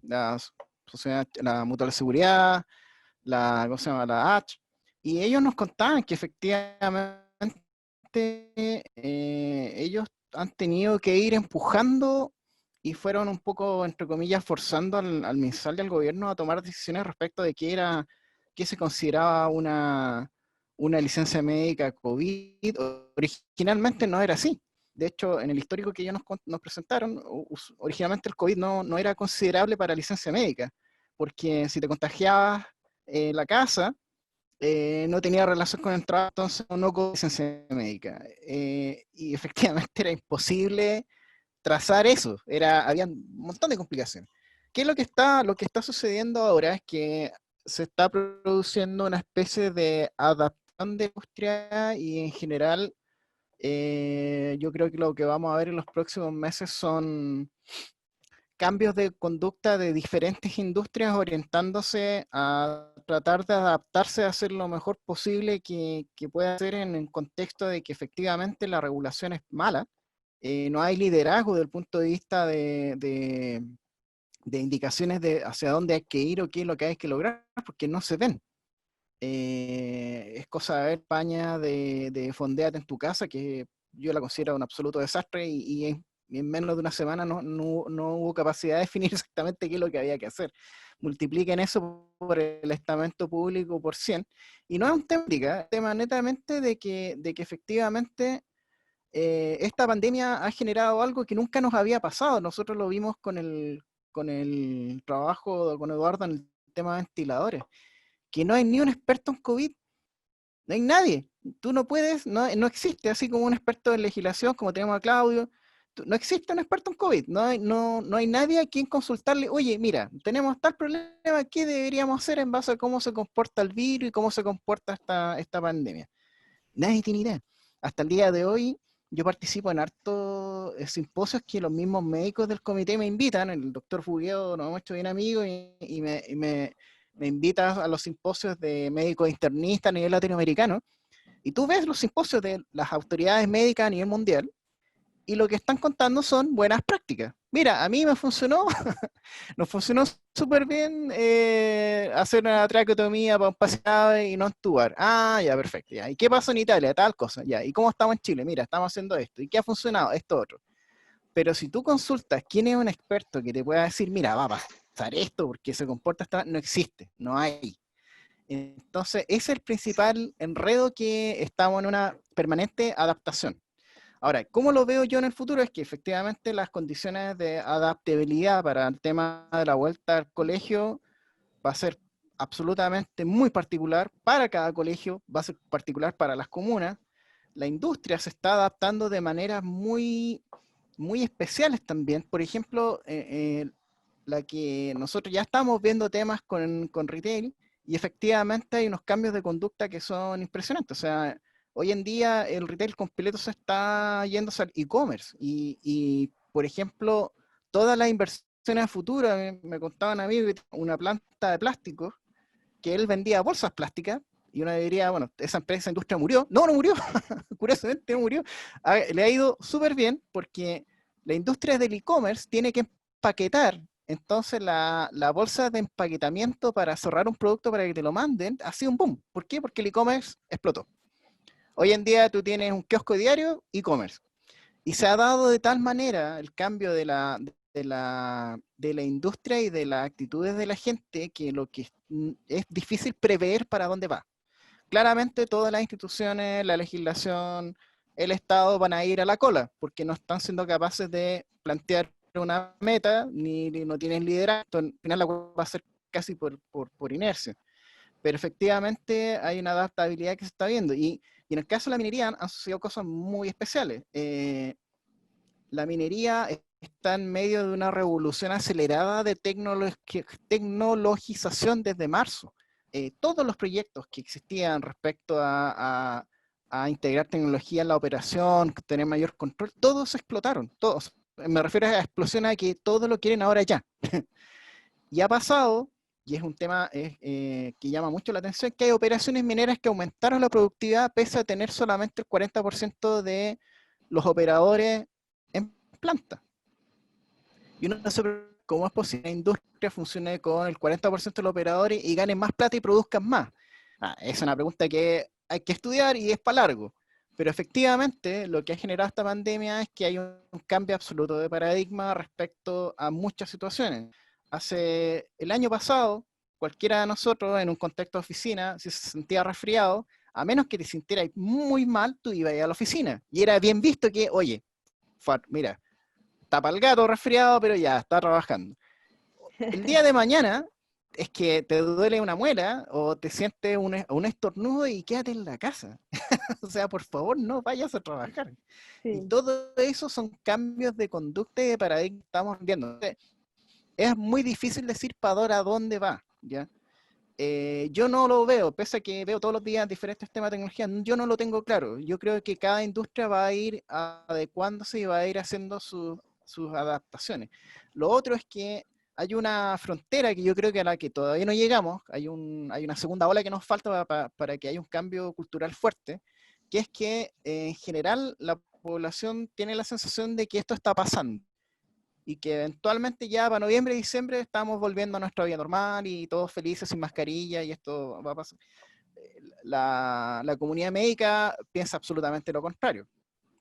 la Mutual de Seguridad, ¿cómo se llama? La H, y ellos nos contaban que efectivamente ellos han tenido que ir empujando y fueron un poco, entre comillas, forzando al MinSal y al gobierno a tomar decisiones respecto de qué se consideraba una licencia médica COVID. Originalmente no era así. De hecho, en el histórico que ellos nos presentaron, originalmente el COVID no era considerable para licencia médica, porque si te contagiabas en la casa, no tenía relación con el trabajo, entonces no con licencia médica. Y efectivamente era imposible trazar eso, había un montón de complicaciones. ¿Qué es lo que está sucediendo ahora? Es que se está produciendo una especie de adaptación de la industria, y en general yo creo que lo que vamos a ver en los próximos meses son cambios de conducta de diferentes industrias orientándose a tratar de adaptarse a hacer lo mejor posible que pueda hacer en el contexto de que efectivamente la regulación es mala. No hay liderazgo desde el punto de vista de indicaciones de hacia dónde hay que ir o qué es lo que hay que lograr, porque no se ven. Es cosa de ver España de Fondéate en tu casa, que yo la considero un absoluto desastre, y en menos de una semana no hubo capacidad de definir exactamente qué es lo que había que hacer. Multipliquen eso por el estamento público por 100, y no es un tema netamente de que efectivamente esta pandemia ha generado algo que nunca nos había pasado. Nosotros lo vimos con el trabajo con Eduardo en el tema de ventiladores, que no hay ni un experto en COVID, no hay nadie. Tú no puedes, no existe, así como un experto en legislación, como tenemos a Claudio, no existe un experto en COVID, no hay nadie a quien consultarle. Oye, mira, tenemos tal problema, ¿qué deberíamos hacer en base a cómo se comporta el virus y cómo se comporta esta pandemia? Nadie tiene idea. Hasta el día de hoy, yo participo en hartos simposios que los mismos médicos del comité me invitan. El doctor Fugueo nos hemos hecho bien amigos, y me invita a los simposios de médicos internistas a nivel latinoamericano. Y tú ves los simposios de las autoridades médicas a nivel mundial, y lo que están contando son buenas prácticas. Mira, a mí me funcionó, nos funcionó súper bien hacer una traqueotomía para un paciente y no entubar. Ah, ya, perfecto. Ya. ¿Y qué pasó en Italia? Tal cosa. Ya. ¿Y cómo estamos en Chile? Mira, estamos haciendo esto. ¿Y qué ha funcionado? Esto otro. Pero si tú consultas quién es un experto que te pueda decir, mira, va a pasar esto porque se comporta esta, no existe, no hay. Entonces, ese es el principal enredo, que estamos en una permanente adaptación. Ahora, ¿cómo lo veo yo en el futuro? Es que efectivamente las condiciones de adaptabilidad para el tema de la vuelta al colegio va a ser absolutamente muy particular para cada colegio, va a ser particular para las comunas. La industria se está adaptando de manera muy muy especiales también. Por ejemplo, la que nosotros ya estamos viendo temas con retail, y efectivamente hay unos cambios de conducta que son impresionantes. O sea, hoy en día el retail completo se está yéndose al e-commerce, y, por ejemplo, todas las inversiones a futuro, me contaban a mí una planta de plástico, que él vendía bolsas plásticas, y uno diría, bueno, esa empresa, esa industria murió. No, no murió, curiosamente no murió. Le ha ido súper bien, porque la industria del e-commerce tiene que empaquetar. Entonces la bolsa de empaquetamiento para cerrar un producto para que te lo manden ha sido un boom. ¿Por qué? Porque el e-commerce explotó. Hoy en día tú tienes un kiosco diario, e-commerce. Y se ha dado de tal manera el cambio de la industria y de las actitudes de la gente, que lo que es difícil prever para dónde va. Claramente todas las instituciones, la legislación, el Estado van a ir a la cola, porque no están siendo capaces de plantear una meta, ni no tienen liderazgo. Al final la cosa va a ser casi por inercia. Pero efectivamente hay una adaptabilidad que se está viendo. Y en el caso de la minería han sucedido cosas muy especiales. La minería está en medio de una revolución acelerada de tecnologización desde marzo. Todos los proyectos que existían respecto a integrar tecnología en la operación, tener mayor control, todos explotaron, todos. Me refiero a explosiones a que todos lo quieren ahora ya. Y ha pasado, y es un tema que llama mucho la atención, que hay operaciones mineras que aumentaron la productividad pese a tener solamente el 40% de los operadores en planta. Y uno se pregunta, ¿cómo es posible que la industria funcione con el 40% de los operadores y ganen más plata y produzcan más? Es una pregunta que hay que estudiar y es para largo. Pero efectivamente lo que ha generado esta pandemia es que hay un cambio absoluto de paradigma respecto a muchas situaciones. El año pasado, cualquiera de nosotros en un contexto de oficina, si se sentía resfriado, a menos que te sintieras muy mal, tú ibas a la oficina. Y era bien visto que, oye, mira, tapa el gato resfriado, pero ya, está trabajando. El día de mañana es que te duele una muela o te sientes un estornudo y quédate en la casa. O sea, por favor, no vayas a trabajar. Sí. Y todo eso son cambios de conducta y de paradigma que estamos viendo. Es muy difícil decir para dónde va, ¿ya? Yo no lo veo, pese a que veo todos los días diferentes temas de tecnología, yo no lo tengo claro. Yo creo que cada industria va a ir adecuándose y va a ir haciendo sus adaptaciones. Lo otro es que hay una frontera que yo creo que a la que todavía no llegamos, hay una segunda ola que nos falta para que haya un cambio cultural fuerte, que es que en general la población tiene la sensación de que esto está pasando, y que eventualmente ya para noviembre y diciembre estamos volviendo a nuestra vida normal y todos felices sin mascarilla y esto va a pasar. La comunidad médica piensa absolutamente lo contrario.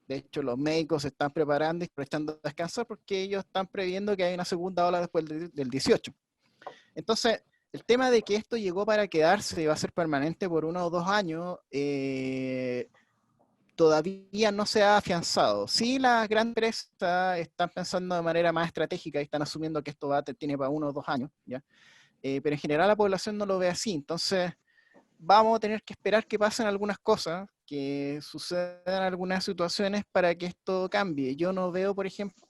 De hecho, los médicos se están preparando y prestando a descansar porque ellos están previendo que hay una segunda ola después del 18. Entonces, el tema de que esto llegó para quedarse y va a ser permanente por 1 o 2 años, todavía no se ha afianzado. Sí, las grandes empresas están pensando de manera más estratégica y están asumiendo que esto tiene para 1 o 2 años, ¿ya? Pero en general la población no lo ve así. Entonces, vamos a tener que esperar que pasen algunas cosas, que sucedan algunas situaciones para que esto cambie. Yo no veo, por ejemplo,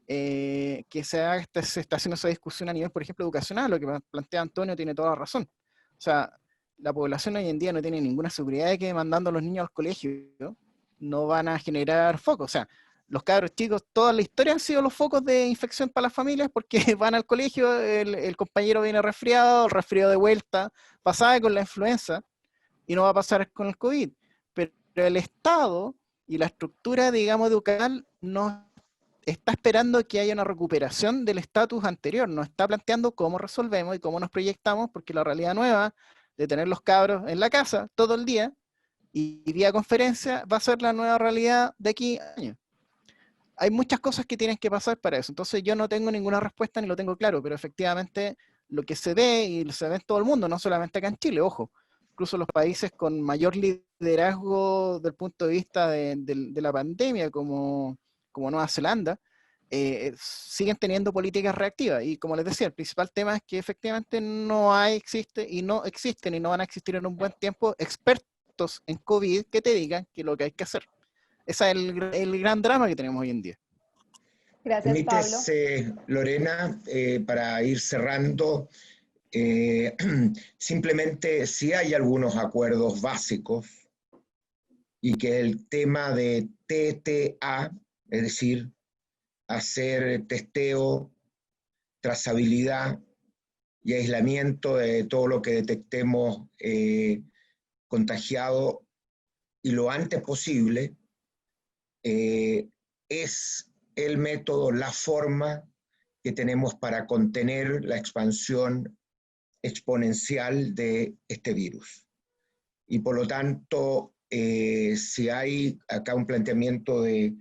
que se está haciendo esa discusión a nivel, por ejemplo, educacional. Lo que plantea Antonio tiene toda la razón. O sea, la población hoy en día no tiene ninguna seguridad de que mandando a los niños al colegio no van a generar focos. O sea, los cabros chicos, toda la historia han sido los focos de infección para las familias porque van al colegio, el compañero viene resfriado, el resfriado de vuelta, pasaba con la influenza y no va a pasar con el COVID. Pero el Estado y la estructura, digamos, educacional no está esperando que haya una recuperación del estatus anterior, no está planteando cómo resolvemos y cómo nos proyectamos, porque la realidad nueva de tener los cabros en la casa todo el día y vía conferencia va a ser la nueva realidad de aquí a años. Hay muchas cosas que tienen que pasar para eso, entonces yo no tengo ninguna respuesta ni lo tengo claro, pero efectivamente lo que se ve y se ve en todo el mundo, no solamente acá en Chile, ojo, incluso los países con mayor liderazgo desde el punto de vista de la pandemia, como Nueva Zelanda, siguen teniendo políticas reactivas. Y como les decía, el principal tema es que efectivamente no existen y no van a existir en un buen tiempo expertos en COVID que te digan que lo que hay que hacer. Ese es el gran drama que tenemos hoy en día. Gracias, Pablo. Permites, Lorena, para ir cerrando, simplemente si hay algunos acuerdos básicos y que el tema de TTA, es decir, hacer testeo, trazabilidad y aislamiento de todo lo que detectemos contagiado y lo antes posible, es el método, la forma que tenemos para contener la expansión exponencial de este virus. Y por lo tanto, si hay acá un planteamiento de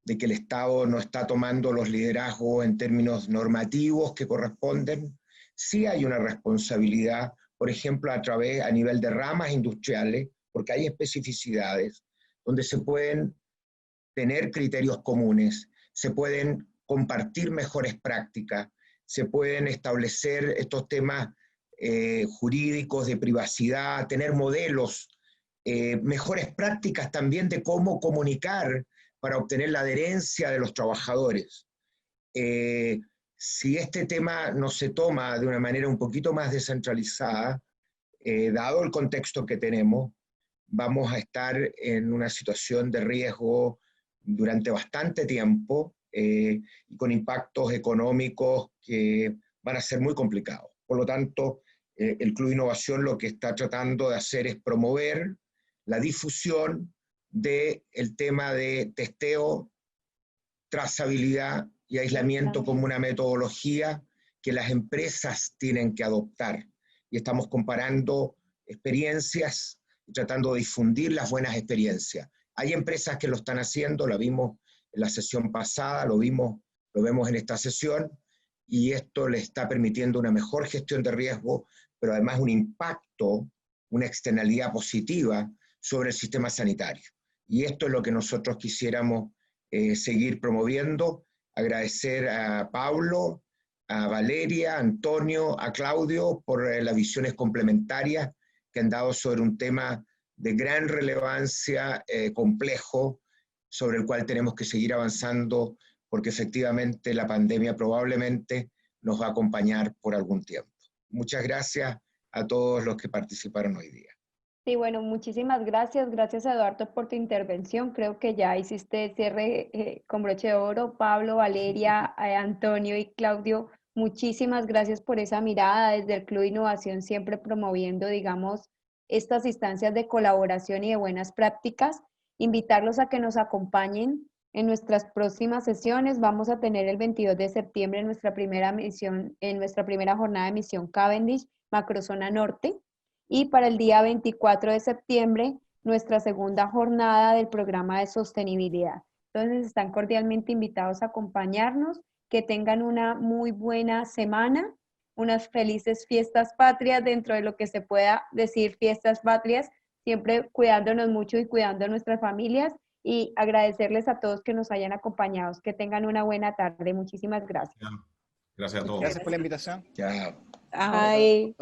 que el Estado no está tomando los liderazgos en términos normativos que corresponden, sí hay una responsabilidad, por ejemplo, a nivel de ramas industriales, porque hay especificidades donde se pueden tener criterios comunes, se pueden compartir mejores prácticas, se pueden establecer estos temas jurídicos de privacidad, tener modelos, mejores prácticas también de cómo comunicar para obtener la adherencia de los trabajadores. Si este tema no se toma de una manera un poquito más descentralizada, dado el contexto que tenemos, vamos a estar en una situación de riesgo durante bastante tiempo y con impactos económicos que van a ser muy complicados. Por lo tanto, el Club de Innovación lo que está tratando de hacer es promover la difusión del tema de testeo, trazabilidad y aislamiento como una metodología que las empresas tienen que adoptar. Y estamos comparando experiencias y tratando de difundir las buenas experiencias. Hay empresas que lo están haciendo, lo vimos en la sesión pasada, lo vemos en esta sesión, y esto le está permitiendo una mejor gestión de riesgo, pero además un impacto, una externalidad positiva sobre el sistema sanitario. Y esto es lo que nosotros quisiéramos seguir promoviendo. Agradecer a Pablo, a Valeria, a Antonio, a Claudio por las visiones complementarias que han dado sobre un tema de gran relevancia, complejo, sobre el cual tenemos que seguir avanzando porque efectivamente la pandemia probablemente nos va a acompañar por algún tiempo. Muchas gracias a todos los que participaron hoy día. Sí, bueno, muchísimas gracias. Gracias, Eduardo, por tu intervención. Creo que ya hiciste cierre con broche de oro. Pablo, Valeria, Antonio y Claudio, muchísimas gracias por esa mirada desde el Club de Innovación, siempre promoviendo, digamos, estas instancias de colaboración y de buenas prácticas. Invitarlos a que nos acompañen en nuestras próximas sesiones. Vamos a tener el 22 de septiembre nuestra primera jornada de misión Cavendish, Macrozona Norte. Y para el día 24 de septiembre, nuestra segunda jornada del programa de sostenibilidad. Entonces, están cordialmente invitados a acompañarnos, que tengan una muy buena semana, unas felices fiestas patrias dentro de lo que se pueda decir fiestas patrias, siempre cuidándonos mucho y cuidando a nuestras familias, y agradecerles a todos que nos hayan acompañado. Que tengan una buena tarde. Muchísimas gracias. Gracias a todos. Gracias por la invitación. Chao. Bye.